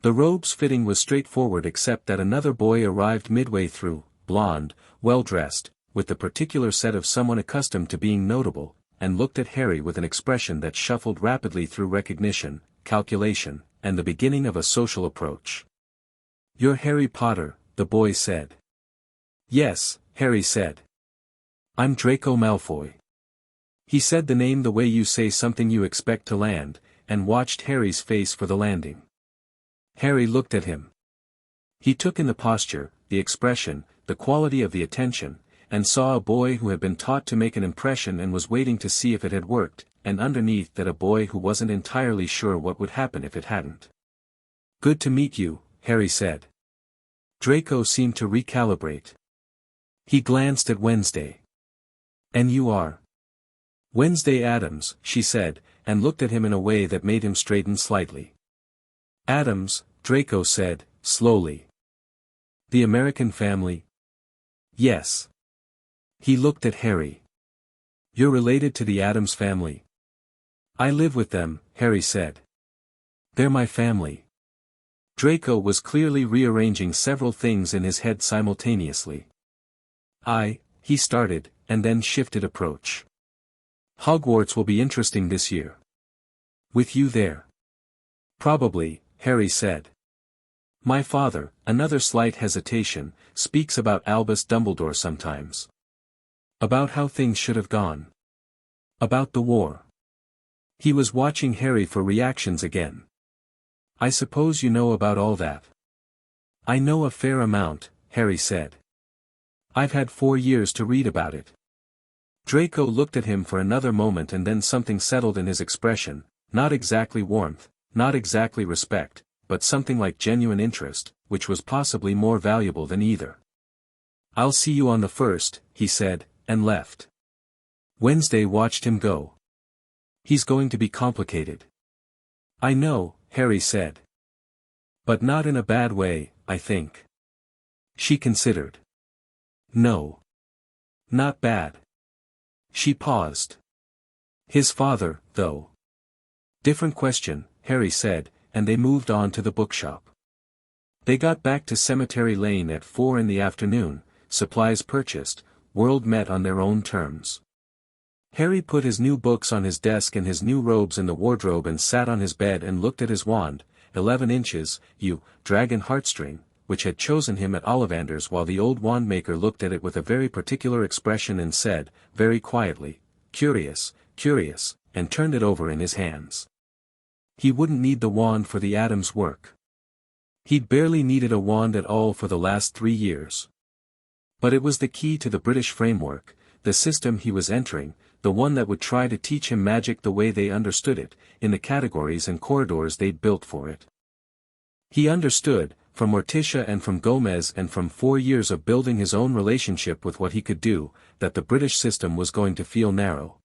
The robe's fitting was straightforward except that another boy arrived midway through, blond, well-dressed, with the particular set of someone accustomed to being notable, and looked at Harry with an expression that shuffled rapidly through recognition, calculation, and the beginning of a social approach. "You're Harry Potter," the boy said. "Yes," Harry said. "I'm Draco Malfoy." He said the name the way you say something you expect to land, and watched Harry's face for the landing. Harry looked at him. He took in the posture, the expression, the quality of the attention, and saw a boy who had been taught to make an impression and was waiting to see if it had worked, and underneath that a boy who wasn't entirely sure what would happen if it hadn't. "Good to meet you," Harry said. Draco seemed to recalibrate. He glanced at Wednesday. "And you are?" "Wednesday Addams," she said, and looked at him in a way that made him straighten slightly. "Addams," Draco said, slowly. "The American family?" "Yes." He looked at Harry. "You're related to the Addams family?" "I live with them," Harry said. "They're my family." Draco was clearly rearranging several things in his head simultaneously. He started, and then shifted approach. "Hogwarts will be interesting this year. With you there." "Probably," Harry said. "My father," another slight hesitation, "speaks about Albus Dumbledore sometimes. About how things should have gone. About the war." He was watching Harry for reactions again. "I suppose you know about all that." "I know a fair amount," Harry said. "I've had 4 years to read about it." Draco looked at him for another moment and then something settled in his expression, not exactly warmth, not exactly respect, but something like genuine interest, which was possibly more valuable than either. "I'll see you on the first," he said, and left. Wednesday watched him go. "He's going to be complicated." "I know," Harry said. "But not in a bad way, I think." She considered. "No. Not bad." She paused. "His father, though." "Different question," Harry said, and they moved on to the bookshop. They got back to Cemetery Lane at 4 in the afternoon, supplies purchased, world met on their own terms. Harry put his new books on his desk and his new robes in the wardrobe and sat on his bed and looked at his wand, 11 inches, dragon heartstring, which had chosen him at Ollivander's, while the old wand maker looked at it with a very particular expression and said, very quietly, "Curious, curious," and turned it over in his hands. He wouldn't need the wand for the Addams work. He'd barely needed a wand at all for the last 3 years. But it was the key to the British framework, the system he was entering, the one that would try to teach him magic the way they understood it, in the categories and corridors they'd built for it. He understood, from Morticia and from Gomez and from 4 years of building his own relationship with what he could do, that the British system was going to feel narrow.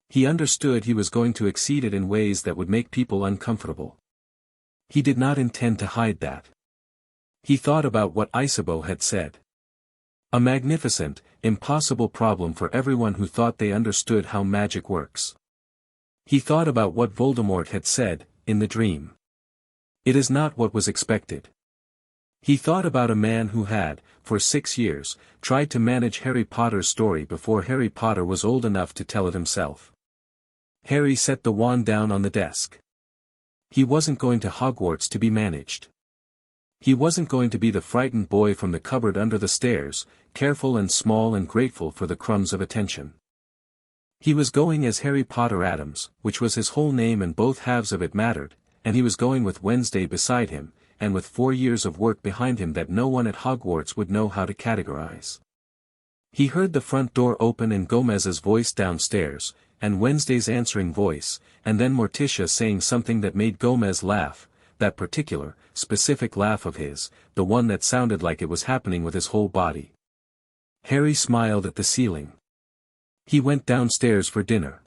He understood he was going to exceed it in ways that would make people uncomfortable. He did not intend to hide that. He thought about what Isabeau had said. A magnificent, impossible problem for everyone who thought they understood how magic works. He thought about what Voldemort had said, in the dream. It is not what was expected. He thought about a man who had, for 6 years, tried to manage Harry Potter's story before Harry Potter was old enough to tell it himself. Harry set the wand down on the desk. He wasn't going to Hogwarts to be managed. He wasn't going to be the frightened boy from the cupboard under the stairs, careful and small and grateful for the crumbs of attention. He was going as Harry Potter Addams, which was his whole name and both halves of it mattered, and he was going with Wednesday beside him, and with 4 years of work behind him that no one at Hogwarts would know how to categorize. He heard the front door open and Gomez's voice downstairs, and Wednesday's answering voice, and then Morticia saying something that made Gomez laugh, that particular, specific laugh of his, the one that sounded like it was happening with his whole body. Harry smiled at the ceiling. He went downstairs for dinner.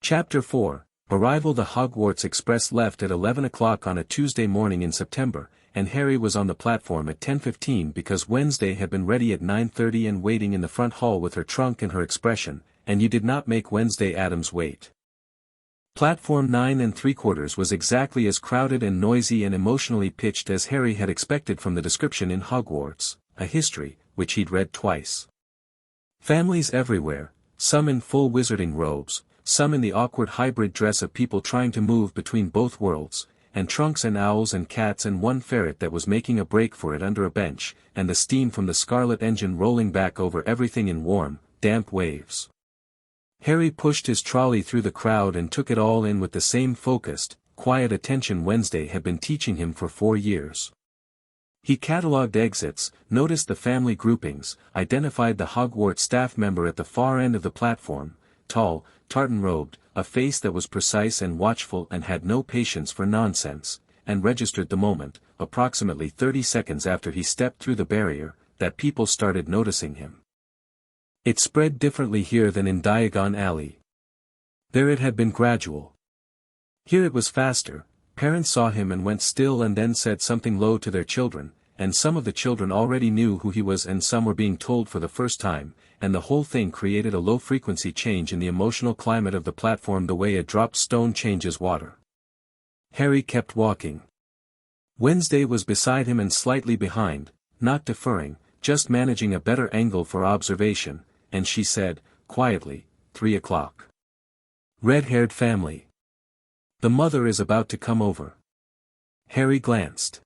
Chapter 4, Arrival. The Hogwarts Express left at 11 o'clock on a Tuesday morning in September, and Harry was on the platform at 10:15 because Wednesday had been ready at 9:30 and waiting in the front hall with her trunk and her expression, and you did not make Wednesday Addams wait. Platform 9 3/4 was exactly as crowded and noisy and emotionally pitched as Harry had expected from the description in Hogwarts, a history, which he'd read twice. Families everywhere, some in full wizarding robes, some in the awkward hybrid dress of people trying to move between both worlds, and trunks and owls and cats and one ferret that was making a break for it under a bench, and the steam from the scarlet engine rolling back over everything in warm, damp waves. Harry pushed his trolley through the crowd and took it all in with the same focused, quiet attention Wednesday had been teaching him for 4 years. He catalogued exits, noticed the family groupings, identified the Hogwarts staff member at the far end of the platform, tall, tartan-robed, a face that was precise and watchful and had no patience for nonsense, and registered the moment, approximately 30 seconds after he stepped through the barrier, that people started noticing him. It spread differently here than in Diagon Alley. There it had been gradual. Here it was faster. Parents saw him and went still and then said something low to their children, and some of the children already knew who he was and some were being told for the first time, and the whole thing created a low-frequency change in the emotional climate of the platform the way a dropped stone changes water. Harry kept walking. Wednesday was beside him and slightly behind, not deferring, just managing a better angle for observation, and she said, quietly, 3 o'clock. Red-haired family. The mother is about to come over. Harry glanced.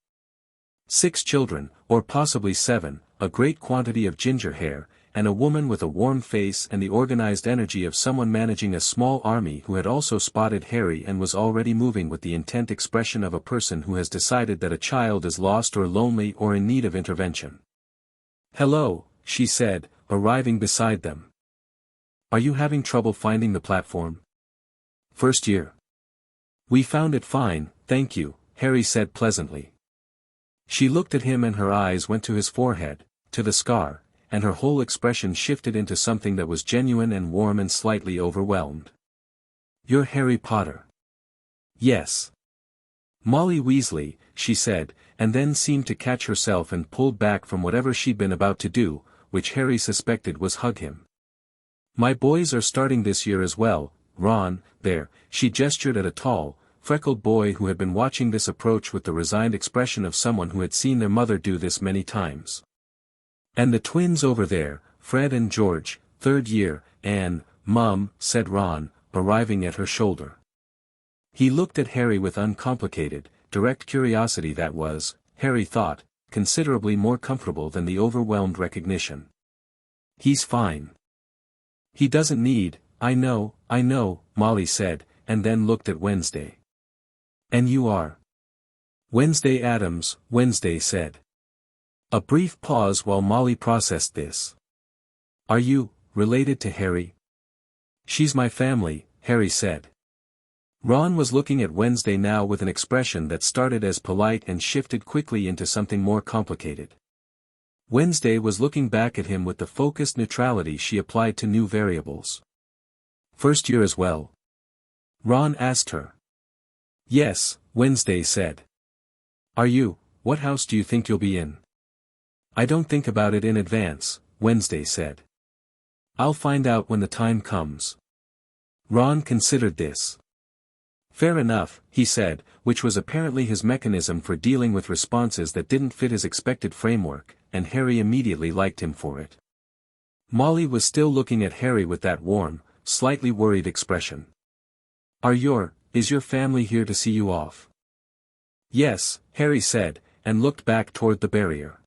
6 children, or possibly 7, a great quantity of ginger hair, and a woman with a warm face and the organized energy of someone managing a small army who had also spotted Harry and was already moving with the intent expression of a person who has decided that a child is lost or lonely or in need of intervention. "Hello," she said, arriving beside them. "Are you having trouble finding the platform?" "First year." "We found it fine, thank you," Harry said pleasantly. She looked at him and her eyes went to his forehead, to the scar, and her whole expression shifted into something that was genuine and warm and slightly overwhelmed. "You're Harry Potter." "Yes." "Molly Weasley," she said, and then seemed to catch herself and pulled back from whatever she'd been about to do, which Harry suspected was hug him. "My boys are starting this year as well, Ron, there," she gestured at a tall, freckled boy who had been watching this approach with the resigned expression of someone who had seen their mother do this many times. "And the twins over there, Fred and George, 3rd year, and, Mum," said Ron, arriving at her shoulder. He looked at Harry with uncomplicated, direct curiosity that was, Harry thought, considerably more comfortable than the overwhelmed recognition. "He's fine. He doesn't need, I know," Molly said, and then looked at Wednesday. "And you are?" "Wednesday Addams," Wednesday said. A brief pause while Molly processed this. "Are you related to Harry?" "She's my family," Harry said. Ron was looking at Wednesday now with an expression that started as polite and shifted quickly into something more complicated. Wednesday was looking back at him with the focused neutrality she applied to new variables. "First year as well?" Ron asked her. "Yes," Wednesday said. "Are you? What house do you think you'll be in?" "I don't think about it in advance," Wednesday said. "I'll find out when the time comes." Ron considered this. "Fair enough," he said, which was apparently his mechanism for dealing with responses that didn't fit his expected framework, and Harry immediately liked him for it. Molly was still looking at Harry with that warm, slightly worried expression. Is your family here to see you off?" "Yes," Harry said, and looked back toward the barrier.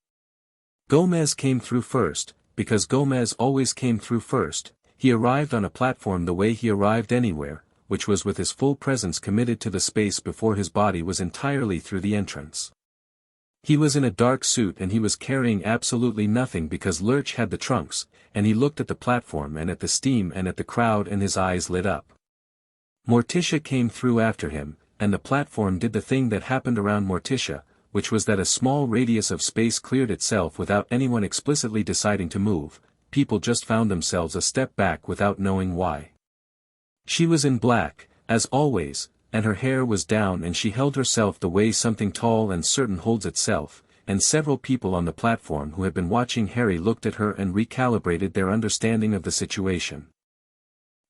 Gomez came through first, because Gomez always came through first. He arrived on a platform the way he arrived anywhere, which was with his full presence committed to the space before his body was entirely through the entrance. He was in a dark suit and he was carrying absolutely nothing because Lurch had the trunks, and he looked at the platform and at the steam and at the crowd and his eyes lit up. Morticia came through after him, and the platform did the thing that happened around Morticia, which was that a small radius of space cleared itself without anyone explicitly deciding to move. People just found themselves a step back without knowing why. She was in black, as always, and her hair was down and she held herself the way something tall and certain holds itself, and several people on the platform who had been watching Harry looked at her and recalibrated their understanding of the situation.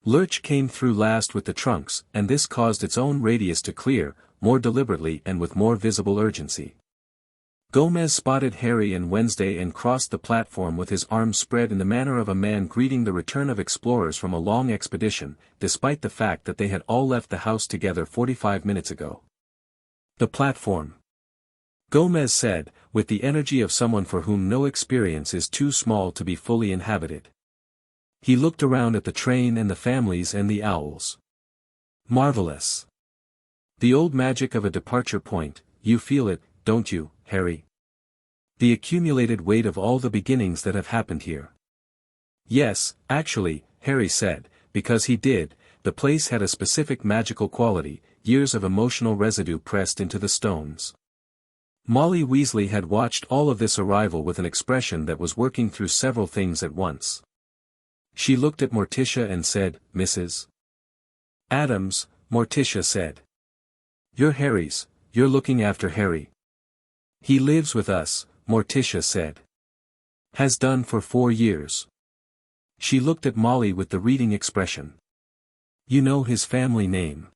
Lurch came through last with the trunks, and this caused its own radius to clear, more deliberately and with more visible urgency. Gomez spotted Harry and Wednesday and crossed the platform with his arms spread in the manner of a man greeting the return of explorers from a long expedition, despite the fact that they had all left the house together 45 minutes ago. The platform, Gomez said, with the energy of someone for whom no experience is too small to be fully inhabited. He looked around at the train and the families and the owls. Marvelous. The old magic of a departure point, you feel it, don't you, Harry? The accumulated weight of all the beginnings that have happened here. Yes, actually, Harry said, because he did. The place had a specific magical quality, years of emotional residue pressed into the stones. Molly Weasley had watched all of this arrival with an expression that was working through several things at once. She looked at Morticia and said, "Mrs. Addams," Morticia said. "You're Harry's, you're looking after Harry." "He lives with us," Morticia said. "Has done for 4 years." She looked at Molly with the reading expression. "You know his family name?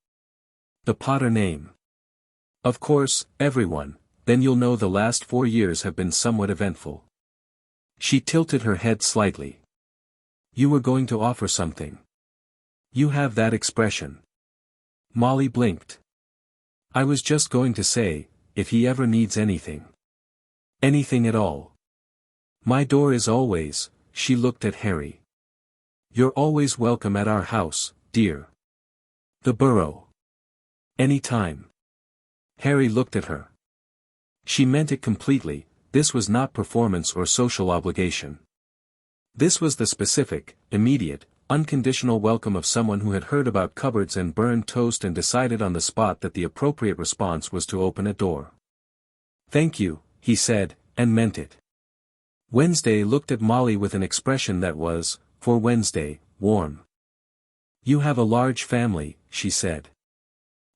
The Potter name?" "Of course, everyone, then you'll know the last 4 years have been somewhat eventful." She tilted her head slightly. "You were going to offer something. You have that expression." Molly blinked. "I was just going to say, if he ever needs anything. Anything at all. My door is always," she looked at Harry. "You're always welcome at our house, dear. The Burrow. Any time." Harry looked at her. She meant it completely. This was not performance or social obligation. This was the specific, immediate, unconditional welcome of someone who had heard about cupboards and burned toast and decided on the spot that the appropriate response was to open a door. "Thank you," he said, and meant it. Wednesday looked at Molly with an expression that was, for Wednesday, warm. "You have a large family," she said.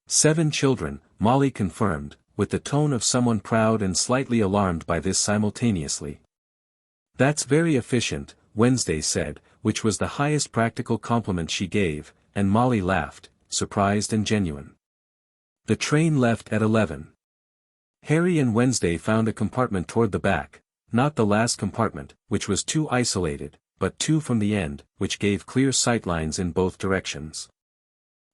7 children, Molly confirmed, with the tone of someone proud and slightly alarmed by this simultaneously. "That's very efficient," Wednesday said, which was the highest practical compliment she gave, and Molly laughed, surprised and genuine. The train left at 11. Harry and Wednesday found a compartment toward the back, not the last compartment, which was too isolated, but 2 from the end, which gave clear sightlines in both directions.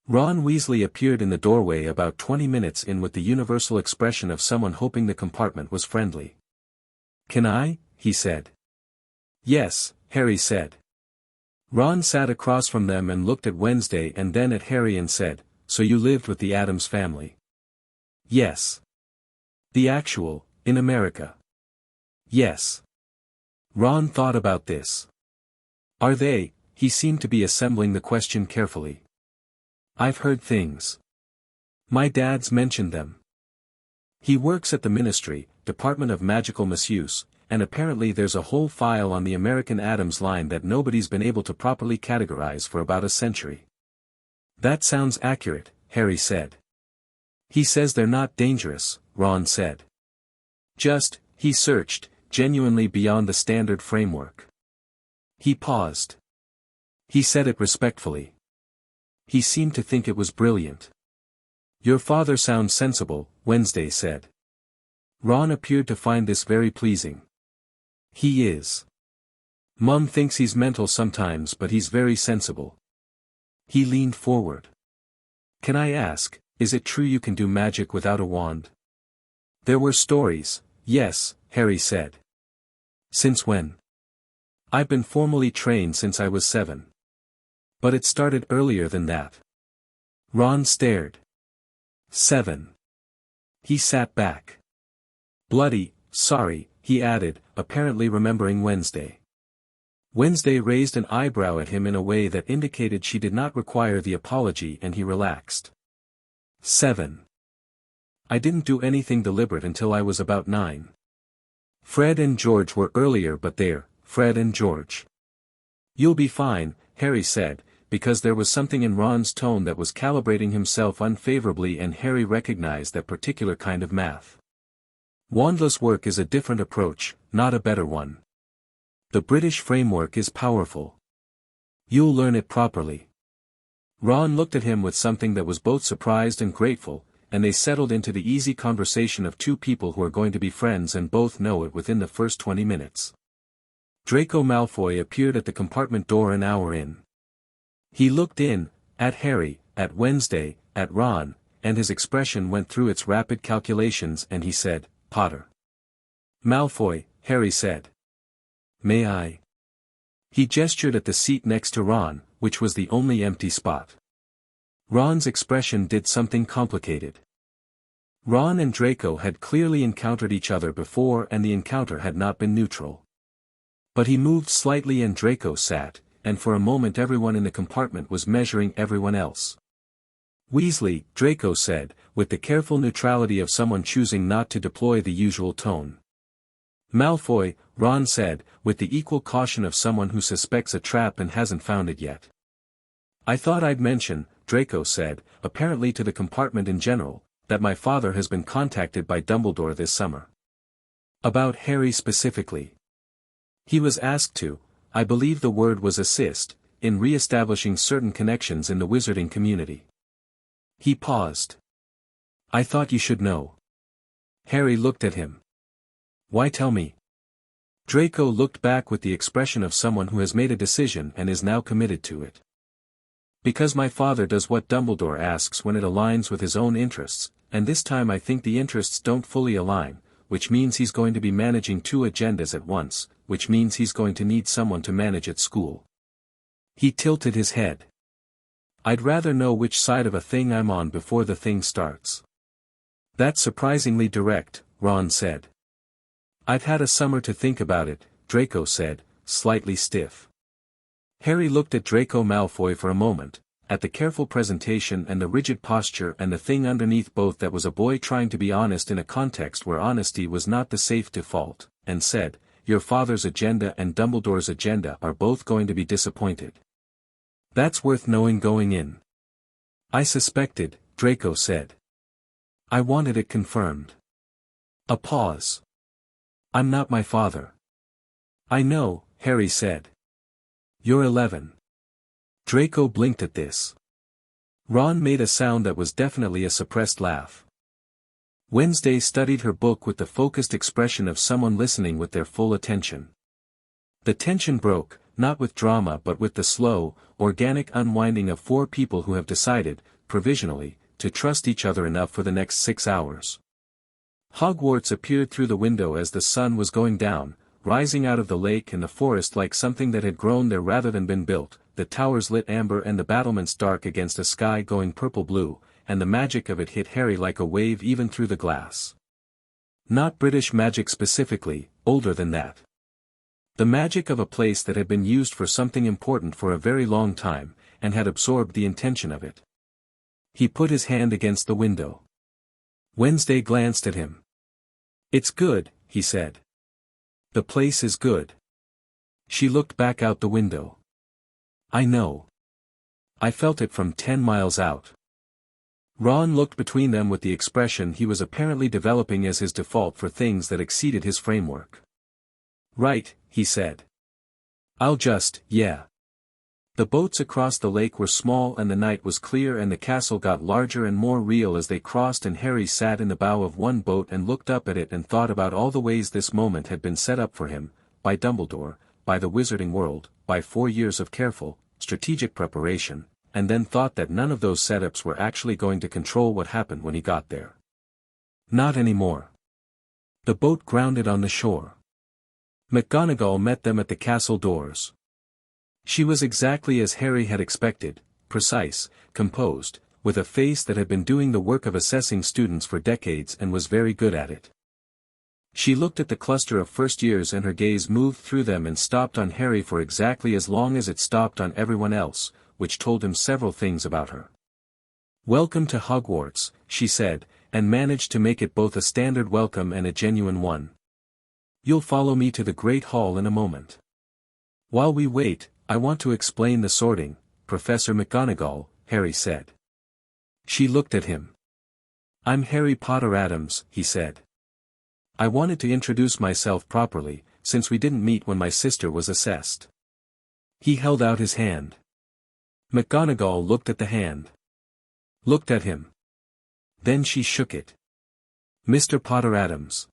Ron Weasley appeared in the doorway about 20 minutes in with the universal expression of someone hoping the compartment was friendly. "Can I?" he said. "Yes," Harry said. Ron sat across from them and looked at Wednesday and then at Harry and said, "So you lived with the Addams family?" "Yes." "The actual, in America?" "Yes." Ron thought about this. "Are they?" He seemed to be assembling the question carefully. "I've heard things. My dad's mentioned them. He works at the Ministry, Department of Magical Misuse, and apparently there's a whole file on the American Addams line that nobody's been able to properly categorize for about a century." "That sounds accurate," Harry said. "He says they're not dangerous," Ron said. "Just," he searched, genuinely beyond the standard framework. He paused. He said it respectfully. He seemed to think it was brilliant. "Your father sounds sensible," Wednesday said. Ron appeared to find this very pleasing. "He is. Mum thinks he's mental sometimes but he's very sensible." He leaned forward. "Can I ask, is it true you can do magic without a wand?" "There were stories, yes," Harry said. "Since when?" "I've been formally trained since I was 7. But it started earlier than that." Ron stared. 7. He sat back. Bloody, sorry, he added, apparently remembering Wednesday. Wednesday raised an eyebrow at him in a way that indicated she did not require the apology, and he relaxed. 7. I didn't do anything deliberate until I was about 9. Fred and George were earlier, but they're Fred and George. You'll be fine, Harry said, because there was something in Ron's tone that was calibrating himself unfavorably, and Harry recognized that particular kind of math. Wandless work is a different approach, not a better one. The British framework is powerful. You'll learn it properly. Ron looked at him with something that was both surprised and grateful, and they settled into the easy conversation of two people who are going to be friends and both know it within the first 20 minutes. Draco Malfoy appeared at the compartment door an hour in. He looked in, at Harry, at Wednesday, at Ron, and his expression went through its rapid calculations, and he said, "Potter." "Malfoy," Harry said. "May I?" He gestured at the seat next to Ron, which was the only empty spot. Ron's expression did something complicated. Ron and Draco had clearly encountered each other before, and the encounter had not been neutral. But he moved slightly and Draco sat, and for a moment everyone in the compartment was measuring everyone else. "Weasley," Draco said, with the careful neutrality of someone choosing not to deploy the usual tone. "Malfoy," Ron said, with the equal caution of someone who suspects a trap and hasn't found it yet. "I thought I'd mention," Draco said, apparently to the compartment in general, "that my father has been contacted by Dumbledore this summer. About Harry specifically. He was asked to, I believe the word was assist, in re-establishing certain connections in the wizarding community." He paused. "I thought you should know." Harry looked at him. "Why tell me?" Draco looked back with the expression of someone who has made a decision and is now committed to it. "Because my father does what Dumbledore asks when it aligns with his own interests, and this time I think the interests don't fully align, which means he's going to be managing 2 agendas at once, which means he's going to need someone to manage at school." He tilted his head. "I'd rather know which side of a thing I'm on before the thing starts." "That's surprisingly direct," Ron said. "I've had a summer to think about it," Draco said, slightly stiff. Harry looked at Draco Malfoy for a moment, at the careful presentation and the rigid posture and the thing underneath both that was a boy trying to be honest in a context where honesty was not the safe default, and said, "Your father's agenda and Dumbledore's agenda are both going to be disappointed. That's worth knowing going in." "I suspected," Draco said. "I wanted it confirmed." A pause. "I'm not my father." "I know," Harry said. "You're 11. Draco blinked at this. Ron made a sound that was definitely a suppressed laugh. Wednesday studied her book with the focused expression of someone listening with their full attention. The tension broke, not with drama but with the slow, organic unwinding of 4 people who have decided, provisionally, to trust each other enough for the next 6 hours. Hogwarts appeared through the window as the sun was going down, rising out of the lake and the forest like something that had grown there rather than been built, the towers lit amber and the battlements dark against a sky going purple-blue, and the magic of it hit Harry like a wave even through the glass. Not British magic specifically, older than that. The magic of a place that had been used for something important for a very long time, and had absorbed the intention of it. He put his hand against the window. Wednesday glanced at him. "It's good," he said. "The place is good." She looked back out the window. "I know. I felt it from 10 miles out." Ron looked between them with the expression he was apparently developing as his default for things that exceeded his framework. "Right," he said. Yeah. The boats across the lake were small and the night was clear and the castle got larger and more real as they crossed, and Harry sat in the bow of one boat and looked up at it and thought about all the ways this moment had been set up for him, by Dumbledore, by the wizarding world, by 4 years of careful, strategic preparation, and then thought that none of those setups were actually going to control what happened when he got there. Not anymore. The boat grounded on the shore. McGonagall met them at the castle doors. She was exactly as Harry had expected, precise, composed, with a face that had been doing the work of assessing students for decades and was very good at it. She looked at the cluster of first years and her gaze moved through them and stopped on Harry for exactly as long as it stopped on everyone else, which told him several things about her. "Welcome to Hogwarts," she said, and managed to make it both a standard welcome and a genuine one. "You'll follow me to the Great Hall in a moment. While we wait, I want to explain the sorting, Professor McGonagall," Harry said. She looked at him. "I'm Harry Potter Addams," he said. "I wanted to introduce myself properly, since we didn't meet when my sister was assessed." He held out his hand. McGonagall looked at the hand. Looked at him. Then she shook it. "Mr. Potter Addams.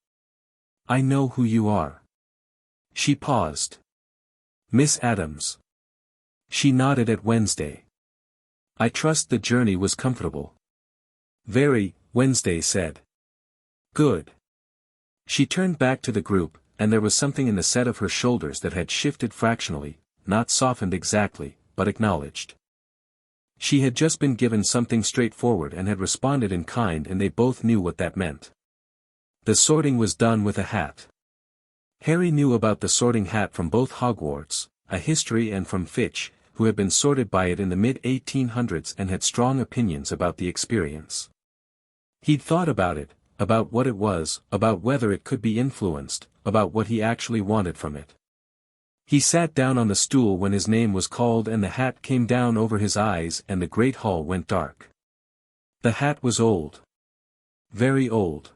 I know who you are." She paused. "Miss Addams." She nodded at Wednesday. "I trust the journey was comfortable." "Very," Wednesday said. "Good." She turned back to the group, and there was something in the set of her shoulders that had shifted fractionally, not softened exactly, but acknowledged. She had just been given something straightforward and had responded in kind, and they both knew what that meant. The sorting was done with a hat. Harry knew about the sorting hat from both Hogwarts, a history, and from Fitch, who had been sorted by it in the mid-1800s and had strong opinions about the experience. He'd thought about it, about what it was, about whether it could be influenced, about what he actually wanted from it. He sat down on the stool when his name was called and the hat came down over his eyes and the great hall went dark. The hat was old. Very old.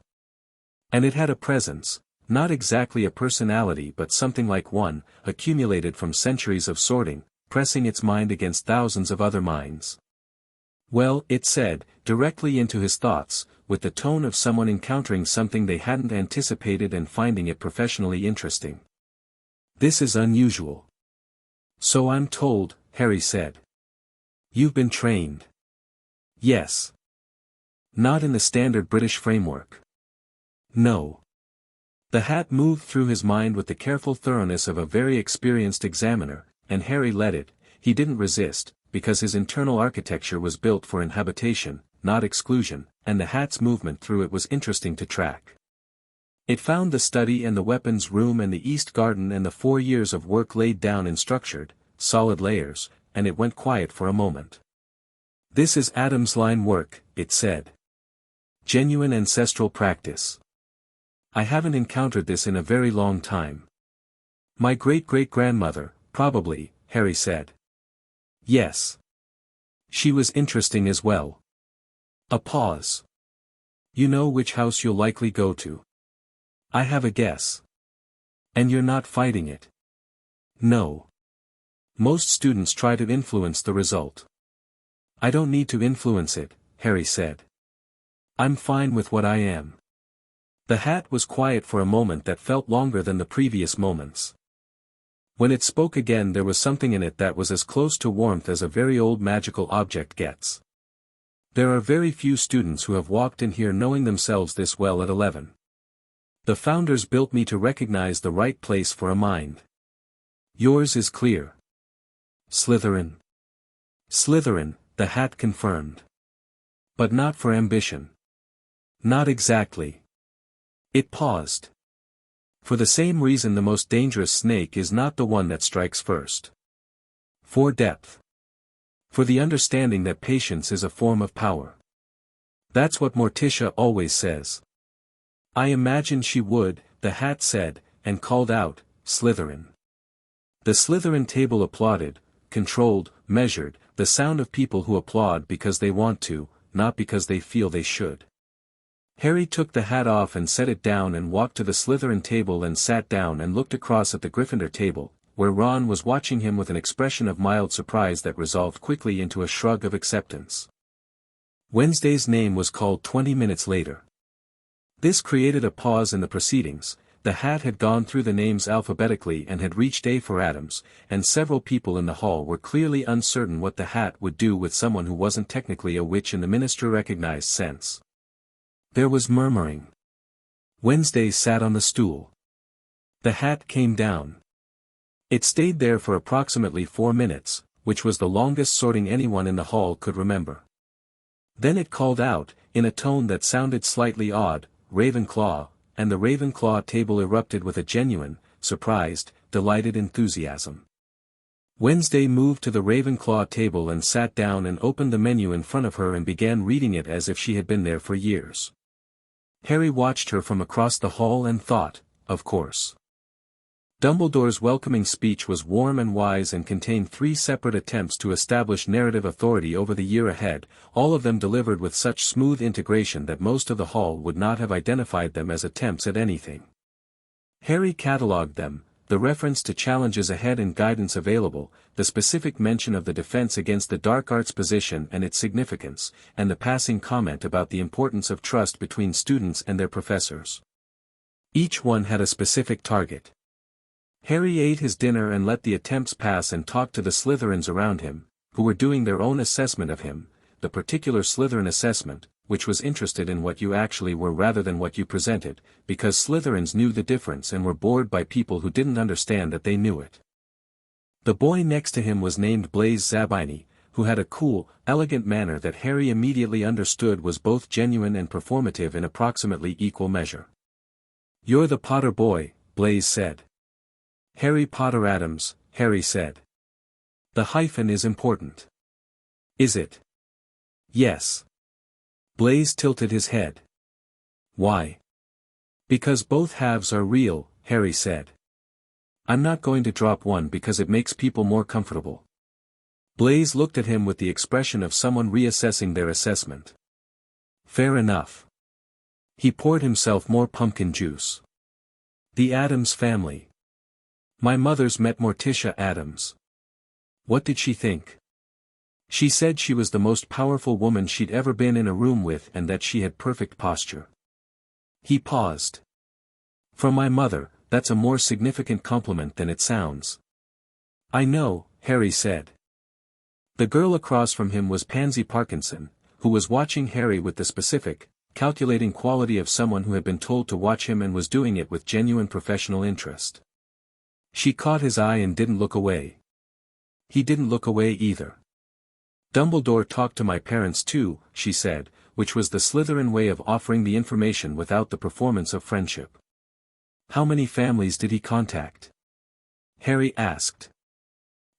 And it had a presence, not exactly a personality but something like one, accumulated from centuries of sorting, pressing its mind against thousands of other minds. "Well," it said, directly into his thoughts, with the tone of someone encountering something they hadn't anticipated and finding it professionally interesting. "This is unusual." "So I'm told," Harry said. "You've been trained." "Yes." "Not in the standard British framework." "No." The hat moved through his mind with the careful thoroughness of a very experienced examiner, and Harry let it. He didn't resist, because his internal architecture was built for inhabitation, not exclusion, and the hat's movement through it was interesting to track. It found the study and the weapons room and the East Garden and the 4 years of work laid down in structured, solid layers, and it went quiet for a moment. "This is Addams line work," it said. "Genuine ancestral practice. I haven't encountered this in a very long time." "My great-great-grandmother, probably," Harry said. "Yes." "She was interesting as well." A pause. "You know which house you'll likely go to?" "I have a guess." "And you're not fighting it?" "No. Most students try to influence the result." "I don't need to influence it," Harry said. "I'm fine with what I am." The hat was quiet for a moment that felt longer than the previous moments. When it spoke again there was something in it that was as close to warmth as a very old magical object gets. "There are very few students who have walked in here knowing themselves this well at 11. The founders built me to recognize the right place for a mind. Yours is clear." "Slytherin." "Slytherin," the hat confirmed. "But not for ambition." "Not exactly." It paused. "For the same reason the most dangerous snake is not the one that strikes first. For depth. For the understanding that patience is a form of power. That's what Morticia always says." "I imagine she would," the hat said, and called out, "Slytherin." The Slytherin table applauded, controlled, measured, the sound of people who applaud because they want to, not because they feel they should. Harry took the hat off and set it down and walked to the Slytherin table and sat down and looked across at the Gryffindor table, where Ron was watching him with an expression of mild surprise that resolved quickly into a shrug of acceptance. Wednesday's name was called 20 minutes later. This created a pause in the proceedings. The hat had gone through the names alphabetically and had reached A for Addams, and several people in the hall were clearly uncertain what the hat would do with someone who wasn't technically a witch in the minister-recognized sense. There was murmuring. Wednesday sat on the stool. The hat came down. It stayed there for approximately 4 minutes, which was the longest sorting anyone in the hall could remember. Then it called out, in a tone that sounded slightly odd, Ravenclaw, and the Ravenclaw table erupted with a genuine, surprised, delighted enthusiasm. Wednesday moved to the Ravenclaw table and sat down and opened the menu in front of her and began reading it as if she had been there for years. Harry watched her from across the hall and thought, of course. Dumbledore's welcoming speech was warm and wise and contained 3 separate attempts to establish narrative authority over the year ahead, all of them delivered with such smooth integration that most of the hall would not have identified them as attempts at anything. Harry catalogued them, the reference to challenges ahead and guidance available, the specific mention of the defense against the dark arts position and its significance, and the passing comment about the importance of trust between students and their professors. Each one had a specific target. Harry ate his dinner and let the attempts pass and talked to the Slytherins around him, who were doing their own assessment of him, the particular Slytherin assessment, which was interested in what you actually were rather than what you presented, because Slytherins knew the difference and were bored by people who didn't understand that they knew it. The boy next to him was named Blaise Zabini, who had a cool, elegant manner that Harry immediately understood was both genuine and performative in approximately equal measure. "You're the Potter boy," Blaise said. "Harry Potter Addams," Harry said. "The hyphen is important." "Is it?" "Yes." Blaise tilted his head. "Why?" "Because both halves are real," Harry said. "I'm not going to drop one because it makes people more comfortable." Blaise looked at him with the expression of someone reassessing their assessment. "Fair enough." He poured himself more pumpkin juice. "The Addams family. My mother's met Morticia Addams." "What did she think?" "She said she was the most powerful woman she'd ever been in a room with and that she had perfect posture." He paused. "For my mother, that's a more significant compliment than it sounds." "I know," Harry said. The girl across from him was Pansy Parkinson, who was watching Harry with the specific, calculating quality of someone who had been told to watch him and was doing it with genuine professional interest. She caught his eye and didn't look away. He didn't look away either. "Dumbledore talked to my parents too," she said, which was the Slytherin way of offering the information without the performance of friendship. "How many families did he contact?" Harry asked.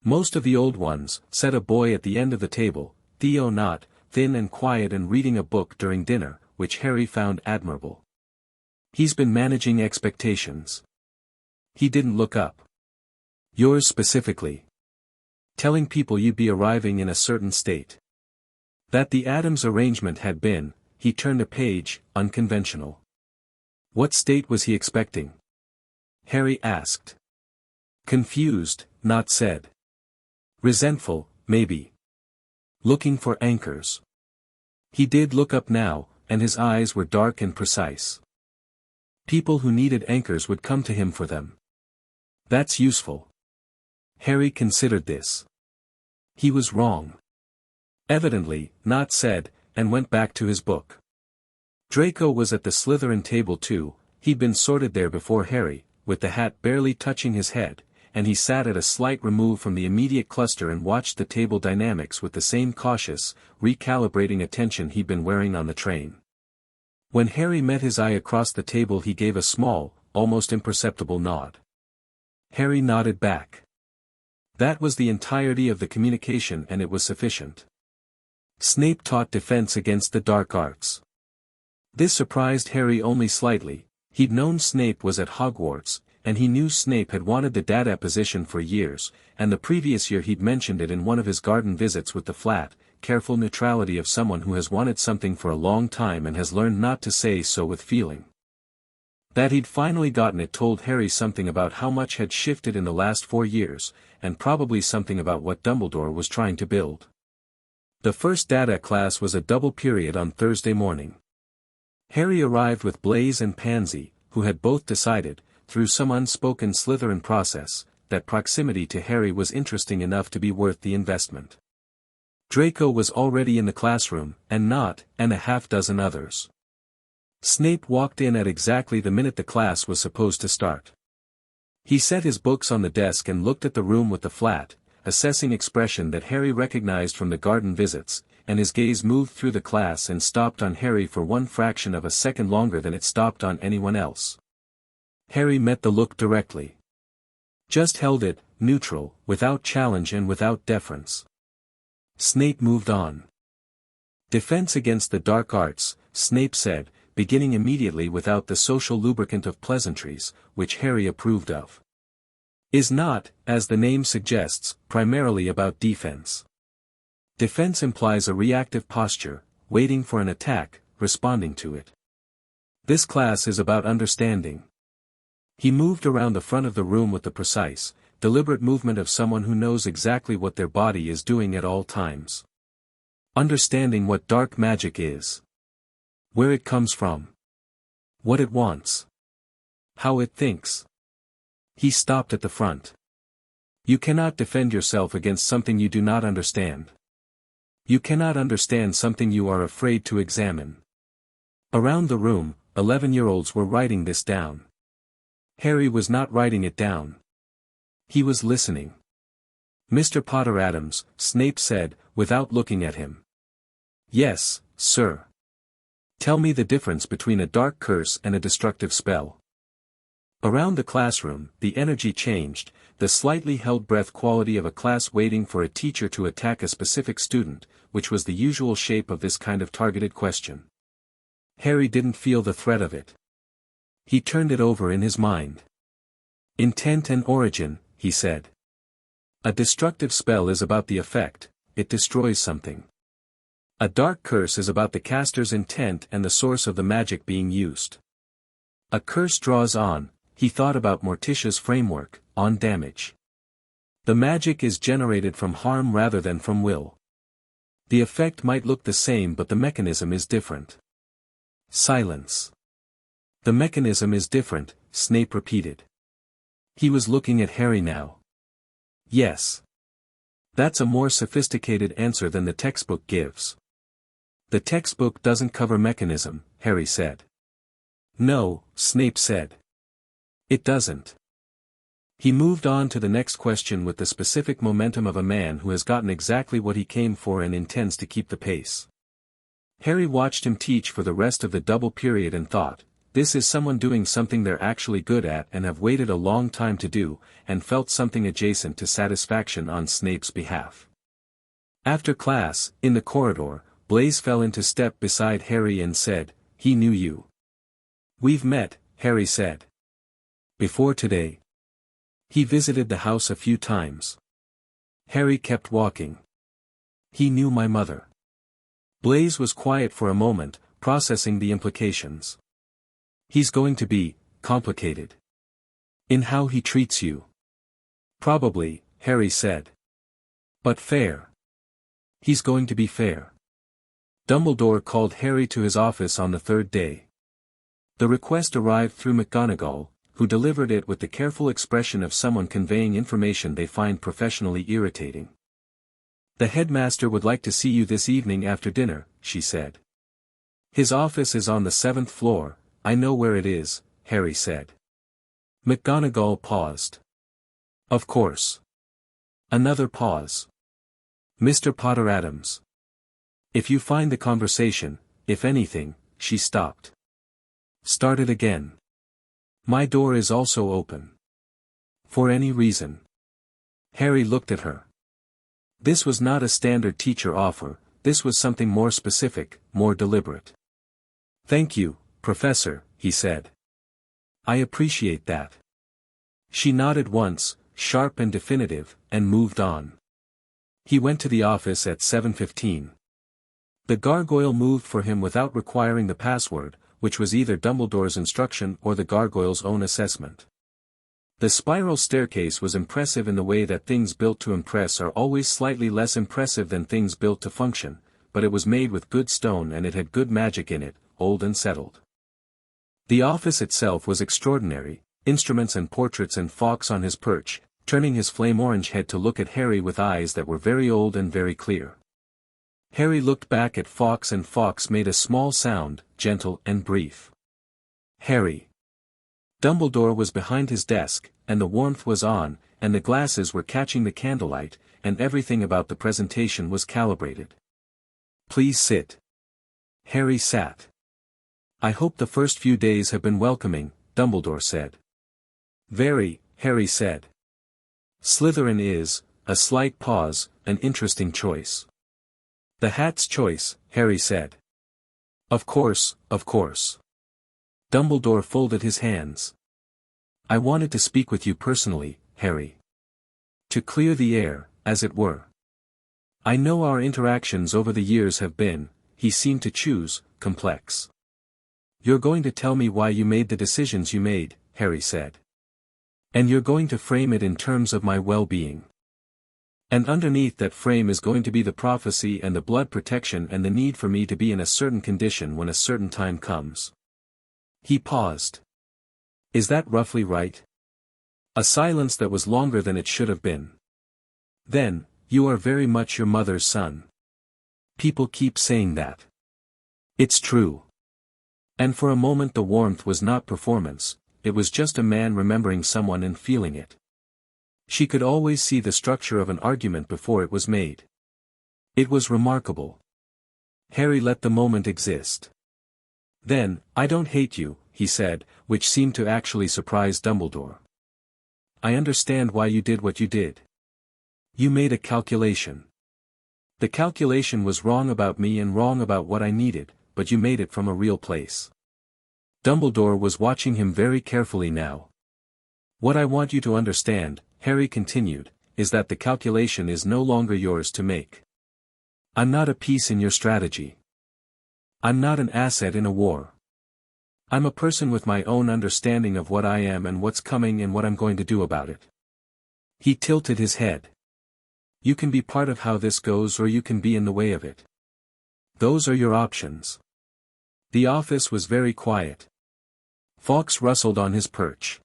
"Most of the old ones," said a boy at the end of the table, Theo Knott, thin and quiet and reading a book during dinner, which Harry found admirable. "He's been managing expectations." He didn't look up. "Yours specifically?" "Telling people you'd be arriving in a certain state." That the Addams arrangement had been, he turned a page, unconventional. "What state was he expecting?" Harry asked. "Confused," Knott said. "Resentful, maybe. Looking for anchors." He did look up now, and his eyes were dark and precise. People who needed anchors would come to him for them. "That's useful." Harry considered this. He was wrong. "Evidently," Knott said, and went back to his book. Draco was at the Slytherin table too. He'd been sorted there before Harry, with the hat barely touching his head, and he sat at a slight remove from the immediate cluster and watched the table dynamics with the same cautious, recalibrating attention he'd been wearing on the train. When Harry met his eye across the table he gave a small, almost imperceptible nod. Harry nodded back. That was the entirety of the communication and it was sufficient. Snape taught defense against the dark arts. This surprised Harry only slightly. He'd known Snape was at Hogwarts, and he knew Snape had wanted the Dada position for years, and the previous year he'd mentioned it in one of his garden visits with the flat, careful neutrality of someone who has wanted something for a long time and has learned not to say so with feeling. That he'd finally gotten it told Harry something about how much had shifted in the last 4 years, and probably something about what Dumbledore was trying to build. The first Dada class was a double period on Thursday morning. Harry arrived with Blaise and Pansy, who had both decided, through some unspoken Slytherin process, that proximity to Harry was interesting enough to be worth the investment. Draco was already in the classroom, and Knott, and a half-dozen others. Snape walked in at exactly the minute the class was supposed to start. He set his books on the desk and looked at the room with the flat, assessing expression that Harry recognized from the garden visits, and his gaze moved through the class and stopped on Harry for one fraction of a second longer than it stopped on anyone else. Harry met the look directly. Just held it, neutral, without challenge and without deference. Snape moved on. Defense against the dark arts, Snape said, beginning immediately without the social lubricant of pleasantries, which Harry approved of. Is not, as the name suggests, primarily about defense. Defense implies a reactive posture, waiting for an attack, responding to it. This class is about understanding. He moved around the front of the room with the precise, deliberate movement of someone who knows exactly what their body is doing at all times. Understanding what dark magic is. Where it comes from. What it wants. How it thinks. He stopped at the front. You cannot defend yourself against something you do not understand. You cannot understand something you are afraid to examine. Around the room, 11-year-olds were writing this down. Harry was not writing it down. He was listening. Mr. Potter Addams, Snape said, without looking at him. Yes, sir. Tell me the difference between a dark curse and a destructive spell. Around the classroom, the energy changed, the slightly held breath quality of a class waiting for a teacher to attack a specific student, which was the usual shape of this kind of targeted question. Harry didn't feel the threat of it. He turned it over in his mind. Intent and origin, he said. A destructive spell is about the effect, it destroys something. A dark curse is about the caster's intent and the source of the magic being used. A curse draws on, he thought about Morticia's framework, on damage. The magic is generated from harm rather than from will. The effect might look the same but the mechanism is different. Silence. The mechanism is different, Snape repeated. He was looking at Harry now. Yes. That's a more sophisticated answer than the textbook gives. The textbook doesn't cover mechanism, Harry said. No, Snape said. It doesn't. He moved on to the next question with the specific momentum of a man who has gotten exactly what he came for and intends to keep the pace. Harry watched him teach for the rest of the double period and thought, this is someone doing something they're actually good at and have waited a long time to do, and felt something adjacent to satisfaction on Snape's behalf. After class, in the corridor, Blaise fell into step beside Harry and said, he knew you. We've met, Harry said. Before today. He visited the house a few times. Harry kept walking. He knew my mother. Blaise was quiet for a moment, processing the implications. He's going to be complicated. In how he treats you. Probably, Harry said. But fair. He's going to be fair. Dumbledore called Harry to his office on the third day. The request arrived through McGonagall, who delivered it with the careful expression of someone conveying information they find professionally irritating. The headmaster would like to see you this evening after dinner, she said. His office is on the 7th floor, I know where it is, Harry said. McGonagall paused. Of course. Another pause. Mr. Potter Addams. If you find the conversation, if anything, she stopped. Start it again. My door is also open. For any reason. Harry looked at her. This was not a standard teacher offer, this was something more specific, more deliberate. Thank you, Professor, he said. I appreciate that. She nodded once, sharp and definitive, and moved on. He went to the office at 7:15. The gargoyle moved for him without requiring the password, which was either Dumbledore's instruction or the gargoyle's own assessment. The spiral staircase was impressive in the way that things built to impress are always slightly less impressive than things built to function, but it was made with good stone and it had good magic in it, old and settled. The office itself was extraordinary, instruments and portraits and Fawkes on his perch, turning his flame-orange head to look at Harry with eyes that were very old and very clear. Harry looked back at Fawkes and Fawkes made a small sound, gentle and brief. Harry. Dumbledore was behind his desk, and the warmth was on, and the glasses were catching the candlelight, and everything about the presentation was calibrated. Please sit. Harry sat. I hope the first few days have been welcoming, Dumbledore said. Very, Harry said. Slytherin is, a slight pause, an interesting choice. The hat's choice, Harry said. Of course, of course. Dumbledore folded his hands. I wanted to speak with you personally, Harry. To clear the air, as it were. I know our interactions over the years have been, he seemed to choose, complex. You're going to tell me why you made the decisions you made, Harry said. And you're going to frame it in terms of my well-being. And underneath that frame is going to be the prophecy and the blood protection and the need for me to be in a certain condition when a certain time comes. He paused. Is that roughly right? A silence that was longer than it should have been. Then, you are very much your mother's son. People keep saying that. It's true. And for a moment the warmth was not performance, it was just a man remembering someone and feeling it. She could always see the structure of an argument before it was made. It was remarkable. Harry let the moment exist. Then, I don't hate you, he said, which seemed to actually surprise Dumbledore. I understand why you did what you did. You made a calculation. The calculation was wrong about me and wrong about what I needed, but you made it from a real place. Dumbledore was watching him very carefully now. What I want you to understand, Harry continued, is that the calculation is no longer yours to make. I'm not a piece in your strategy. I'm not an asset in a war. I'm a person with my own understanding of what I am and what's coming and what I'm going to do about it. He tilted his head. You can be part of how this goes or you can be in the way of it. Those are your options. The office was very quiet. Fawkes rustled on his perch.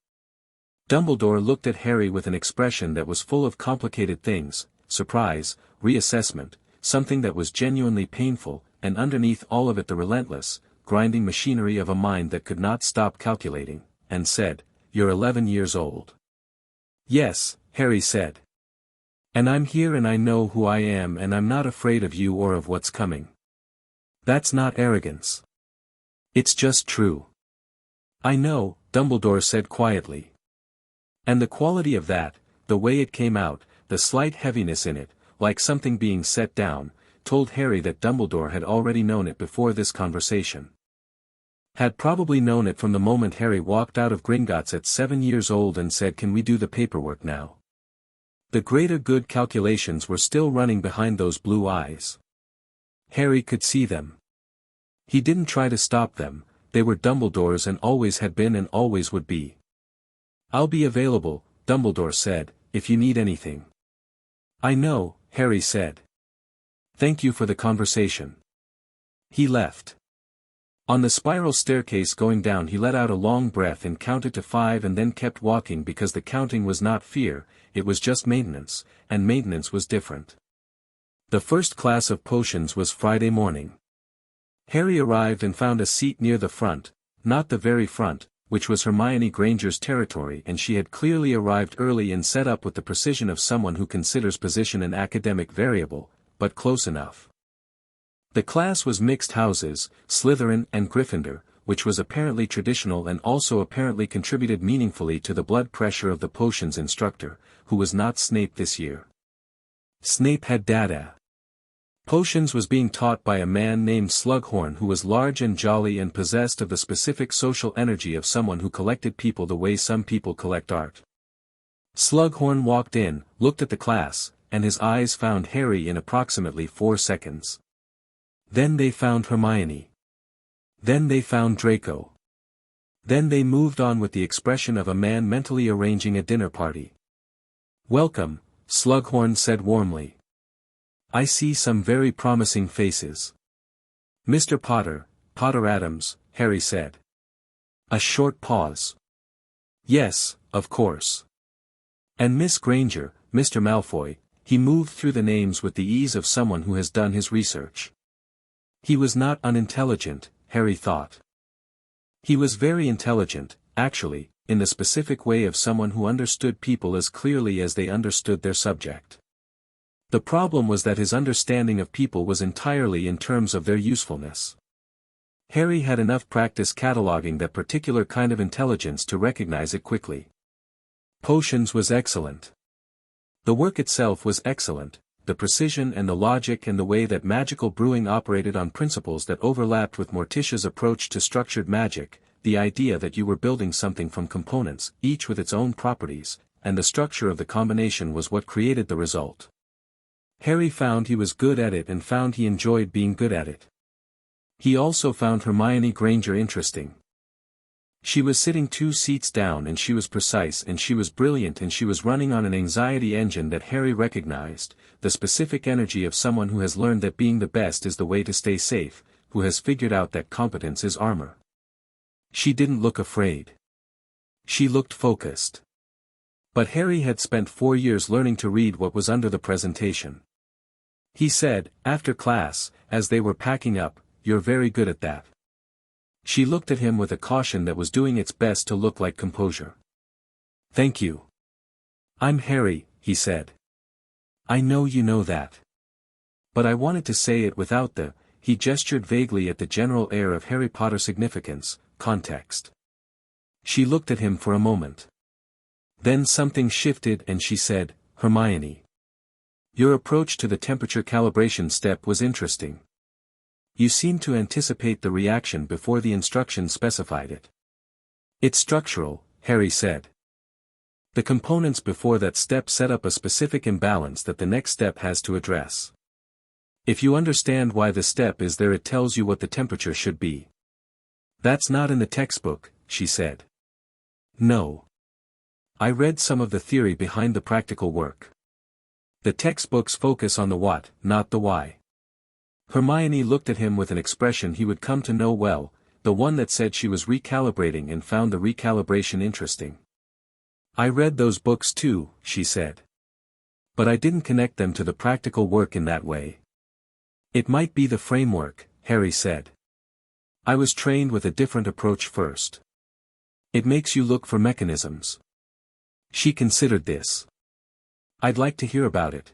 Dumbledore looked at Harry with an expression that was full of complicated things, surprise, reassessment, something that was genuinely painful, and underneath all of it the relentless, grinding machinery of a mind that could not stop calculating, and said, You're 11 years old. Yes, Harry said. And I'm here and I know who I am and I'm not afraid of you or of what's coming. That's not arrogance. It's just true. I know, Dumbledore said quietly. And the quality of that, the way it came out, the slight heaviness in it, like something being set down, told Harry that Dumbledore had already known it before this conversation. Had probably known it from the moment Harry walked out of Gringotts at 7 years old and said, Can we do the paperwork now? The greater good calculations were still running behind those blue eyes. Harry could see them. He didn't try to stop them, they were Dumbledore's and always had been and always would be. I'll be available, Dumbledore said, if you need anything. I know, Harry said. Thank you for the conversation. He left. On the spiral staircase going down he let out a long breath and counted to 5 and then kept walking because the counting was not fear, it was just maintenance, and maintenance was different. The first class of potions was Friday morning. Harry arrived and found a seat near the front, not the very front, which was Hermione Granger's territory, and she had clearly arrived early and set up with the precision of someone who considers position an academic variable, but close enough. The class was mixed houses, Slytherin and Gryffindor, which was apparently traditional and also apparently contributed meaningfully to the blood pressure of the potions instructor, who was not Snape this year. Snape had data. Potions was being taught by a man named Slughorn who was large and jolly and possessed of the specific social energy of someone who collected people the way some people collect art. Slughorn walked in, looked at the class, and his eyes found Harry in approximately 4 seconds. Then they found Hermione. Then they found Draco. Then they moved on with the expression of a man mentally arranging a dinner party. Welcome, Slughorn said warmly. I see some very promising faces. Mr. Potter, Potter Addams, Harry said. A short pause. Yes, of course. And Miss Granger, Mr. Malfoy, he moved through the names with the ease of someone who has done his research. He was not unintelligent, Harry thought. He was very intelligent, actually, in the specific way of someone who understood people as clearly as they understood their subject. The problem was that his understanding of people was entirely in terms of their usefulness. Harry had enough practice cataloging that particular kind of intelligence to recognize it quickly. Potions was excellent. The work itself was excellent, the precision and the logic and the way that magical brewing operated on principles that overlapped with Morticia's approach to structured magic, the idea that you were building something from components, each with its own properties, and the structure of the combination was what created the result. Harry found he was good at it and found he enjoyed being good at it. He also found Hermione Granger interesting. She was sitting 2 seats down and she was precise and she was brilliant and she was running on an anxiety engine that Harry recognized, the specific energy of someone who has learned that being the best is the way to stay safe, who has figured out that competence is armor. She didn't look afraid. She looked focused. But Harry had spent 4 years learning to read what was under the presentation. He said, after class, as they were packing up, "You're very good at that." She looked at him with a caution that was doing its best to look like composure. "Thank you. I'm Harry," he said. "I know you know that. But I wanted to say it without the," he gestured vaguely at the general air of Harry Potter significance, context. She looked at him for a moment. Then something shifted and she said, "Hermione. Your approach to the temperature calibration step was interesting. You seemed to anticipate the reaction before the instructions specified it." "It's structural," Harry said. "The components before that step set up a specific imbalance that the next step has to address. If you understand why the step is there, it tells you what the temperature should be." "That's not in the textbook," she said. "No. I read some of the theory behind the practical work. The textbooks focus on the what, not the why." Hermione looked at him with an expression he would come to know well, the one that said she was recalibrating and found the recalibration interesting. "I read those books too," she said. "But I didn't connect them to the practical work in that way." "It might be the framework," Harry said. "I was trained with a different approach first. It makes you look for mechanisms." She considered this. "I'd like to hear about it."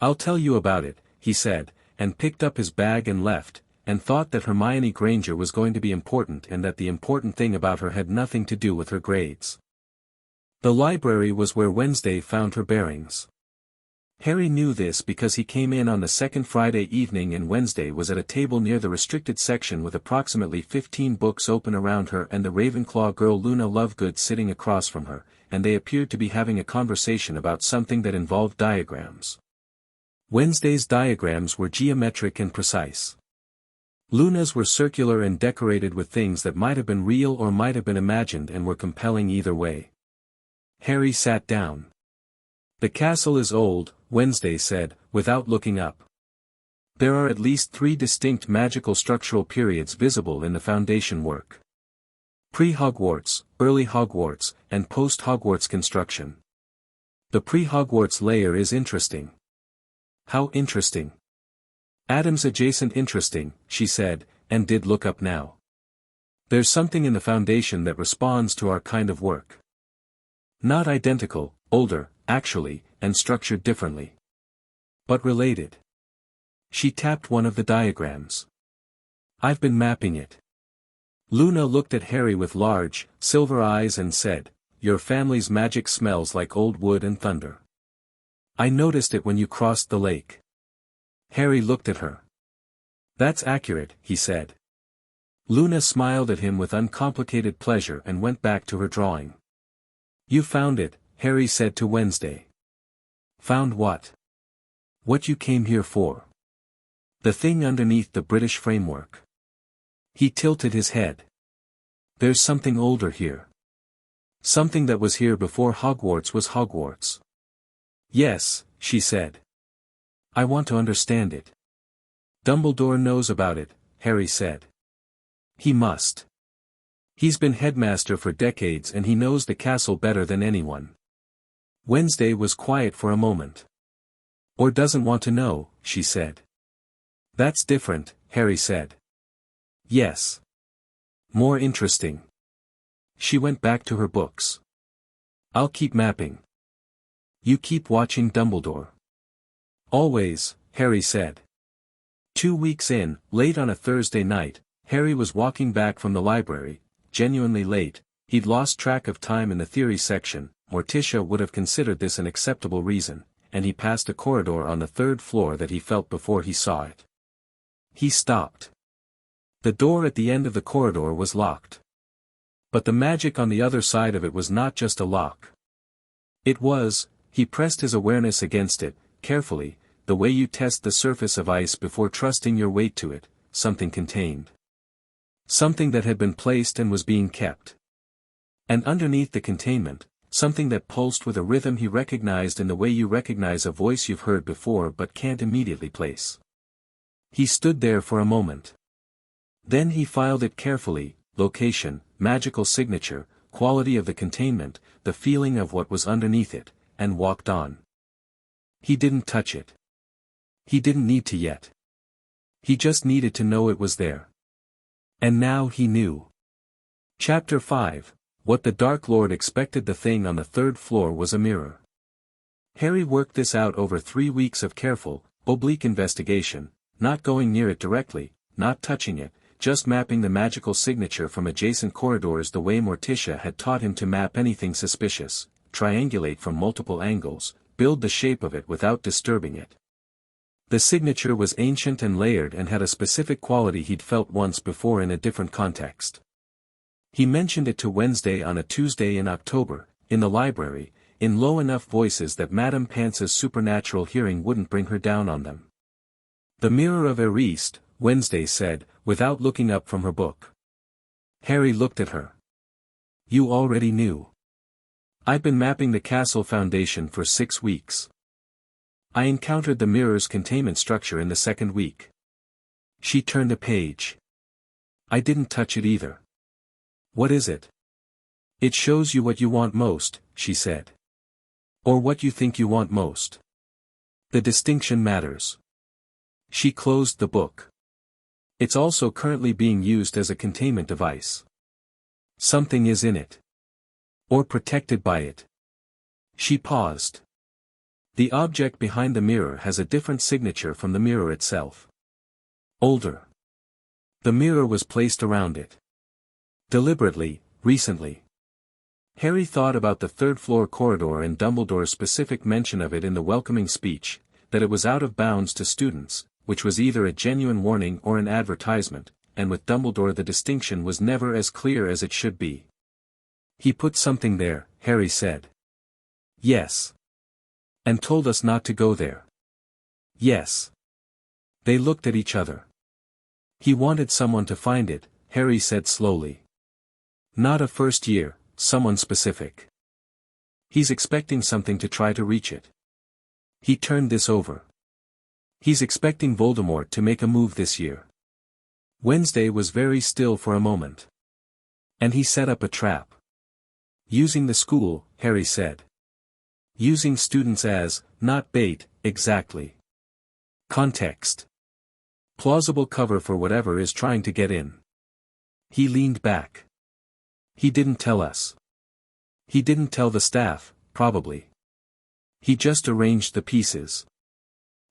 "I'll tell you about it," he said, and picked up his bag and left, and thought that Hermione Granger was going to be important and that the important thing about her had nothing to do with her grades. The library was where Wednesday found her bearings. Harry knew this because he came in on the second Friday evening and Wednesday was at a table near the restricted section with approximately 15 books open around her and the Ravenclaw girl Luna Lovegood sitting across from her, and they appeared to be having a conversation about something that involved diagrams. Wednesday's diagrams were geometric and precise. Luna's were circular and decorated with things that might have been real or might have been imagined and were compelling either way. Harry sat down. "The castle is old," Wednesday said, without looking up. "There are at least 3 distinct magical structural periods visible in the foundation work. Pre-Hogwarts, early Hogwarts, and post-Hogwarts construction. The pre-Hogwarts layer is interesting." "How interesting?" "Addams adjacent interesting," she said, and did look up now. "There's something in the foundation that responds to our kind of work. Not identical, older, actually, and structured differently. But related." She tapped one of the diagrams. "I've been mapping it." Luna looked at Harry with large, silver eyes and said, "Your family's magic smells like old wood and thunder. I noticed it when you crossed the lake." Harry looked at her. "That's accurate," he said. Luna smiled at him with uncomplicated pleasure and went back to her drawing. "You found it," Harry said to Wednesday. "Found what?" "What you came here for. The thing underneath the British framework." He tilted his head. "There's something older here. Something that was here before Hogwarts was Hogwarts." "Yes," she said. "I want to understand it." "Dumbledore knows about it," Harry said. "He must. He's been headmaster for decades and he knows the castle better than anyone." Wednesday was quiet for a moment. "Or doesn't want to know," she said. "That's different," Harry said. "Yes. More interesting." She went back to her books. "I'll keep mapping. You keep watching Dumbledore." Always, Harry said. 2 weeks in, late on a Thursday night, Harry was walking back from the library, genuinely late. He'd lost track of time in the theory section. Morticia would have considered this an acceptable reason, and he passed a corridor on the third floor that he felt before he saw it. He stopped. The door at the end of the corridor was locked. But the magic on the other side of it was not just a lock. It was, he pressed his awareness against it, carefully, the way you test the surface of ice before trusting your weight to it, something contained. Something that had been placed and was being kept. And underneath the containment, something that pulsed with a rhythm he recognized in the way you recognize a voice you've heard before but can't immediately place. He stood there for a moment. Then he filed it carefully: location, magical signature, quality of the containment, the feeling of what was underneath it, and walked on. He didn't touch it. He didn't need to yet. He just needed to know it was there. And now he knew. Chapter 5. What the Dark Lord expected. The thing on the third floor was a mirror. Harry worked this out over 3 weeks of careful, oblique investigation, not going near it directly, not touching it, just mapping the magical signature from adjacent corridors the way Morticia had taught him to map anything suspicious, triangulate from multiple angles, build the shape of it without disturbing it. The signature was ancient and layered and had a specific quality he'd felt once before in a different context. He mentioned it to Wednesday on a Tuesday in October, in the library, in low enough voices that Madame Pance's supernatural hearing wouldn't bring her down on them. "The mirror of Erised," Wednesday said, without looking up from her book. Harry looked at her. "You already knew." "I've been mapping the castle foundation for 6 weeks. I encountered the mirror's containment structure in the second week." She turned a page. "I didn't touch it either." "What is it?" "It shows you what you want most," she said. "Or what you think you want most. The distinction matters." She closed the book. "It's also currently being used as a containment device. Something is in it. Or protected by it." She paused. "The object behind the mirror has a different signature from the mirror itself. Older. The mirror was placed around it. Deliberately, recently." Harry thought about the third-floor corridor and Dumbledore's specific mention of it in the welcoming speech, that it was out of bounds to students, which was either a genuine warning or an advertisement, and with Dumbledore the distinction was never as clear as it should be. "He put something there," Harry said. "Yes. And told us not to go there." "Yes." They looked at each other. "He wanted someone to find it," Harry said slowly. "Not a first year, someone specific. He's expecting something to try to reach it. He turned this over. He's expecting Voldemort to make a move this year." Wednesday was very still for a moment. "And he set up a trap. Using the school," Harry said. "Using students as, not bait, exactly. Context. Plausible cover for whatever is trying to get in." He leaned back. "He didn't tell us. He didn't tell the staff, probably. He just arranged the pieces."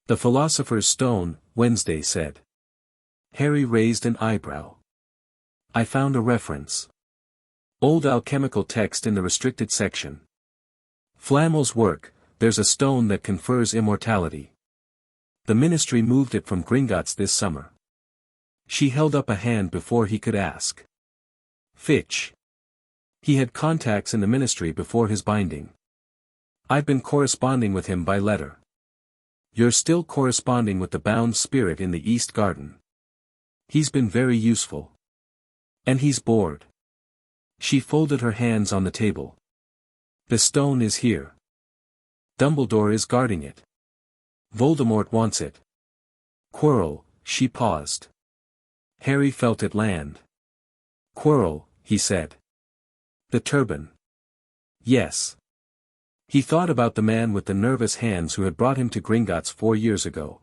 "The Philosopher's Stone," Wednesday said. Harry raised an eyebrow. "I found a reference. Old alchemical text in the restricted section. Flamel's work, there's a stone that confers immortality. The ministry moved it from Gringotts this summer." She held up a hand before he could ask. "Fitch." He had contacts in the ministry before his binding. "I've been corresponding with him by letter." "You're still corresponding with the bound spirit in the East Garden. He's been very useful. And he's bored." She folded her hands on the table. "The stone is here. Dumbledore is guarding it. Voldemort wants it. Quirrell," she paused. Harry felt it land. "Quirrell," he said. "The turban." "Yes." He thought about the man with the nervous hands who had brought him to Gringotts 4 years ago.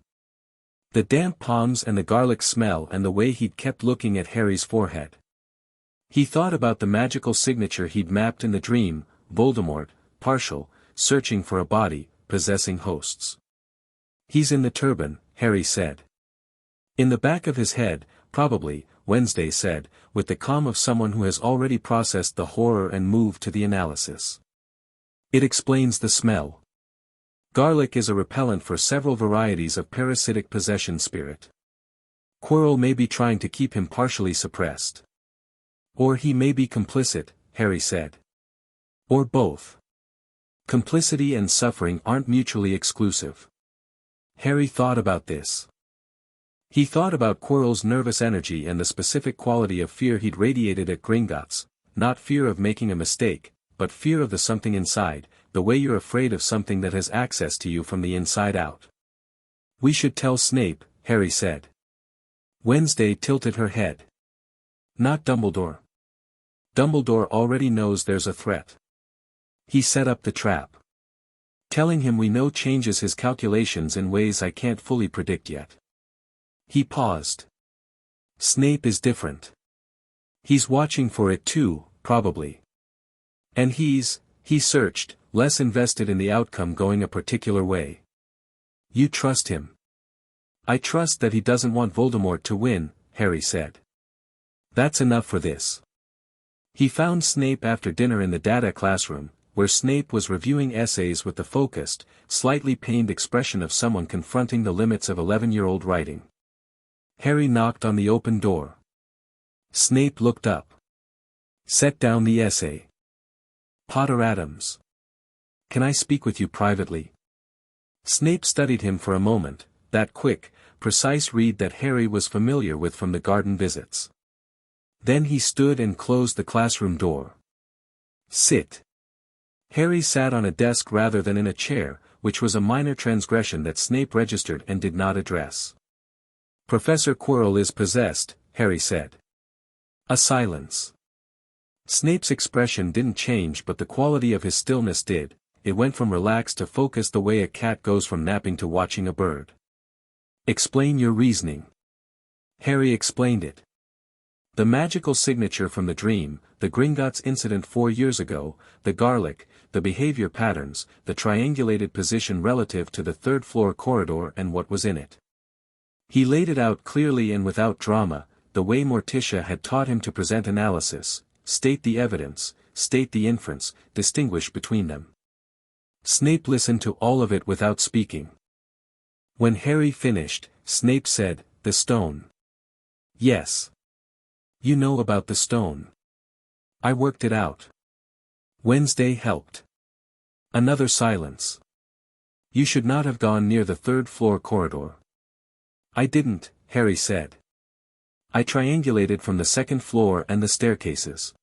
The damp palms and the garlic smell and the way he'd kept looking at Harry's forehead. He thought about the magical signature he'd mapped in the dream: Voldemort, partial, searching for a body, possessing hosts. He's in the turban, Harry said. In the back of his head, probably, Wednesday said, with the calm of someone who has already processed the horror and moved to the analysis. It explains the smell. Garlic is a repellent for several varieties of parasitic possession spirit. Quirrell may be trying to keep him partially suppressed. Or he may be complicit, Harry said. Or both. Complicity and suffering aren't mutually exclusive. Harry thought about this. He thought about Quirrell's nervous energy and the specific quality of fear he'd radiated at Gringotts, not fear of making a mistake, but fear of the something inside, the way you're afraid of something that has access to you from the inside out. We should tell Snape, Harry said. Wednesday tilted her head. Not Dumbledore. Dumbledore already knows there's a threat. He set up the trap. Telling him we know changes his calculations in ways I can't fully predict yet. He paused. Snape is different. He's watching for it too, probably. And he searched, less invested in the outcome going a particular way. You trust him. I trust that he doesn't want Voldemort to win, Harry said. That's enough for this. He found Snape after dinner in the data classroom, where Snape was reviewing essays with the focused, slightly pained expression of someone confronting the limits of 11-year-old writing. Harry knocked on the open door. Snape looked up. Set down the essay. Potter Addams. Can I speak with you privately? Snape studied him for a moment, that quick, precise read that Harry was familiar with from the garden visits. Then he stood and closed the classroom door. Sit. Harry sat on a desk rather than in a chair, which was a minor transgression that Snape registered and did not address. Professor Quirrell is possessed, Harry said. A silence. Snape's expression didn't change, but the quality of his stillness did. It went from relaxed to focused the way a cat goes from napping to watching a bird. Explain your reasoning. Harry explained it. The magical signature from the dream, the Gringotts incident 4 years ago, the garlic, the behavior patterns, the triangulated position relative to the third-floor corridor and what was in it. He laid it out clearly and without drama, the way Morticia had taught him to present analysis, state the evidence, state the inference, distinguish between them. Snape listened to all of it without speaking. When Harry finished, Snape said, "The stone." "Yes. You know about the stone. I worked it out." Wednesday helped. Another silence. "You should not have gone near the third-floor corridor." "I didn't," Harry said. "I triangulated from the second floor and the staircases.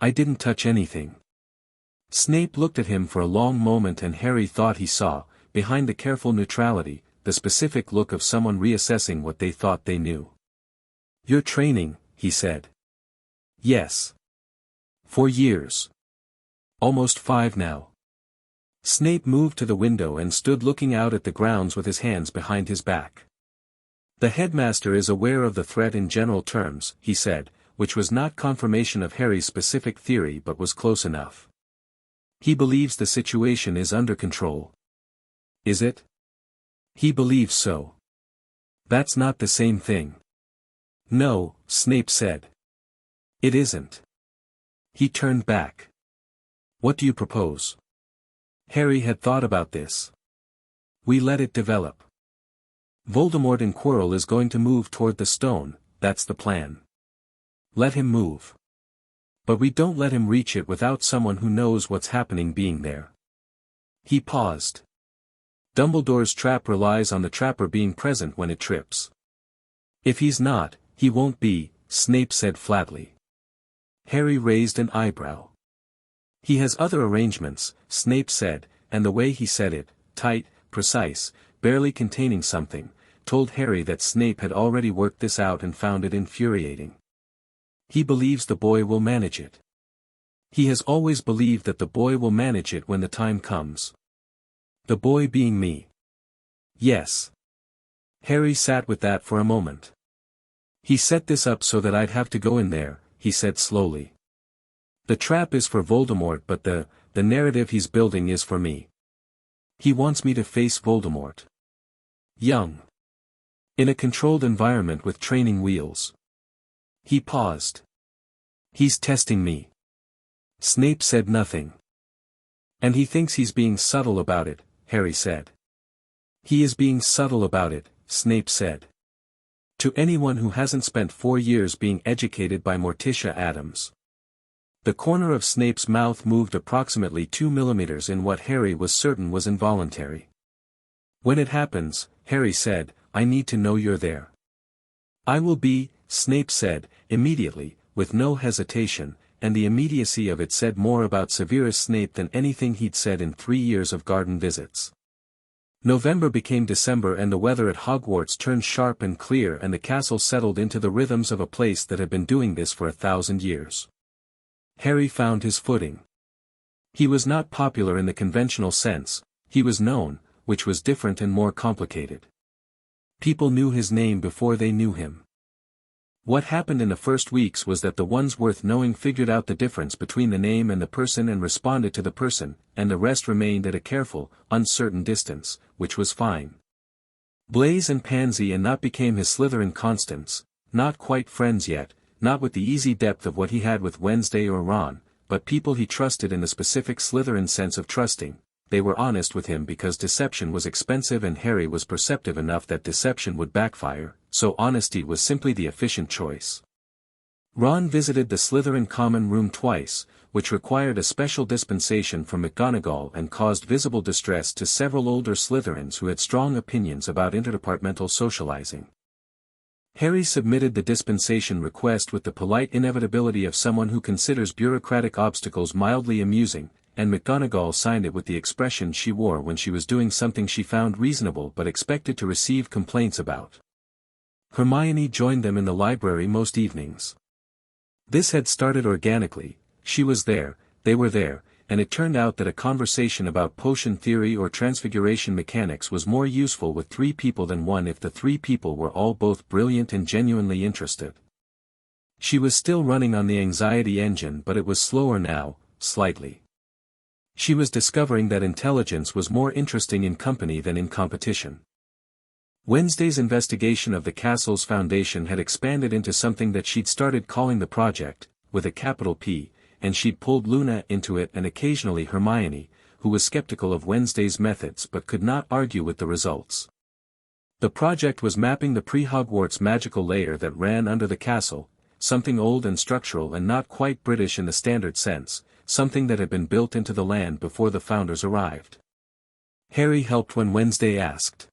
I didn't touch anything." Snape looked at him for a long moment and Harry thought he saw, behind the careful neutrality, the specific look of someone reassessing what they thought they knew. "Your training," he said. "Yes. 4 years. Almost 5 now." Snape moved to the window and stood looking out at the grounds with his hands behind his back. "The headmaster is aware of the threat in general terms," he said, which was not confirmation of Harry's specific theory but was close enough. "He believes the situation is under control." "Is it?" "He believes so." "That's not the same thing." "No," Snape said. "It isn't." He turned back. "What do you propose?" Harry had thought about this. "We let it develop. Voldemort and Quirrell is going to move toward the stone, that's the plan. Let him move. But we don't let him reach it without someone who knows what's happening being there." He paused. "Dumbledore's trap relies on the trapper being present when it trips. If he's not, he won't be," Snape said flatly. Harry raised an eyebrow. "He has other arrangements," Snape said, and the way he said it, tight, precise, barely containing something, told Harry that Snape had already worked this out and found it infuriating. "He believes the boy will manage it. He has always believed that the boy will manage it when the time comes." "The boy being me." "Yes." Harry sat with that for a moment. "He set this up so that I'd have to go in there," he said slowly. "The trap is for Voldemort but the narrative he's building is for me. He wants me to face Voldemort. Young. In a controlled environment with training wheels. He paused. He's testing me. Snape said nothing. And he thinks he's being subtle about it, Harry said. He is being subtle about it, Snape said. To anyone who hasn't spent 4 years being educated by Morticia Addams. The corner of Snape's mouth moved approximately 2 millimeters in what Harry was certain was involuntary. When it happens, Harry said, I need to know you're there. I will be, Snape said, immediately, with no hesitation, and the immediacy of it said more about Severus Snape than anything he'd said in 3 years of garden visits. November became December and the weather at Hogwarts turned sharp and clear and the castle settled into the rhythms of a place that had been doing this for 1,000 years. Harry found his footing. He was not popular in the conventional sense, he was known, which was different and more complicated. People knew his name before they knew him. What happened in the first weeks was that the ones worth knowing figured out the difference between the name and the person and responded to the person, and the rest remained at a careful, uncertain distance, which was fine. Blaise and Pansy and not became his Slytherin constants, not quite friends yet, not with the easy depth of what he had with Wednesday or Ron, but people he trusted in the specific Slytherin sense of trusting. They were honest with him because deception was expensive and Harry was perceptive enough that deception would backfire, so honesty was simply the efficient choice. Ron visited the Slytherin common room twice, which required a special dispensation from McGonagall and caused visible distress to several older Slytherins who had strong opinions about interdepartmental socializing. Harry submitted the dispensation request with the polite inevitability of someone who considers bureaucratic obstacles mildly amusing, and McGonagall signed it with the expression she wore when she was doing something she found reasonable but expected to receive complaints about. Hermione joined them in the library most evenings. This had started organically, she was there, they were there, and it turned out that a conversation about potion theory or transfiguration mechanics was more useful with 3 people than 1 if the 3 people were all both brilliant and genuinely interested. She was still running on the anxiety engine but it was slower now, slightly. She was discovering that intelligence was more interesting in company than in competition. Wednesday's investigation of the castle's foundation had expanded into something that she'd started calling the project, with a capital P, and she'd pulled Luna into it and occasionally Hermione, who was skeptical of Wednesday's methods but could not argue with the results. The project was mapping the pre-Hogwarts magical layer that ran under the castle, something old and structural and not quite British in the standard sense, something that had been built into the land before the founders arrived. Harry helped when Wednesday asked.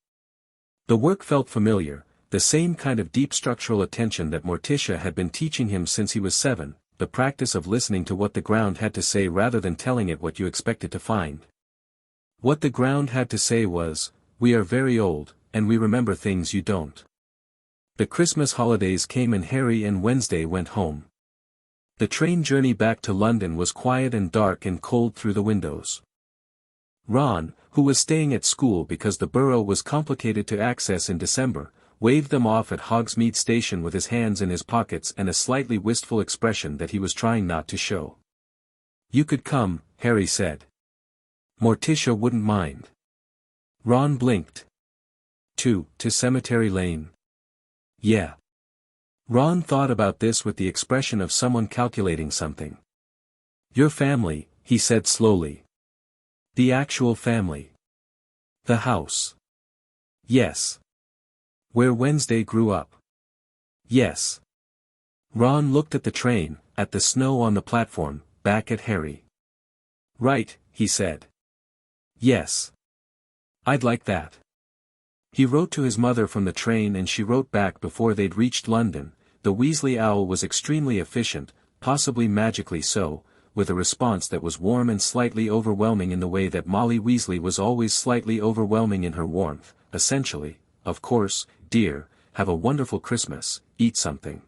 The work felt familiar, the same kind of deep structural attention that Morticia had been teaching him since he was 7, the practice of listening to what the ground had to say rather than telling it what you expected to find. What the ground had to say was, we are very old, and we remember things you don't. The Christmas holidays came and Harry and Wednesday went home. The train journey back to London was quiet and dark and cold through the windows. Ron, who was staying at school because the borough was complicated to access in December, waved them off at Hogsmeade Station with his hands in his pockets and a slightly wistful expression that he was trying not to show. You could come, Harry said. Morticia wouldn't mind. Ron blinked. To Cemetery Lane. Yeah. Ron thought about this with the expression of someone calculating something. Your family, he said slowly. The actual family. The house. Yes. Where Wednesday grew up. Yes. Ron looked at the train, at the snow on the platform, back at Harry. Right, he said. Yes. I'd like that. He wrote to his mother from the train and she wrote back before they'd reached London. The Weasley owl was extremely efficient, possibly magically so, with a response that was warm and slightly overwhelming in the way that Molly Weasley was always slightly overwhelming in her warmth, essentially, of course, dear, have a wonderful Christmas, eat something.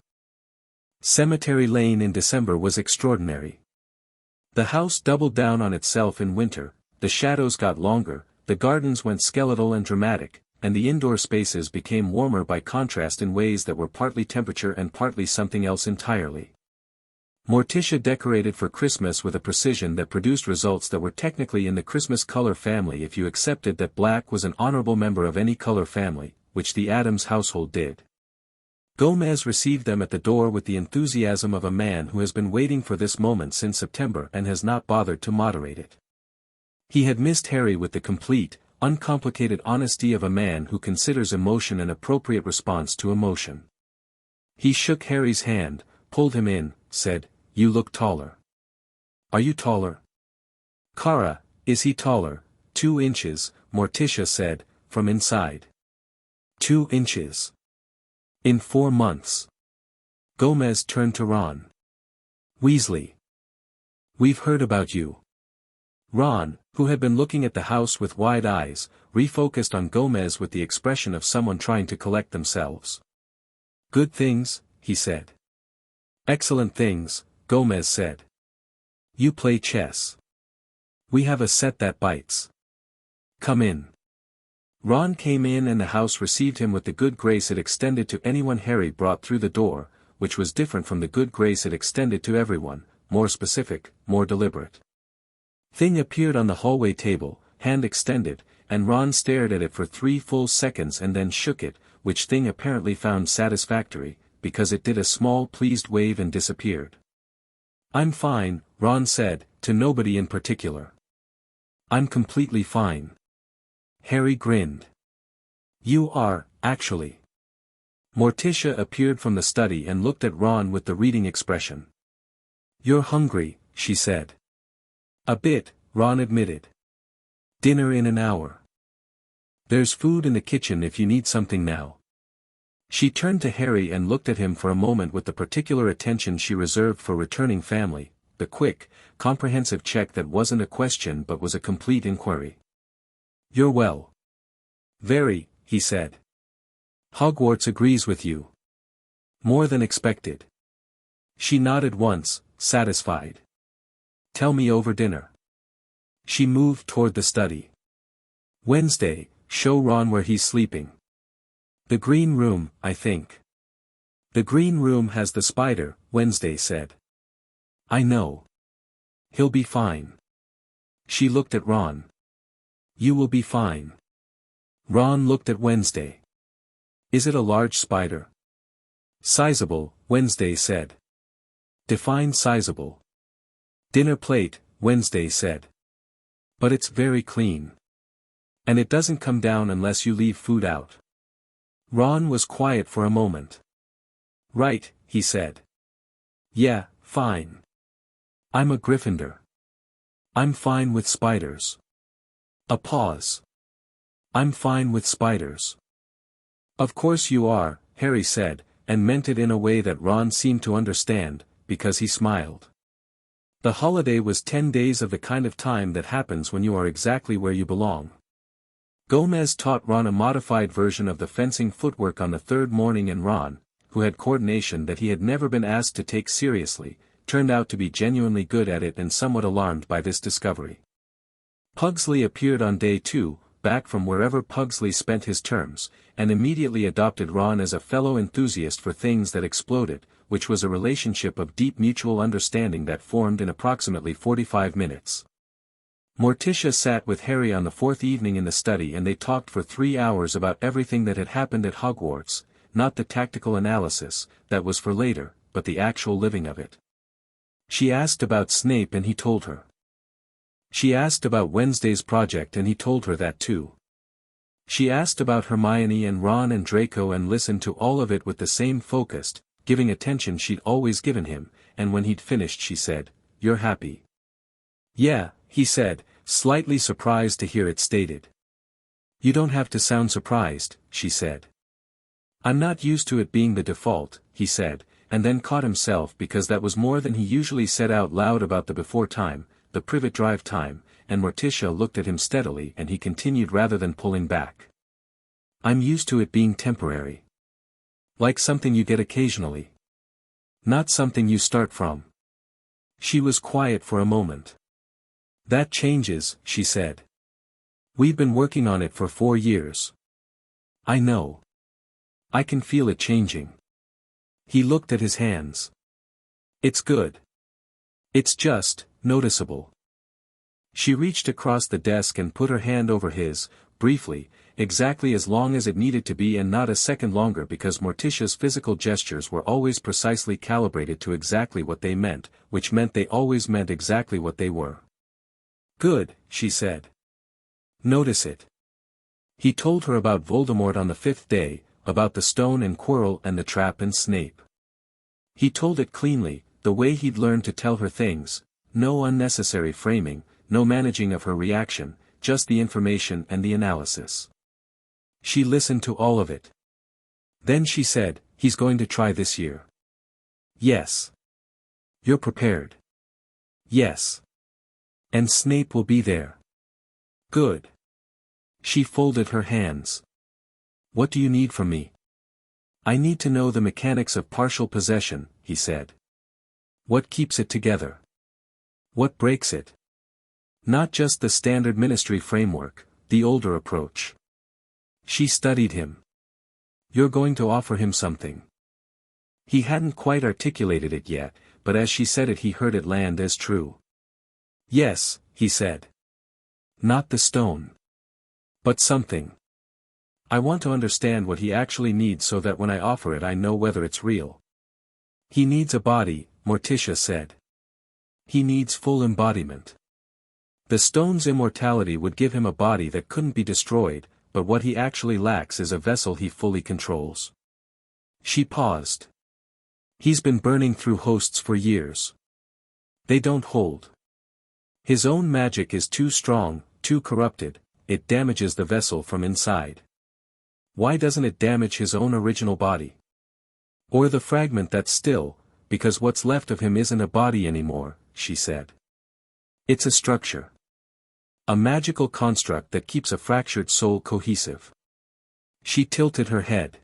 Cemetery Lane in December was extraordinary. The house doubled down on itself in winter, the shadows got longer, the gardens went skeletal and dramatic, and the indoor spaces became warmer by contrast in ways that were partly temperature and partly something else entirely. Morticia decorated for Christmas with a precision that produced results that were technically in the Christmas color family if you accepted that black was an honorable member of any color family, which the Addams household did. Gomez received them at the door with the enthusiasm of a man who has been waiting for this moment since September and has not bothered to moderate it. He had missed Harry with the complete, uncomplicated honesty of a man who considers emotion an appropriate response to emotion. He shook Harry's hand, pulled him in, said, "You look taller." "Are you taller?" "Kara, is he taller?" 2 inches, Morticia said, from inside. 2 inches. In 4 months. Gomez turned to Ron. "Weasley. We've heard about you." Ron, who had been looking at the house with wide eyes, refocused on Gomez with the expression of someone trying to collect themselves. "Good things," he said. "Excellent things," Gomez said. "You play chess. We have a set that bites. Come in." Ron came in and the house received him with the good grace it extended to anyone Harry brought through the door, which was different from the good grace it extended to everyone, more specific, more deliberate. Thing appeared on the hallway table, hand extended, and Ron stared at it for 3 full seconds and then shook it, which Thing apparently found satisfactory, because it did a small pleased wave and disappeared. "I'm fine," Ron said, to nobody in particular. "I'm completely fine." Harry grinned. "You are, actually." Morticia appeared from the study and looked at Ron with the reading expression. "You're hungry," she said. "A bit," Ron admitted. "Dinner in an hour. There's food in the kitchen if you need something now." She turned to Harry and looked at him for a moment with the particular attention she reserved for returning family, the quick, comprehensive check that wasn't a question but was a complete inquiry. "You're well." "Very," he said. "Hogwarts agrees with you." "More than expected." She nodded once, satisfied. "Tell me over dinner." She moved toward the study. "Wednesday, show Ron where he's sleeping." "The green room, I think." "The green room has the spider," Wednesday said. "I know. He'll be fine." She looked at Ron. "You will be fine." Ron looked at Wednesday. "Is it a large spider?" "Sizable," Wednesday said. "Define sizable." "Dinner plate," Wednesday said. "But it's very clean. And it doesn't come down unless you leave food out." Ron was quiet for a moment. "Right," he said. "Yeah, fine. I'm a Gryffindor. I'm fine with spiders." A pause. "I'm fine with spiders." "Of course you are," Harry said, and meant it in a way that Ron seemed to understand, because he smiled. The holiday was 10 days of the kind of time that happens when you are exactly where you belong. Gomez taught Ron a modified version of the fencing footwork on the 3rd morning and Ron, who had coordination that he had never been asked to take seriously, turned out to be genuinely good at it and somewhat alarmed by this discovery. Pugsley appeared on day 2, back from wherever Pugsley spent his terms, and immediately adopted Ron as a fellow enthusiast for things that exploded, which was a relationship of deep mutual understanding that formed in approximately 45 minutes. Morticia sat with Harry on the 4th evening in the study and they talked for 3 hours about everything that had happened at Hogwarts, not the tactical analysis, that was for later, but the actual living of it. She asked about Snape and he told her. She asked about Wednesday's project and he told her that too. She asked about Hermione and Ron and Draco and listened to all of it with the same focused, giving attention she'd always given him, and when he'd finished she said, "You're happy?" "Yeah," he said, slightly surprised to hear it stated. "You don't have to sound surprised," she said. "I'm not used to it being the default," he said, and then caught himself because that was more than he usually said out loud about the before time, the privet drive time, and Morticia looked at him steadily and he continued rather than pulling back. "I'm used to it being temporary. Like something you get occasionally. Not something you start from." She was quiet for a moment. "That changes," she said. "We've been working on it for 4 years. I know. I can feel it changing." He looked at his hands. "It's good. It's just, noticeable. She reached across the desk and put her hand over his, briefly, exactly as long as it needed to be and not a second longer because Morticia's physical gestures were always precisely calibrated to exactly what they meant, which meant they always meant exactly what they were. Good, she said. Notice it. He told her about Voldemort on the 5th day, about the stone and Quirrell and the trap and Snape. He told it cleanly, the way he'd learned to tell her things, no unnecessary framing, no managing of her reaction, just the information and the analysis. She listened to all of it. Then she said, he's going to try this year. Yes. You're prepared. Yes. And Snape will be there. Good. She folded her hands. What do you need from me? I need to know the mechanics of partial possession, he said. What keeps it together? What breaks it? Not just the standard ministry framework, the older approach. She studied him. You're going to offer him something. He hadn't quite articulated it yet, but as she said it he heard it land as true. Yes, he said. Not the stone. But something. I want to understand what he actually needs so that when I offer it I know whether it's real. He needs a body, Morticia said. He needs full embodiment. The stone's immortality would give him a body that couldn't be destroyed, but what he actually lacks is a vessel he fully controls. She paused. He's been burning through hosts for years. They don't hold. His own magic is too strong, too corrupted, it damages the vessel from inside. Why doesn't it damage his own original body? Or the fragment that's still, because what's left of him isn't a body anymore, she said. It's a structure. A magical construct that keeps a fractured soul cohesive. She tilted her head.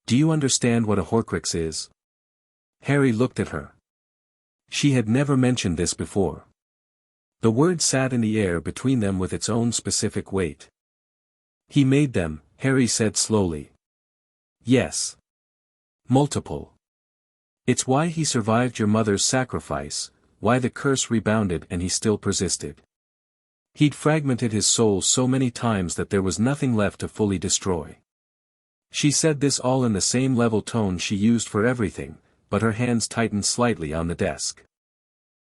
Do you understand what a horcrux is? Harry looked at her. She had never mentioned this before. The word sat in the air between them with its own specific weight. He made them, Harry said slowly. Yes. Multiple. It's why he survived your mother's sacrifice, why the curse rebounded and he still persisted. He'd fragmented his soul so many times that there was nothing left to fully destroy. She said this all in the same level tone she used for everything, but her hands tightened slightly on the desk.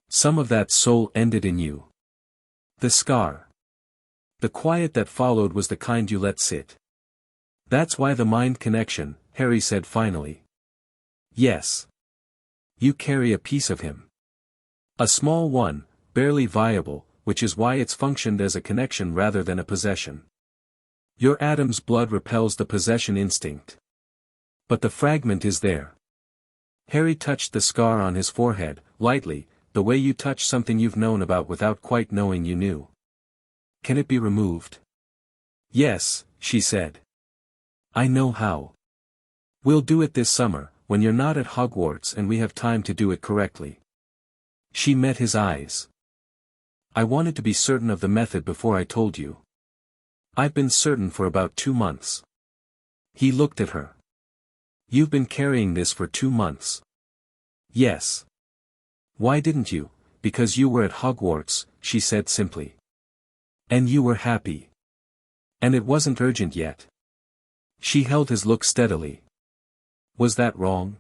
Some of that soul ended in you. The scar. The quiet that followed was the kind you let sit. That's why the mind connection, Harry said finally. Yes. You carry a piece of him. A small one, barely viable, which is why it's functioned as a connection rather than a possession. Your Addams blood repels the possession instinct. But the fragment is there. Harry touched the scar on his forehead, lightly, the way you touch something you've known about without quite knowing you knew. Can it be removed? Yes, she said. I know how. We'll do it this summer, when you're not at Hogwarts and we have time to do it correctly. She met his eyes. I wanted to be certain of the method before I told you. I've been certain for about 2 months. He looked at her. You've been carrying this for 2 months. Yes. Why didn't you? Because you were at Hogwarts, she said simply. And you were happy. And it wasn't urgent yet. She held his look steadily. Was that wrong?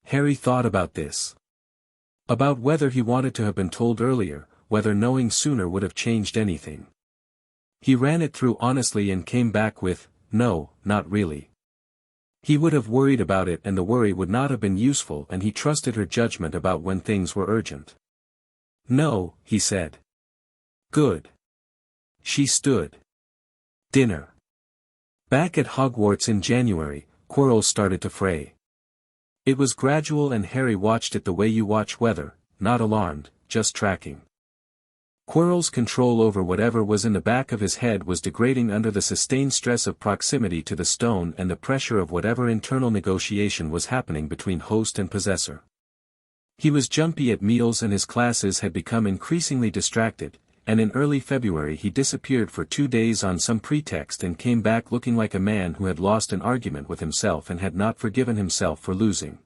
Harry thought about this. About whether he wanted to have been told earlier, whether knowing sooner would have changed anything. He ran it through honestly and came back with, no, not really. He would have worried about it and the worry would not have been useful and he trusted her judgment about when things were urgent. No, he said. Good. She stood. Dinner. Back at Hogwarts in January, Quirrell started to fray. It was gradual and Harry watched it the way you watch weather, not alarmed, just tracking. Quirrell's control over whatever was in the back of his head was degrading under the sustained stress of proximity to the stone and the pressure of whatever internal negotiation was happening between host and possessor. He was jumpy at meals and his classes had become increasingly distracted, and in early February he disappeared for 2 days on some pretext and came back looking like a man who had lost an argument with himself and had not forgiven himself for losing.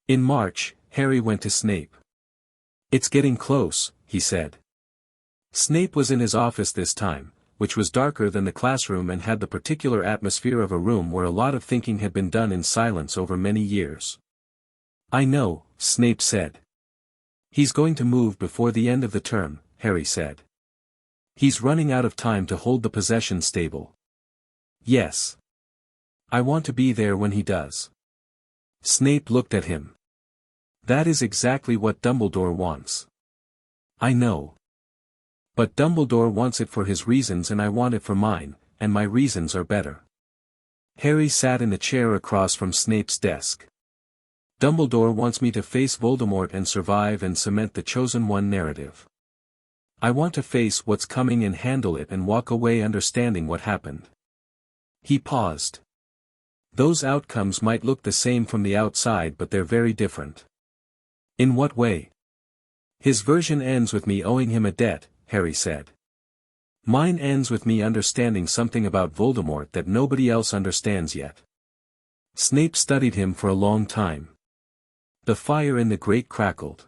In March, Harry went to Snape. It's getting close, he said. Snape was in his office this time, which was darker than the classroom and had the particular atmosphere of a room where a lot of thinking had been done in silence over many years. I know, Snape said. He's going to move before the end of the term, Harry said. He's running out of time to hold the possession stable. Yes. I want to be there when he does. Snape looked at him. That is exactly what Dumbledore wants. I know. But Dumbledore wants it for his reasons and I want it for mine, and my reasons are better. Harry sat in the chair across from Snape's desk. Dumbledore wants me to face Voldemort and survive and cement the Chosen One narrative. I want to face what's coming and handle it and walk away understanding what happened. He paused. Those outcomes might look the same from the outside but they're very different. In what way? His version ends with me owing him a debt, Harry said. Mine ends with me understanding something about Voldemort that nobody else understands yet. Snape studied him for a long time. The fire in the grate crackled.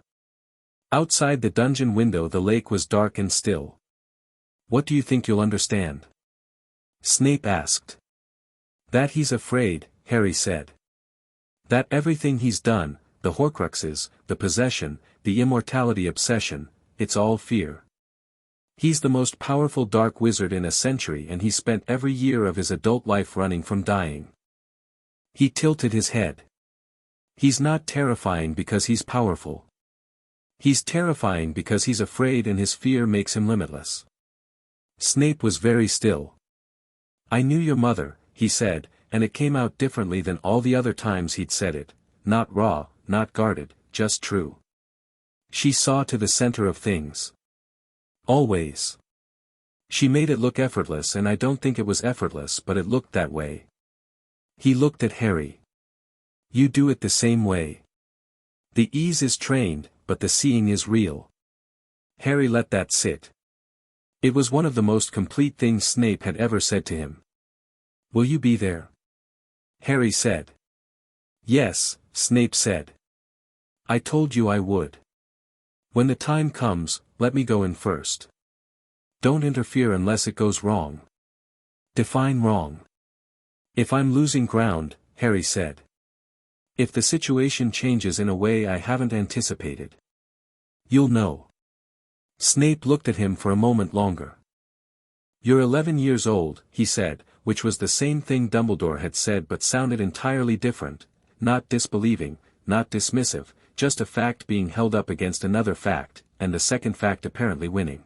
Outside the dungeon window the lake was dark and still. What do you think you'll understand? Snape asked. That he's afraid, Harry said. That everything he's done, the horcruxes, the possession, the immortality obsession, it's all fear. He's the most powerful dark wizard in a century and he spent every year of his adult life running from dying. He tilted his head. He's not terrifying because he's powerful. He's terrifying because he's afraid and his fear makes him limitless. Snape was very still. I knew your mother, he said, and it came out differently than all the other times he'd said it, not raw, not guarded, just true. She saw to the center of things. Always. She made it look effortless and I don't think it was effortless but it looked that way. He looked at Harry. You do it the same way. The ease is trained, but the seeing is real. Harry let that sit. It was one of the most complete things Snape had ever said to him. Will you be there? Harry said. Yes, Snape said. I told you I would. When the time comes, let me go in first. Don't interfere unless it goes wrong. Define wrong. If I'm losing ground, Harry said. If the situation changes in a way I haven't anticipated. You'll know. Snape looked at him for a moment longer. You're 11 years old, he said, which was the same thing Dumbledore had said but sounded entirely different, not disbelieving, not dismissive, just a fact being held up against another fact, and the second fact apparently winning.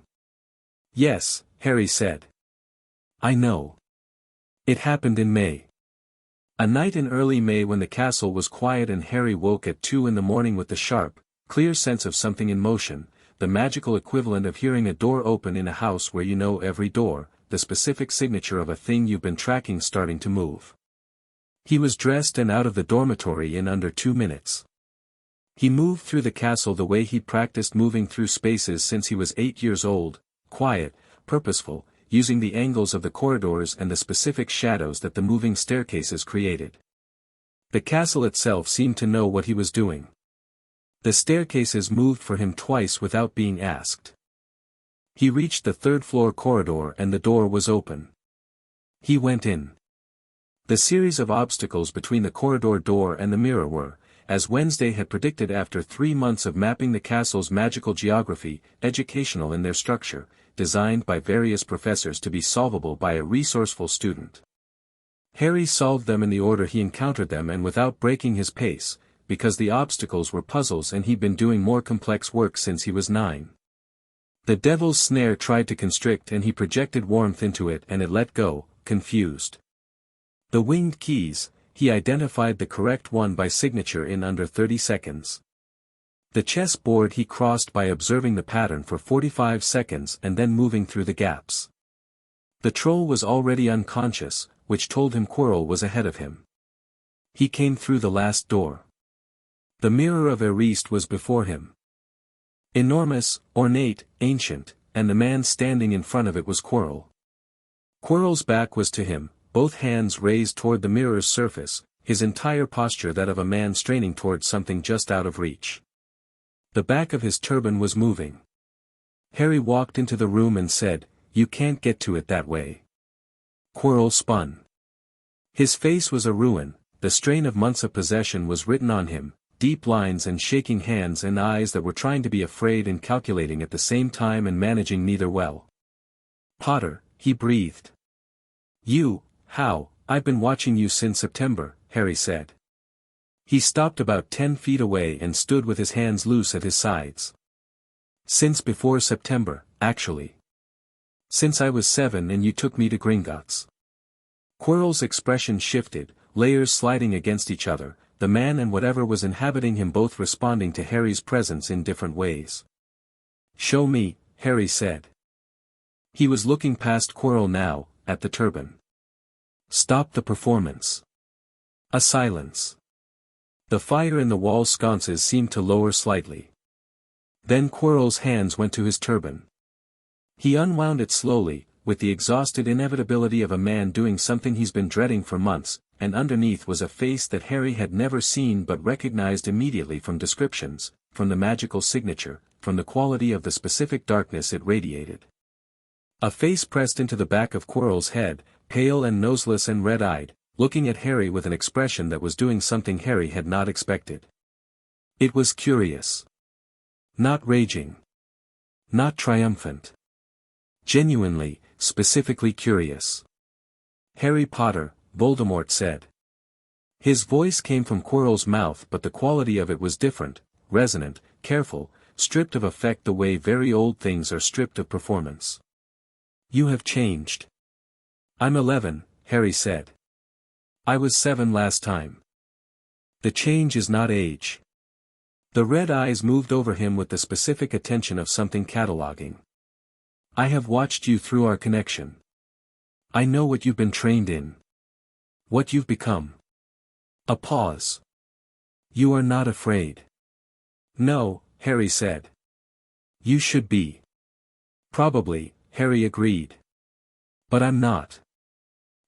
Yes, Harry said. I know. It happened in May. A night in early May when the castle was quiet and Harry woke at 2 in the morning with the sharp, clear sense of something in motion, the magical equivalent of hearing a door open in a house where you know every door, the specific signature of a thing you've been tracking starting to move. He was dressed and out of the dormitory in under 2 minutes. He moved through the castle the way he'd practiced moving through spaces since he was 8 years old, quiet, purposeful, using the angles of the corridors and the specific shadows that the moving staircases created. The castle itself seemed to know what he was doing. The staircases moved for him twice without being asked. He reached the third-floor corridor and the door was open. He went in. The series of obstacles between the corridor door and the mirror were, as Wednesday had predicted after 3 months of mapping the castle's magical geography, educational in their structure, designed by various professors to be solvable by a resourceful student. Harry solved them in the order he encountered them and without breaking his pace, because the obstacles were puzzles and he'd been doing more complex work since he was 9. The devil's snare tried to constrict and he projected warmth into it and it let go, confused. The winged keys, he identified the correct one by signature in under 30 seconds. The chess board he crossed by observing the pattern for 45 seconds and then moving through the gaps. The troll was already unconscious, which told him Quirrell was ahead of him. He came through the last door. The mirror of Erised was before him. Enormous, ornate, ancient, and the man standing in front of it was Quirrell. Quirrell's back was to him, both hands raised toward the mirror's surface, his entire posture that of a man straining towards something just out of reach. The back of his turban was moving. Harry walked into the room and said, "You can't get to it that way." Quirrell spun. His face was a ruin, the strain of months of possession was written on him, deep lines and shaking hands and eyes that were trying to be afraid and calculating at the same time and managing neither well. "Potter," he breathed. "You, how, I've been watching you since September," Harry said. He stopped about 10 feet away and stood with his hands loose at his sides. "Since before September, actually. Since I was 7 and you took me to Gringotts." Quirrell's expression shifted, layers sliding against each other, the man and whatever was inhabiting him both responding to Harry's presence in different ways. "Show me," Harry said. He was looking past Quirrell now, at the turban. "Stop the performance." A silence. The fire in the wall sconces seemed to lower slightly. Then Quirrell's hands went to his turban. He unwound it slowly, with the exhausted inevitability of a man doing something he's been dreading for months, and underneath was a face that Harry had never seen but recognized immediately from descriptions, from the magical signature, from the quality of the specific darkness it radiated. A face pressed into the back of Quirrell's head, pale and noseless and red-eyed, looking at Harry with an expression that was doing something Harry had not expected. It was curious. Not raging. Not triumphant. Genuinely, specifically curious. "Harry Potter," Voldemort said. His voice came from Quirrell's mouth but the quality of it was different, resonant, careful, stripped of effect the way very old things are stripped of performance. "You have changed." "I'm 11, Harry said. "I was 7 last time." "The change is not age." The red eyes moved over him with the specific attention of something cataloging. "I have watched you through our connection. I know what you've been trained in. What you've become." A pause. "You are not afraid." "No," Harry said. "You should be." "Probably," Harry agreed. "But I'm not."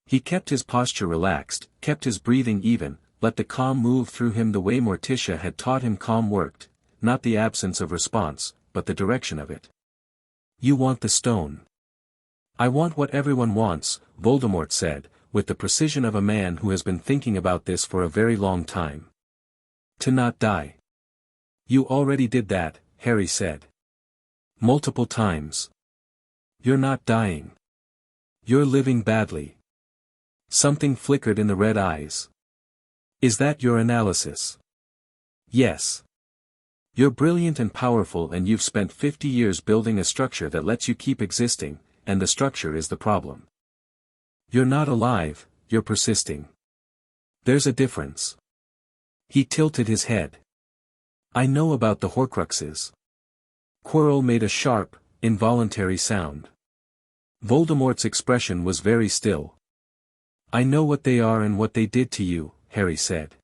He kept his posture relaxed, kept his breathing even, let the calm move through him the way Morticia had taught him calm worked, not the absence of response, but the direction of it. "You want the stone." "I want what everyone wants," Voldemort said, with the precision of a man who has been thinking about this for a very long time. "To not die." "You already did that," Harry said. "Multiple times." "You're not dying. You're living badly." Something flickered in the red eyes. "Is that your analysis?" "Yes. You're brilliant and powerful and you've spent 50 years building a structure that lets you keep existing, and the structure is the problem. You're not alive, you're persisting. There's a difference." He tilted his head. "I know about the horcruxes." Quirrell made a sharp, involuntary sound. Voldemort's expression was very still. "I know what they are and what they did to you," Harry said.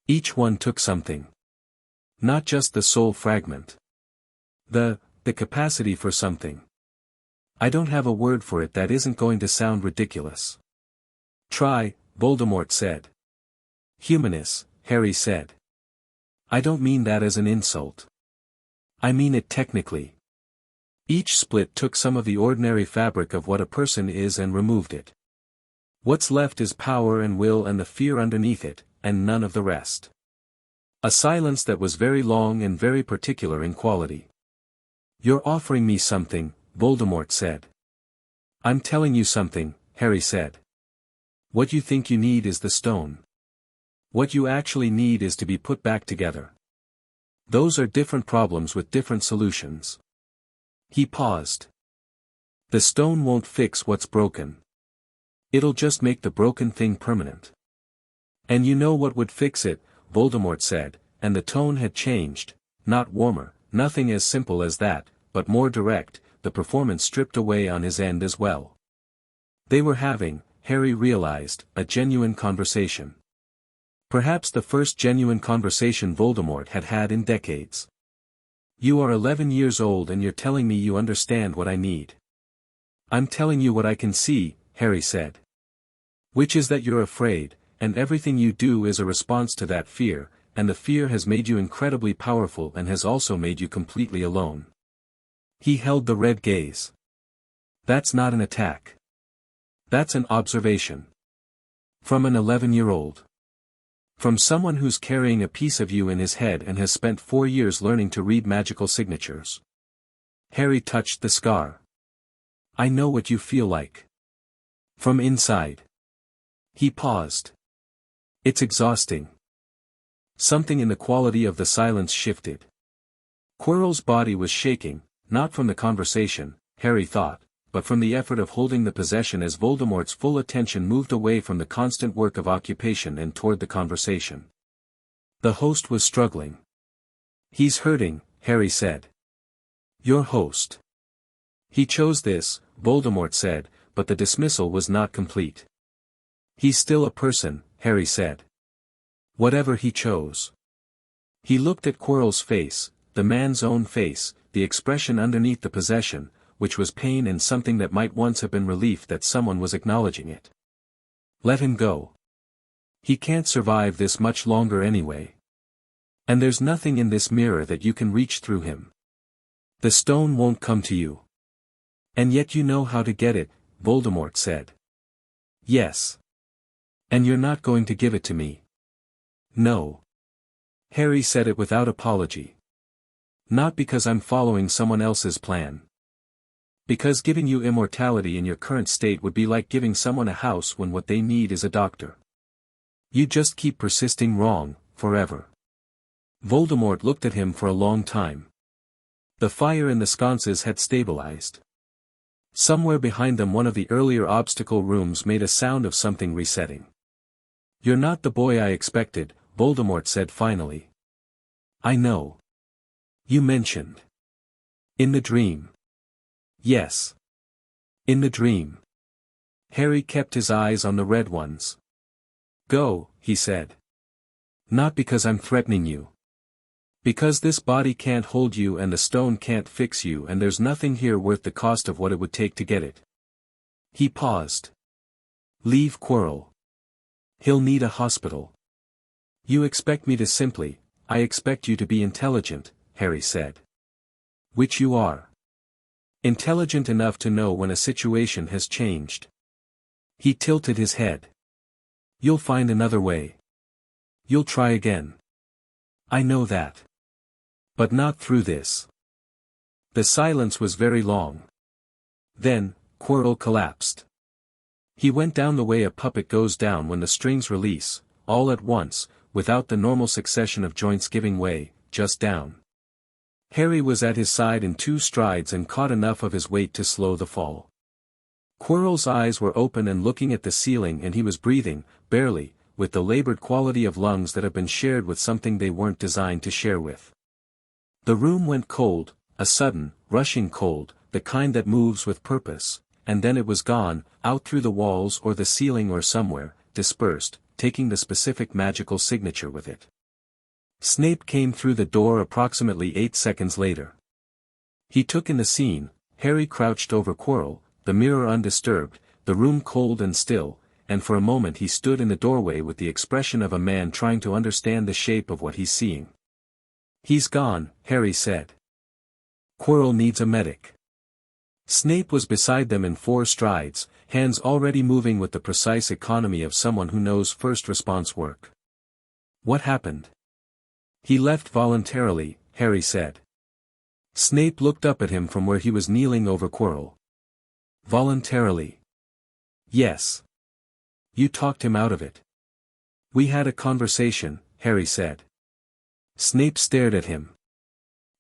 "Each one took something. Not just the soul fragment. The capacity for something. I don't have a word for it that isn't going to sound ridiculous." "Try," Voldemort said. "Humanist," Harry said. "I don't mean that as an insult. I mean it technically. Each split took some of the ordinary fabric of what a person is and removed it. What's left is power and will and the fear underneath it, and none of the rest." A silence that was very long and very particular in quality. "You're offering me something," Voldemort said. "I'm telling you something," Harry said. "What you think you need is the stone. What you actually need is to be put back together. Those are different problems with different solutions." He paused. "The stone won't fix what's broken. It'll just make the broken thing permanent." "And you know what would fix it," Voldemort said, and the tone had changed, not warmer, nothing as simple as that, but more direct, the performance stripped away on his end as well. They were having, Harry realized, a genuine conversation. Perhaps the first genuine conversation Voldemort had had in decades. "You are 11 years old and you're telling me you understand what I need." "I'm telling you what I can see," Harry said. "Which is that you're afraid, and everything you do is a response to that fear, and the fear has made you incredibly powerful and has also made you completely alone. He held the red gaze. That's not an attack. That's an observation. From an 11-year-old. From someone who's carrying a piece of you in his head and has spent 4 years learning to read magical signatures. Harry touched the scar. I know what you feel like. From inside. He paused. It's exhausting. Something in the quality of the silence shifted. Quirrell's body was shaking, not from the conversation, Harry thought, but from the effort of holding the possession as Voldemort's full attention moved away from the constant work of occupation and toward the conversation. The host was struggling. He's hurting, Harry said. Your host. He chose this, Voldemort said, but the dismissal was not complete. He's still a person, Harry said. Whatever he chose. He looked at Quirrell's face, the man's own face, the expression underneath the possession, which was pain and something that might once have been relief that someone was acknowledging it. Let him go. He can't survive this much longer anyway. And there's nothing in this mirror that you can reach through him. The stone won't come to you. And yet you know how to get it, Voldemort said. Yes. And you're not going to give it to me. No. Harry said it without apology. Not because I'm following someone else's plan. Because giving you immortality in your current state would be like giving someone a house when what they need is a doctor. You just keep persisting wrong, forever. Voldemort looked at him for a long time. The fire in the sconces had stabilized. Somewhere behind them one of the earlier obstacle rooms made a sound of something resetting. You're not the boy I expected, Voldemort said finally. I know. You mentioned. In the dream. Yes. In the dream. Harry kept his eyes on the red ones. Go, he said. Not because I'm threatening you. Because this body can't hold you and the stone can't fix you and there's nothing here worth the cost of what it would take to get it. He paused. Leave Quirrell. He'll need a hospital. You expect me to simply, I expect you to be intelligent, Harry said. Which you are. Intelligent enough to know when a situation has changed. He tilted his head. You'll find another way. You'll try again. I know that. But not through this. The silence was very long. Then, Quirrell collapsed. He went down the way a puppet goes down when the strings release, all at once, without the normal succession of joints giving way, just down. Harry was at his side in 2 strides and caught enough of his weight to slow the fall. Quirrell's eyes were open and looking at the ceiling and he was breathing, barely, with the labored quality of lungs that have been shared with something they weren't designed to share with. The room went cold, a sudden, rushing cold, the kind that moves with purpose, and then it was gone, out through the walls or the ceiling or somewhere, dispersed, taking the specific magical signature with it. Snape came through the door approximately 8 seconds later. He took in the scene. Harry crouched over Quirrell, the mirror undisturbed, the room cold and still, and for a moment he stood in the doorway with the expression of a man trying to understand the shape of what he's seeing. He's gone, Harry said. Quirrell needs a medic. Snape was beside them in 4 strides, hands already moving with the precise economy of someone who knows first response work. What happened? He left voluntarily, Harry said. Snape looked up at him from where he was kneeling over Quirrell. Voluntarily. Yes. You talked him out of it. We had a conversation, Harry said. Snape stared at him.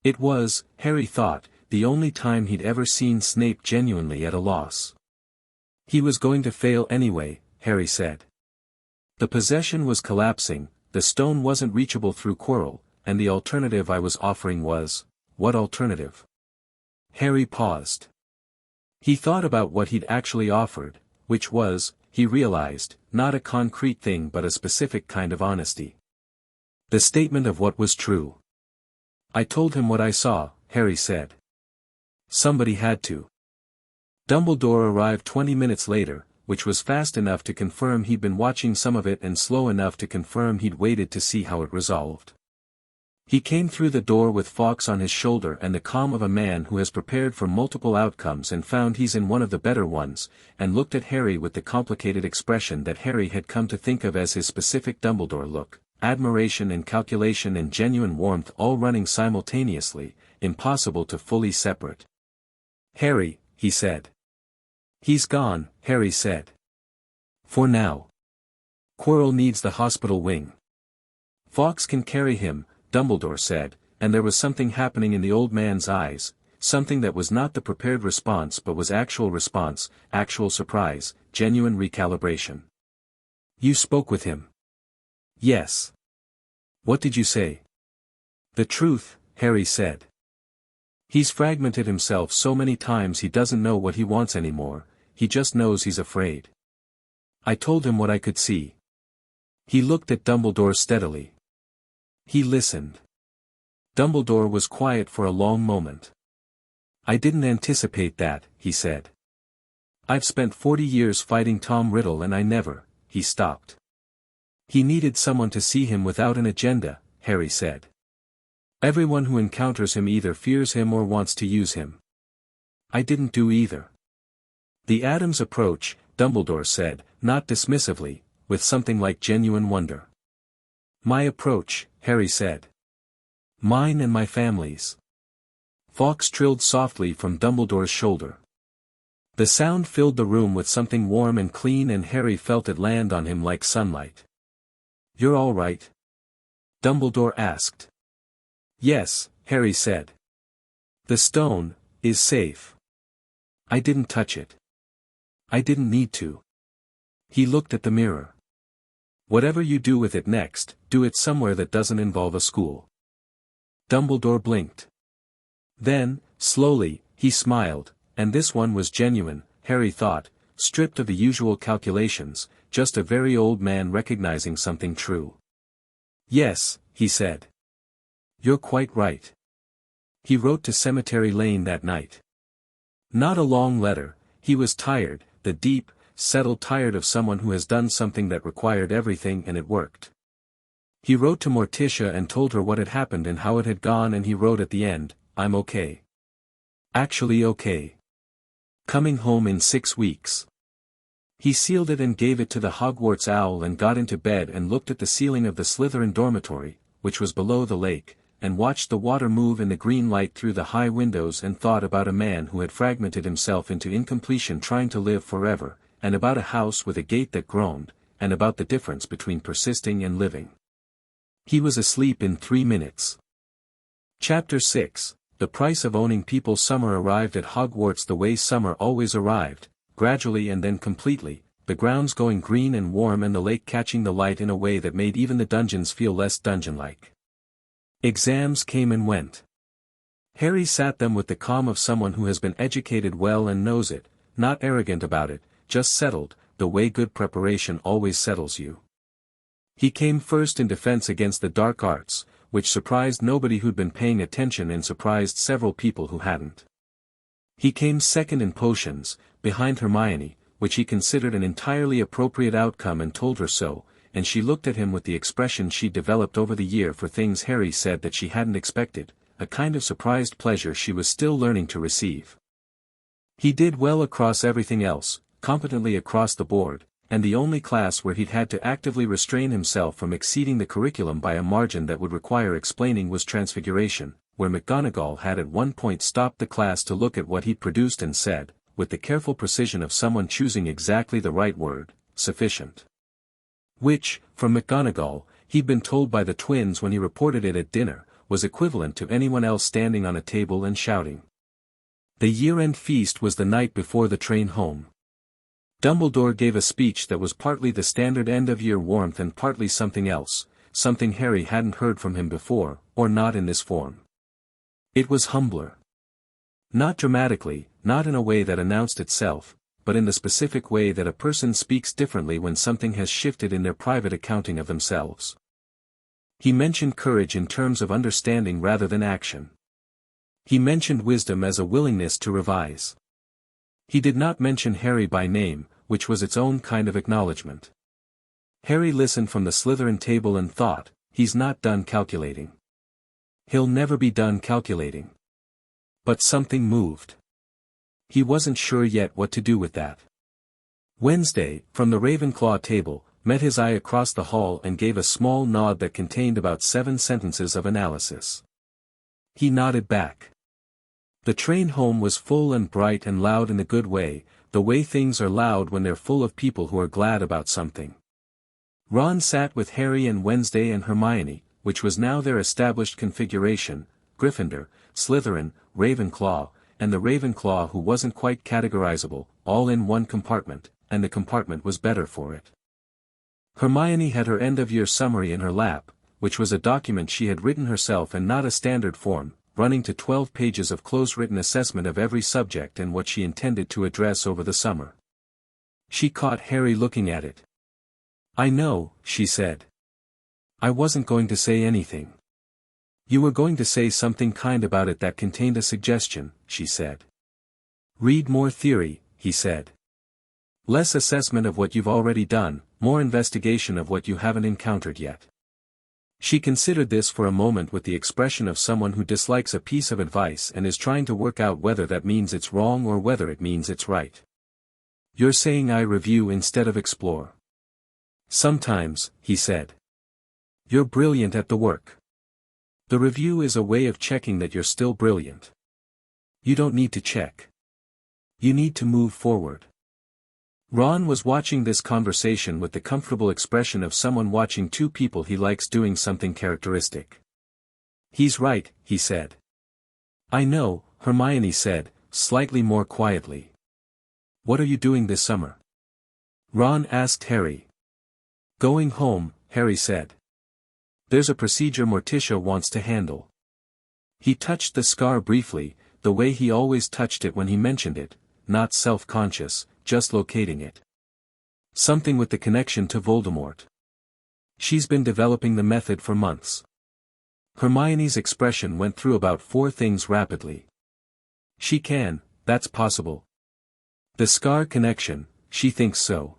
It was, Harry thought, the only time he'd ever seen Snape genuinely at a loss. He was going to fail anyway, Harry said. The possession was collapsing, the stone wasn't reachable through Quirrell, and the alternative I was offering was, what alternative? Harry paused. He thought about what he'd actually offered, which was, he realized, not a concrete thing but a specific kind of honesty. The statement of what was true. I told him what I saw, Harry said. Somebody had to. Dumbledore arrived 20 minutes later, which was fast enough to confirm he'd been watching some of it and slow enough to confirm he'd waited to see how it resolved. He came through the door with Fawkes on his shoulder and the calm of a man who has prepared for multiple outcomes and found he's in one of the better ones, and looked at Harry with the complicated expression that Harry had come to think of as his specific Dumbledore look, admiration and calculation and genuine warmth all running simultaneously, impossible to fully separate. "Harry," he said. "He's gone," Harry said. "For now. Quirrell needs the hospital wing." "Fawkes can carry him," Dumbledore said, and there was something happening in the old man's eyes, something that was not the prepared response but was actual response, actual surprise, genuine recalibration. "You spoke with him?" "Yes." "What did you say?" "The truth," Harry said. "He's fragmented himself so many times he doesn't know what he wants anymore, he just knows he's afraid. I told him what I could see." He looked at Dumbledore steadily. He listened. Dumbledore was quiet for a long moment. "I didn't anticipate that," he said. "I've spent 40 years fighting Tom Riddle and I never," he stopped. "He needed someone to see him without an agenda," Harry said. "Everyone who encounters him either fears him or wants to use him. I didn't do either." "The Addams approach," Dumbledore said, not dismissively, with something like genuine wonder. "My approach," Harry said. "Mine and my family's." Fawkes trilled softly from Dumbledore's shoulder. The sound filled the room with something warm and clean and Harry felt it land on him like sunlight. "You're all right?" Dumbledore asked. "Yes," Harry said. "The stone is safe. I didn't touch it. I didn't need to." He looked at the mirror. "Whatever you do with it next, do it somewhere that doesn't involve a school." Dumbledore blinked. Then, slowly, he smiled, and this one was genuine, Harry thought, stripped of the usual calculations, just a very old man recognizing something true. "Yes," he said. "You're quite right." He wrote to Cemetery Lane that night. Not a long letter, he was tired, the deep, settled tired of someone who has done something that required everything and it worked. He wrote to Morticia and told her what had happened and how it had gone and he wrote at the end, "I'm okay. Actually okay. Coming home in 6 weeks." He sealed it and gave it to the Hogwarts owl and got into bed and looked at the ceiling of the Slytherin dormitory, which was below the lake, and watched the water move in the green light through the high windows and thought about a man who had fragmented himself into incompletion trying to live forever, and about a house with a gate that groaned, and about the difference between persisting and living. He was asleep in 3 minutes. Chapter 6, The Price of Owning People. Summer arrived at Hogwarts the way summer always arrived, gradually and then completely, the grounds going green and warm and the lake catching the light in a way that made even the dungeons feel less dungeon-like. Exams came and went. Harry sat them with the calm of someone who has been educated well and knows it, not arrogant about it, just settled, the way good preparation always settles you. He came first in defense against the dark arts, which surprised nobody who'd been paying attention and surprised several people who hadn't. He came second in potions, behind Hermione, which he considered an entirely appropriate outcome and told her so, and she looked at him with the expression she'd developed over the year for things Harry said that she hadn't expected, a kind of surprised pleasure she was still learning to receive. He did well across everything else, competently across the board, and the only class where he'd had to actively restrain himself from exceeding the curriculum by a margin that would require explaining was Transfiguration, where McGonagall had at one point stopped the class to look at what he'd produced and said, with the careful precision of someone choosing exactly the right word, "sufficient." Which, from McGonagall, he'd been told by the twins when he reported it at dinner, was equivalent to anyone else standing on a table and shouting. The year-end feast was the night before the train home. Dumbledore gave a speech that was partly the standard end-of-year warmth and partly something else, something Harry hadn't heard from him before, or not in this form. It was humbler. Not dramatically, not in a way that announced itself, but in the specific way that a person speaks differently when something has shifted in their private accounting of themselves. He mentioned courage in terms of understanding rather than action. He mentioned wisdom as a willingness to revise. He did not mention Harry by name, which was its own kind of acknowledgement. Harry listened from the Slytherin table and thought, he's not done calculating. He'll never be done calculating. But something moved. He wasn't sure yet what to do with that. Wednesday, from the Ravenclaw table, met his eye across the hall and gave a small nod that contained about 7 sentences of analysis. He nodded back. The train home was full and bright and loud in a good way, the way things are loud when they're full of people who are glad about something. Ron sat with Harry and Wednesday and Hermione, which was now their established configuration, Gryffindor, Slytherin, Ravenclaw, and the Ravenclaw who wasn't quite categorizable, all in one compartment, and the compartment was better for it. Hermione had her end-of-year summary in her lap, which was a document she had written herself and not a standard form, running to 12 pages of close-written assessment of every subject and what she intended to address over the summer. She caught Harry looking at it. "I know," she said. "I wasn't going to say anything." "You were going to say something kind about it that contained a suggestion," she said. "Read more theory," he said. "Less assessment of what you've already done, more investigation of what you haven't encountered yet." She considered this for a moment with the expression of someone who dislikes a piece of advice and is trying to work out whether that means it's wrong or whether it means it's right. "You're saying I review instead of explore." "Sometimes," he said. "You're brilliant at the work. The review is a way of checking that you're still brilliant. You don't need to check. You need to move forward." Ron was watching this conversation with the comfortable expression of someone watching two people he likes doing something characteristic. "He's right," he said. "I know," Hermione said, slightly more quietly. "What are you doing this summer?" Ron asked Harry. "Going home," Harry said. "There's a procedure Morticia wants to handle." He touched the scar briefly, the way he always touched it when he mentioned it, not self-conscious, just locating it. "Something with the connection to Voldemort. She's been developing the method for months." Hermione's expression went through about 4 things rapidly. "She can, that's possible. The scar connection, she thinks so.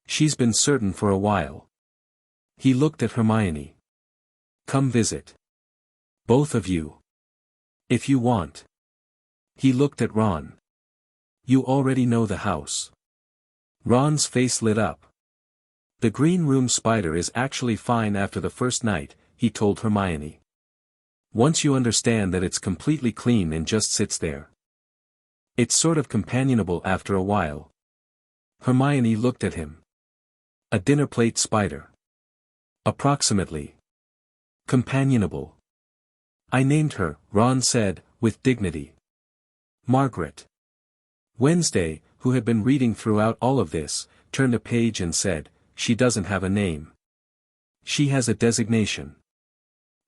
She's been certain for a while." He looked at Hermione. "Come visit. Both of you. If you want." He looked at Ron. "You already know the house." Ron's face lit up. "The green room spider is actually fine after the first night," he told Hermione. "Once you understand that it's completely clean and just sits there. It's sort of companionable after a while." Hermione looked at him. "A dinner plate spider." "Approximately. Companionable. I named her," Ron said, with dignity. "Margaret." Wednesday, who had been reading throughout all of this, turned a page and said, "She doesn't have a name. She has a designation."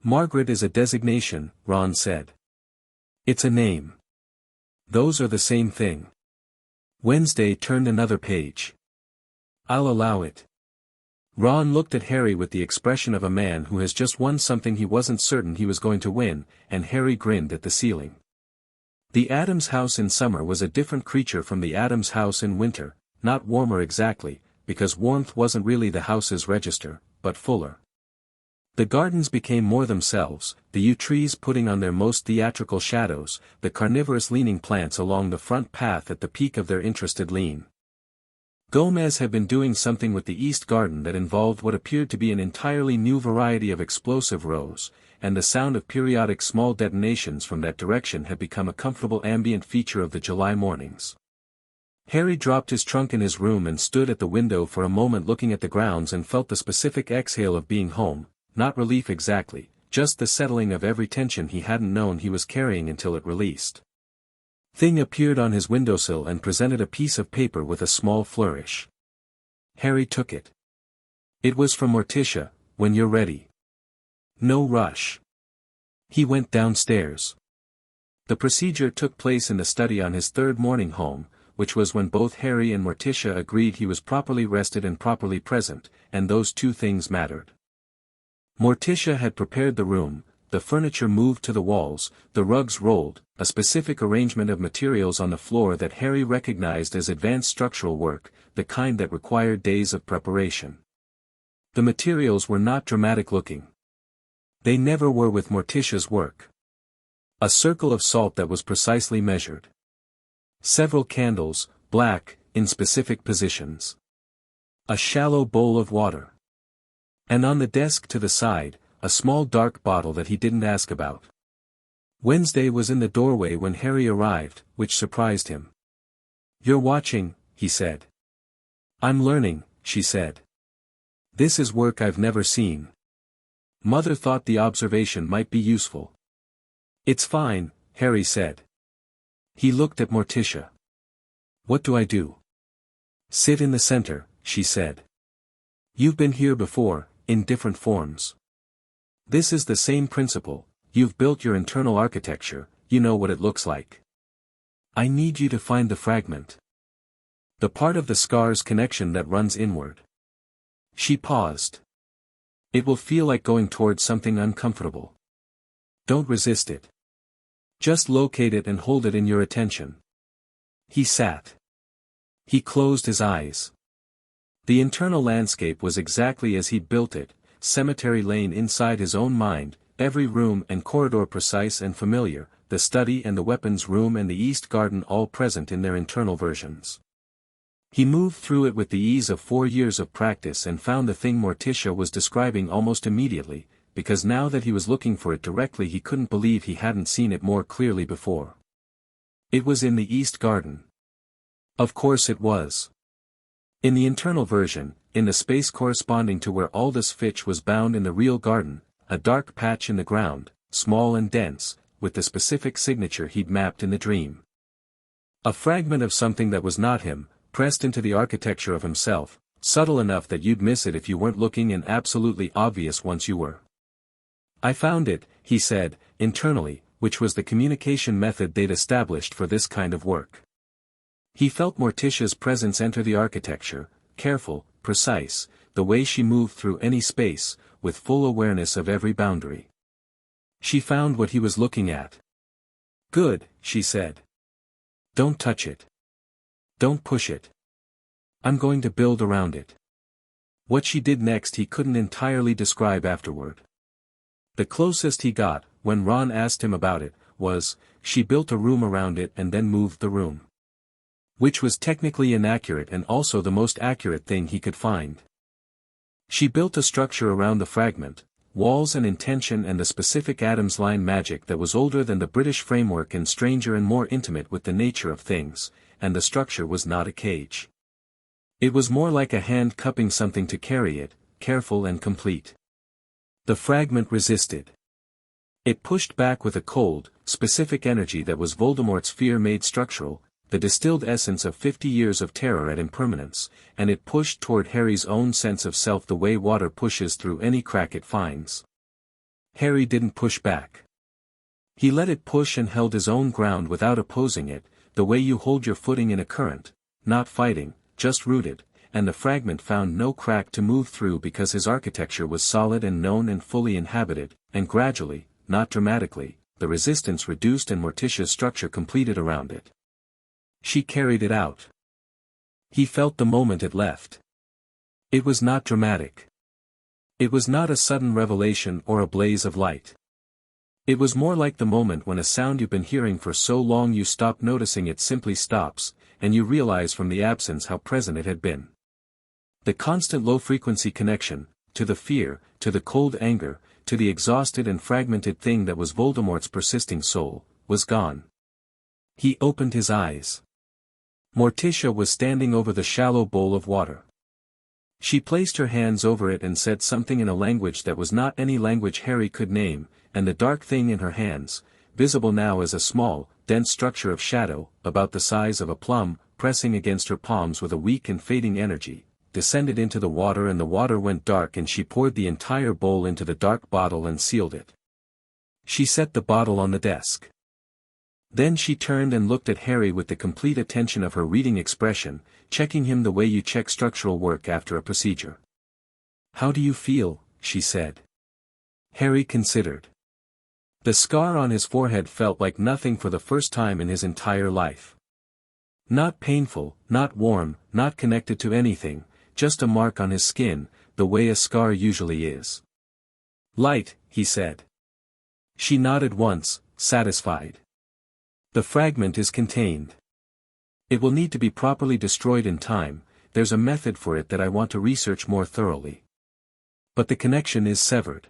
"Margaret is a designation," Ron said. "It's a name. Those are the same thing." Wednesday turned another page. "I'll allow it." Ron looked at Harry with the expression of a man who has just won something he wasn't certain he was going to win, and Harry grinned at the ceiling. The Addams house in summer was a different creature from the Addams house in winter, not warmer exactly, because warmth wasn't really the house's register, but fuller. The gardens became more themselves, the yew trees putting on their most theatrical shadows, the carnivorous leaning plants along the front path at the peak of their interested lean. Gomez had been doing something with the East Garden that involved what appeared to be an entirely new variety of explosive rose, and the sound of periodic small detonations from that direction had become a comfortable ambient feature of the July mornings. Harry dropped his trunk in his room and stood at the window for a moment looking at the grounds and felt the specific exhale of being home, not relief exactly, just the settling of every tension he hadn't known he was carrying until it released. Thing appeared on his windowsill and presented a piece of paper with a small flourish. Harry took it. It was from Morticia, "When you're ready. No rush." He went downstairs. The procedure took place in the study on his 3rd morning home, which was when both Harry and Morticia agreed he was properly rested and properly present, and those two things mattered. Morticia had prepared the room, the furniture moved to the walls, the rugs rolled, a specific arrangement of materials on the floor that Harry recognized as advanced structural work, the kind that required days of preparation. The materials were not dramatic looking. They never were with Morticia's work. A circle of salt that was precisely measured. Several candles, black, in specific positions. A shallow bowl of water. And on the desk to the side, a small dark bottle that he didn't ask about. Wednesday was in the doorway when Harry arrived, which surprised him. "You're watching," he said. "I'm learning," she said. "This is work I've never seen." Mother thought the observation might be useful. "It's fine," Harry said. He looked at Morticia. "What do I do?" "Sit in the center," she said. "You've been here before, in different forms. This is the same principle, you've built your internal architecture, you know what it looks like. I need you to find the fragment. The part of the scar's connection that runs inward." She paused. "It will feel like going towards something uncomfortable. Don't resist it. Just locate it and hold it in your attention." He sat. He closed his eyes. The internal landscape was exactly as he'd built it, Cemetery Lane inside his own mind, every room and corridor precise and familiar, the study and the weapons room and the East Garden all present in their internal versions. He moved through it with the ease of 4 years of practice and found the thing Morticia was describing almost immediately, because now that he was looking for it directly he couldn't believe he hadn't seen it more clearly before. It was in the East Garden. Of course it was. In the internal version, in the space corresponding to where Aldous Fitch was bound in the real garden, a dark patch in the ground, small and dense, with the specific signature he'd mapped in the dream. A fragment of something that was not him, pressed into the architecture of himself, subtle enough that you'd miss it if you weren't looking and absolutely obvious once you were. "I found it," he said, internally, which was the communication method they'd established for this kind of work. He felt Morticia's presence enter the architecture, careful, precise, the way she moved through any space, with full awareness of every boundary. She found what he was looking at. "Good," she said. "Don't touch it. Don't push it. I'm going to build around it." What she did next he couldn't entirely describe afterward. The closest he got, when Ron asked him about it, was, she built a room around it and then moved the room. Which was technically inaccurate and also the most accurate thing he could find. She built a structure around the fragment, walls and intention and the specific Addams line magic that was older than the British framework and stranger and more intimate with the nature of things, and the structure was not a cage. It was more like a hand cupping something to carry it, careful and complete. The fragment resisted. It pushed back with a cold, specific energy that was Voldemort's fear made structural, the distilled essence of 50 years of terror at impermanence, and it pushed toward Harry's own sense of self the way water pushes through any crack it finds. Harry didn't push back. He let it push and held his own ground without opposing it, the way you hold your footing in a current, not fighting, just rooted, and the fragment found no crack to move through because his architecture was solid and known and fully inhabited, and gradually, not dramatically, the resistance reduced and Morticia's structure completed around it. She carried it out. He felt the moment it left. It was not dramatic. It was not a sudden revelation or a blaze of light. It was more like the moment when a sound you've been hearing for so long you stop noticing it simply stops, and you realize from the absence how present it had been. The constant low-frequency connection, to the fear, to the cold anger, to the exhausted and fragmented thing that was Voldemort's persisting soul, was gone. He opened his eyes. Morticia was standing over the shallow bowl of water. She placed her hands over it and said something in a language that was not any language Harry could name, and the dark thing in her hands, visible now as a small, dense structure of shadow, about the size of a plum, pressing against her palms with a weak and fading energy, descended into the water and the water went dark and she poured the entire bowl into the dark bottle and sealed it. She set the bottle on the desk. Then she turned and looked at Harry with the complete attention of her reading expression, checking him the way you check structural work after a procedure. "How do you feel?" she said. Harry considered. The scar on his forehead felt like nothing for the first time in his entire life. Not painful, not warm, not connected to anything, just a mark on his skin, the way a scar usually is. Light, he said. She nodded once, satisfied. The fragment is contained. It will need to be properly destroyed in time, there's a method for it that I want to research more thoroughly. But the connection is severed.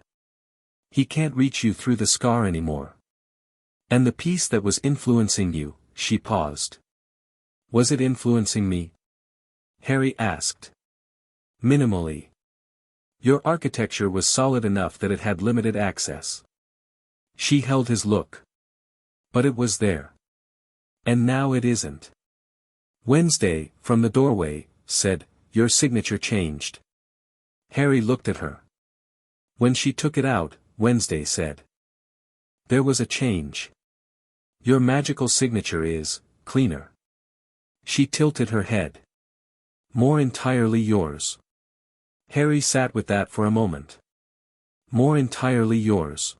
He can't reach you through the scar anymore. And the piece that was influencing you, she paused. Was it influencing me? Harry asked. Minimally. Your architecture was solid enough that it had limited access. She held his look. But it was there. And now it isn't. Wednesday, from the doorway, said, your signature changed. Harry looked at her. When she took it out, Wednesday said. There was a change. Your magical signature is, cleaner. She tilted her head. More entirely yours. Harry sat with that for a moment. More entirely yours.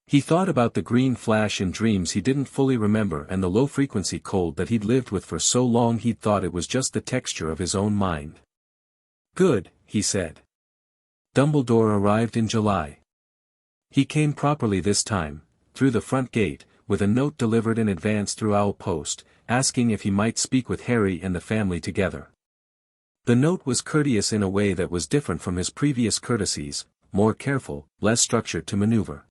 He thought about the green flash in dreams he didn't fully remember and the low-frequency cold that he'd lived with for so long he'd thought it was just the texture of his own mind. Good, he said. Dumbledore arrived in July. He came properly this time, through the front gate, with a note delivered in advance through owl post, asking if he might speak with Harry and the family together. The note was courteous in a way that was different from his previous courtesies, more careful, less structured to maneuver.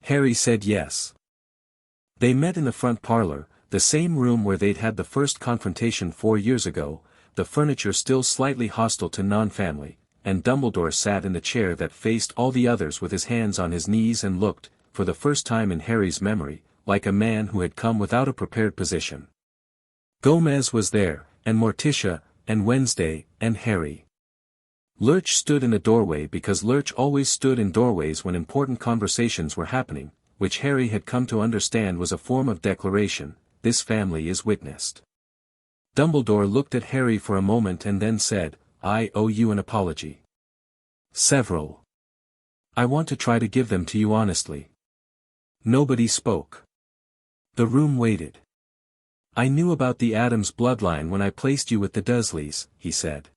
Harry said yes. They met in the front parlor, the same room where they'd had the first confrontation 4 years ago, the furniture still slightly hostile to non-family, and Dumbledore sat in the chair that faced all the others with his hands on his knees and looked, for the first time in Harry's memory, like a man who had come without a prepared position. Gomez was there, and Morticia, and Wednesday, and Harry. Lurch stood in a doorway because Lurch always stood in doorways when important conversations were happening, which Harry had come to understand was a form of declaration, this family is witnessed. Dumbledore looked at Harry for a moment and then said, I owe you an apology. Several. I want to try to give them to you honestly. Nobody spoke. The room waited. I knew about the Addams bloodline when I placed you with the Dursleys, he said.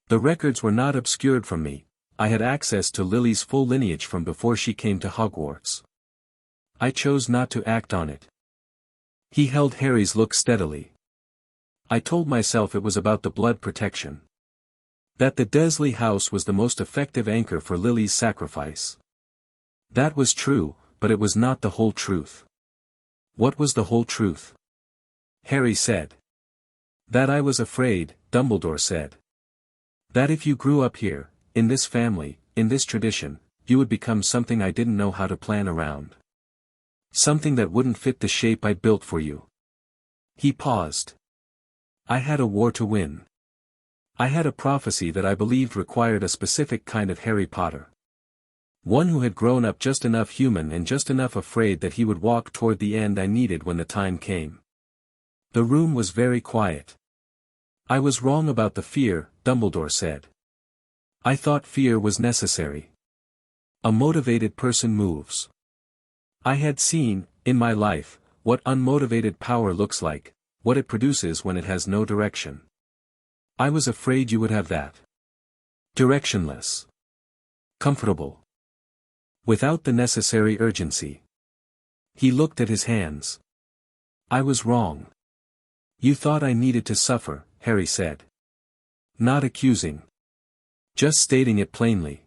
The records were not obscured from me, I had access to Lily's full lineage from before she came to Hogwarts. I chose not to act on it. He held Harry's look steadily. I told myself it was about the blood protection. That the Dursley house was the most effective anchor for Lily's sacrifice. That was true, but it was not the whole truth. What was the whole truth? Harry said. That I was afraid, Dumbledore said. That if you grew up here, in this family, in this tradition, you would become something I didn't know how to plan around. Something that wouldn't fit the shape I built for you. He paused. I had a war to win. I had a prophecy that I believed required a specific kind of Harry Potter. One who had grown up just enough human and just enough afraid that he would walk toward the end I needed when the time came. The room was very quiet. I was wrong about the fear, Dumbledore said. I thought fear was necessary. A motivated person moves. I had seen, in my life, what unmotivated power looks like, what it produces when it has no direction. I was afraid you would have that. Directionless. Comfortable. Without the necessary urgency. He looked at his hands. I was wrong. You thought I needed to suffer, Harry said. Not accusing. Just stating it plainly.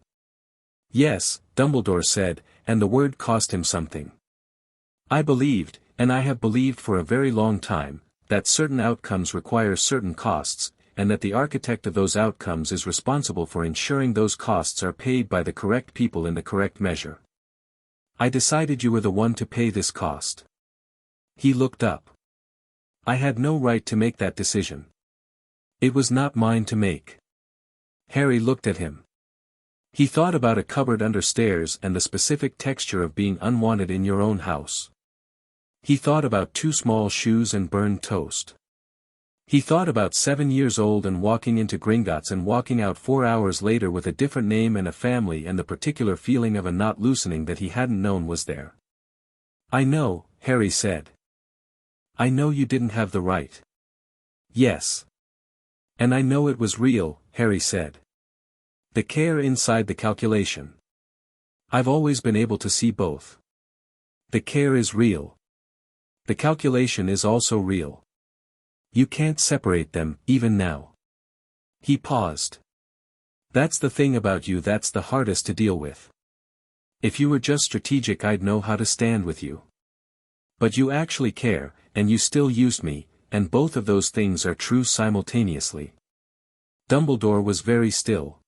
Yes, Dumbledore said, and the word cost him something. I believed, and I have believed for a very long time, that certain outcomes require certain costs, and that the architect of those outcomes is responsible for ensuring those costs are paid by the correct people in the correct measure. I decided you were the one to pay this cost. He looked up. I had no right to make that decision. It was not mine to make. Harry looked at him. He thought about a cupboard under stairs and the specific texture of being unwanted in your own house. He thought about 2 small shoes and burned toast. He thought about 7 years old and walking into Gringotts and walking out 4 hours later with a different name and a family, and the particular feeling of a knot loosening that he hadn't known was there. "I know," Harry said. "I know you didn't have the right." "Yes. And I know it was real," Harry said. "The care inside the calculation. I've always been able to see both. The care is real. The calculation is also real. You can't separate them, even now." He paused. "That's the thing about you that's the hardest to deal with. If you were just strategic, I'd know how to stand with you. But you actually care, and you still used me, and both of those things are true simultaneously." Dumbledore was very still.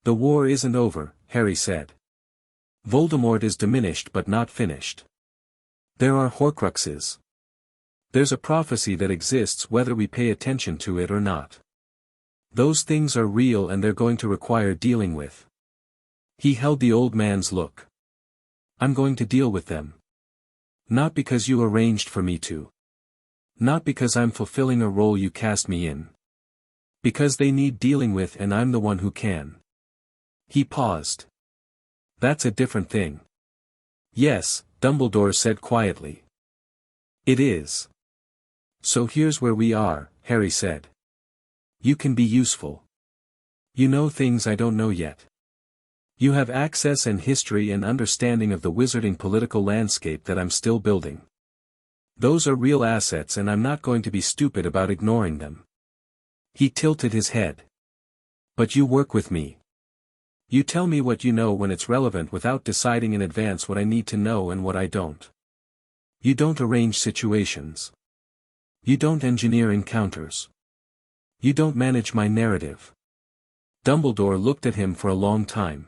"The war isn't over," Harry said. "Voldemort is diminished but not finished. There are horcruxes. There's a prophecy that exists whether we pay attention to it or not. Those things are real and they're going to require dealing with." He held the old man's look. "I'm going to deal with them. Not because you arranged for me to. Not because I'm fulfilling a role you cast me in. Because they need dealing with and I'm the one who can." He paused. "That's a different thing." "Yes," Dumbledore said quietly. "It is. So here's where we are," Harry said. "You can be useful. You know things I don't know yet. You have access and history and understanding of the wizarding political landscape that I'm still building. Those are real assets and I'm not going to be stupid about ignoring them." He tilted his head. "But you work with me. You tell me what you know when it's relevant without deciding in advance what I need to know and what I don't. You don't arrange situations. You don't engineer encounters. You don't manage my narrative." Dumbledore looked at him for a long time.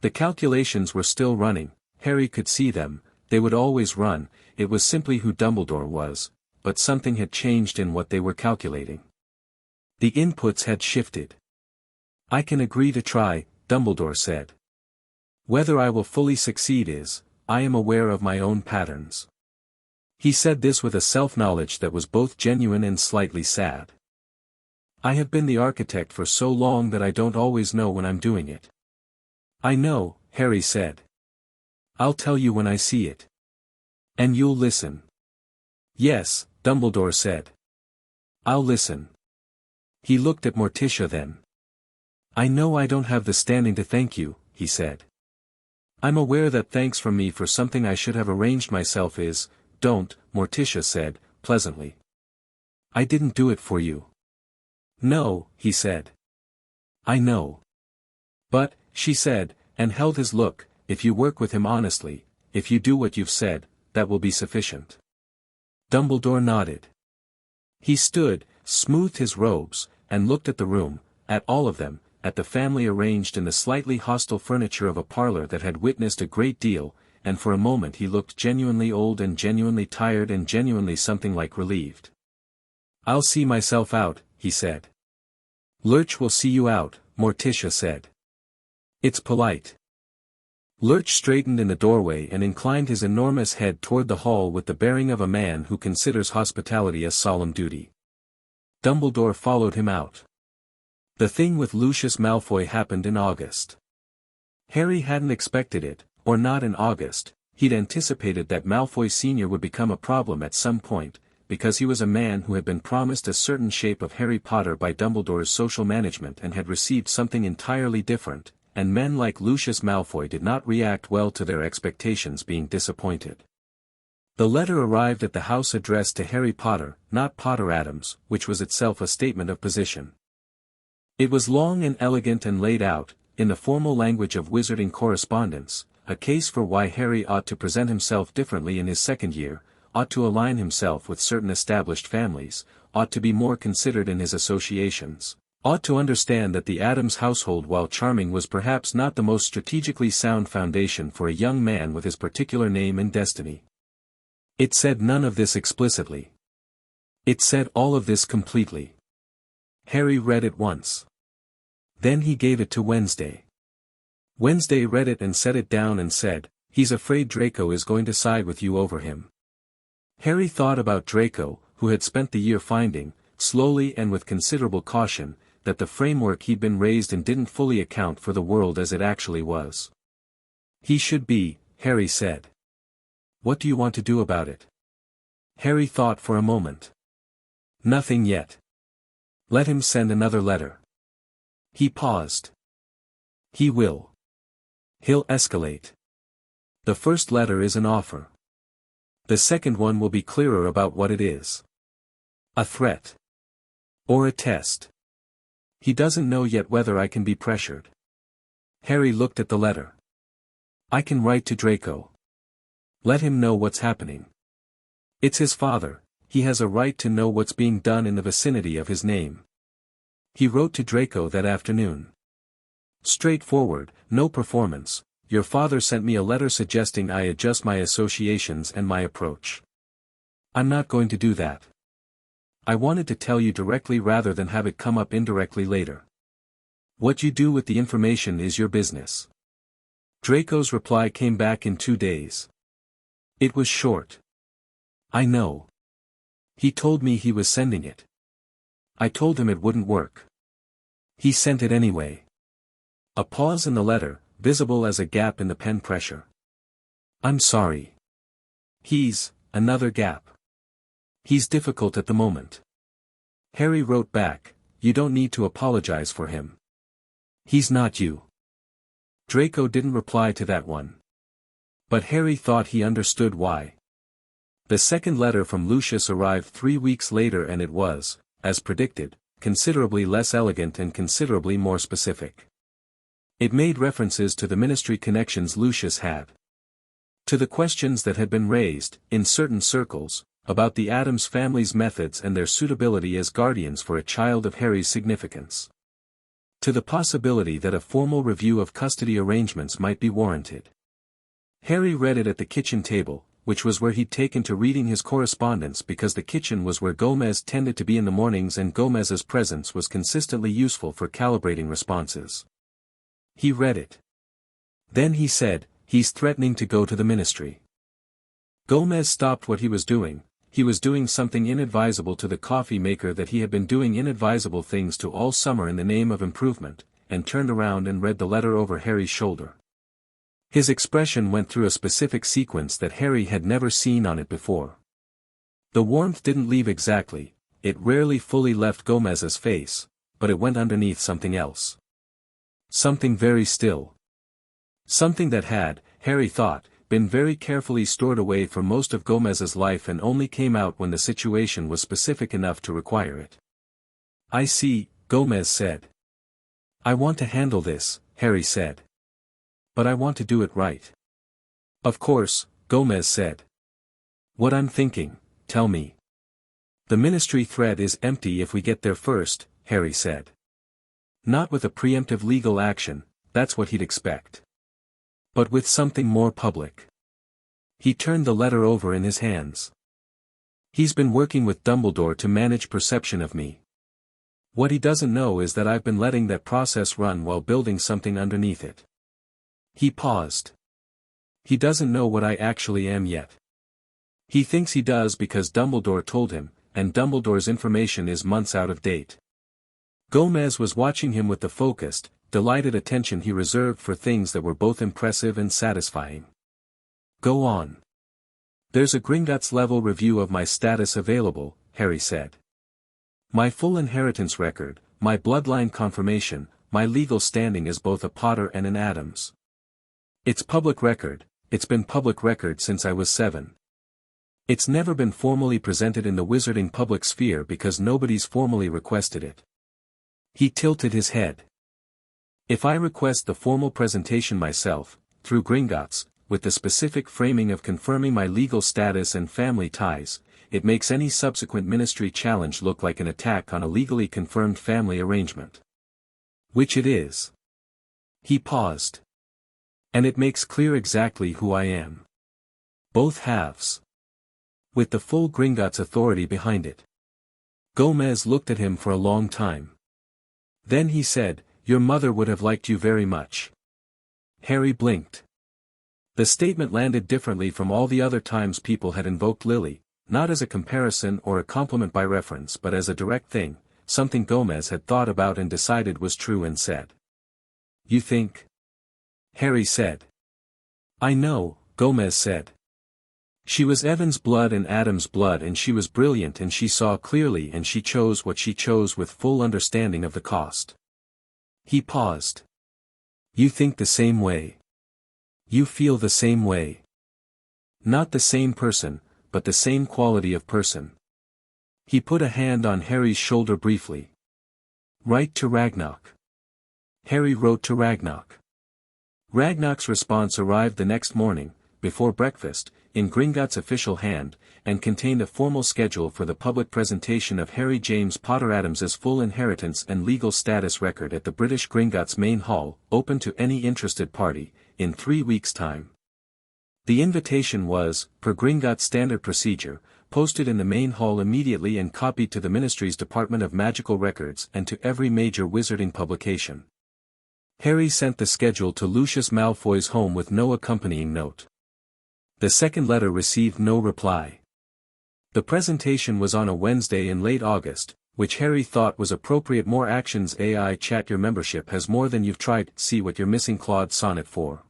The calculations were still running, Harry could see them, they would always run, it was simply who Dumbledore was, but something had changed in what they were calculating. The inputs had shifted. "I can agree to try," Dumbledore said. "Whether I will fully succeed is, I am aware of my own patterns." He said this with a self-knowledge that was both genuine and slightly sad. "I have been the architect for so long that I don't always know when I'm doing it." "I know," Harry said. "I'll tell you when I see it. And you'll listen." "Yes," Dumbledore said. "I'll listen." He looked at Morticia then. "I know I don't have the standing to thank you," he said. "I'm aware that thanks from me for something I should have arranged myself is, don't," Morticia said, pleasantly. "I didn't do it for you." "No," he said. "I know. But," she said, and held his look, "if you work with him honestly, if you do what you've said, that will be sufficient." Dumbledore nodded. He stood, smoothed his robes, and looked at the room, at all of them, at the family arranged in the slightly hostile furniture of a parlor that had witnessed a great deal, and for a moment he looked genuinely old and genuinely tired and genuinely something like relieved. "I'll see myself out," he said. "Lurch will see you out," Morticia said. "It's polite." Lurch straightened in the doorway and inclined his enormous head toward the hall with the bearing of a man who considers hospitality a solemn duty. Dumbledore followed him out. The thing with Lucius Malfoy happened in August. Harry hadn't expected it, or not in August. He'd anticipated that Malfoy Sr. would become a problem at some point, because he was a man who had been promised a certain shape of Harry Potter by Dumbledore's social management and had received something entirely different, and men like Lucius Malfoy did not react well to their expectations being disappointed. The letter arrived at the house addressed to Harry Potter, not Potter Addams, which was itself a statement of position. It was long and elegant and laid out, in the formal language of wizarding correspondence, a case for why Harry ought to present himself differently in his second year, ought to align himself with certain established families, ought to be more considered in his associations, ought to understand that the Addams household, while charming, was perhaps not the most strategically sound foundation for a young man with his particular name and destiny. It said none of this explicitly. It said all of this completely. Harry read it once. Then he gave it to Wednesday. Wednesday read it and set it down and said, "He's afraid Draco is going to side with you over him." Harry thought about Draco, who had spent the year finding, slowly and with considerable caution, that the framework he'd been raised in didn't fully account for the world as it actually was. He should be, Harry said. What do you want to do about it? Harry thought for a moment. Nothing yet. Let him send another letter. He paused. He will. He'll escalate. The first letter is an offer. The second one will be clearer about what it is. A threat. Or a test. He doesn't know yet whether I can be pressured. Harry looked at the letter. I can write to Draco. Let him know what's happening. It's his father, he has a right to know what's being done in the vicinity of his name. He wrote to Draco that afternoon. Straightforward, no performance. Your father sent me a letter suggesting I adjust my associations and my approach. I'm not going to do that. I wanted to tell you directly rather than have it come up indirectly later. What you do with the information is your business. Draco's reply came back in 2 days. It was short. I know. He told me he was sending it. I told him it wouldn't work. He sent it anyway. A pause in the letter, visible as a gap in the pen pressure. I'm sorry. Another gap. He's difficult at the moment. Harry wrote back, you don't need to apologize for him. He's not you. Draco didn't reply to that one. But Harry thought he understood why. The second letter from Lucius arrived 3 weeks later and it was, as predicted, considerably less elegant and considerably more specific. It made references to the ministry connections Lucius had. To the questions that had been raised, in certain circles, about the Addams family's methods and their suitability as guardians for a child of Harry's significance. To the possibility that a formal review of custody arrangements might be warranted. Harry read it at the kitchen table, which was where he'd taken to reading his correspondence because the kitchen was where Gomez tended to be in the mornings and Gomez's presence was consistently useful for calibrating responses. He read it. Then he said, he's threatening to go to the ministry. Gomez stopped what he was doing something inadvisable to the coffee maker that he had been doing inadvisable things to all summer in the name of improvement, and turned around and read the letter over Harry's shoulder. His expression went through a specific sequence that Harry had never seen on it before. The warmth didn't leave exactly, it rarely fully left Gomez's face, but it went underneath something else. Something very still. Something that had, Harry thought, been very carefully stored away for most of Gomez's life and only came out when the situation was specific enough to require it. I see, Gomez said. I want to handle this, Harry said. But I want to do it right. Of course, Gomez said. What I'm thinking, tell me. The ministry thread is empty if we get there first, Harry said. Not with a preemptive legal action, that's what he'd expect. But with something more public. He turned the letter over in his hands. He's been working with Dumbledore to manage perception of me. What he doesn't know is that I've been letting that process run while building something underneath it. He paused. He doesn't know what I actually am yet. He thinks he does because Dumbledore told him, and Dumbledore's information is months out of date. Gomez was watching him with the focused, delighted attention he reserved for things that were both impressive and satisfying. Go on. There's a Gringotts level review of my status available, Harry said. My full inheritance record, my bloodline confirmation, my legal standing as both a Potter and an Addams. It's public record, it's been public record since I was 7. It's never been formally presented in the wizarding public sphere because nobody's formally requested it. He tilted his head. If I request the formal presentation myself, through Gringotts, with the specific framing of confirming my legal status and family ties, it makes any subsequent ministry challenge look like an attack on a legally confirmed family arrangement. Which it is. He paused. And it makes clear exactly who I am. Both halves. With the full Gringotts authority behind it. Gomez looked at him for a long time. Then he said, your mother would have liked you very much. Harry blinked. The statement landed differently from all the other times people had invoked Lily, not as a comparison or a compliment by reference but as a direct thing, something Gomez had thought about and decided was true and said. "You think?" Harry said. "I know," Gomez said. "She was Evan's blood and Addams' blood and she was brilliant and she saw clearly and she chose what she chose with full understanding of the cost." He paused. "You think the same way? You feel the same way? Not the same person, but the same quality of person." He put a hand on Harry's shoulder briefly. "Write to Ragnarok." Harry wrote to Ragnarok. Ragnarok's response arrived the next morning, before breakfast, in Gringotts' official hand, and contained a formal schedule for the public presentation of Harry James Potter Addams's full inheritance and legal status record at the British Gringotts Main Hall, open to any interested party, in 3 weeks' time. The invitation was, per Gringotts' standard procedure, posted in the main hall immediately and copied to the Ministry's Department of Magical Records and to every major wizarding publication. Harry sent the schedule to Lucius Malfoy's home with no accompanying note. The second letter received no reply. The presentation was on a Wednesday in late August, which Harry thought was appropriate. More actions. AI chat. Your membership has more than you've tried. See what you're missing. Claude Sonnet 4.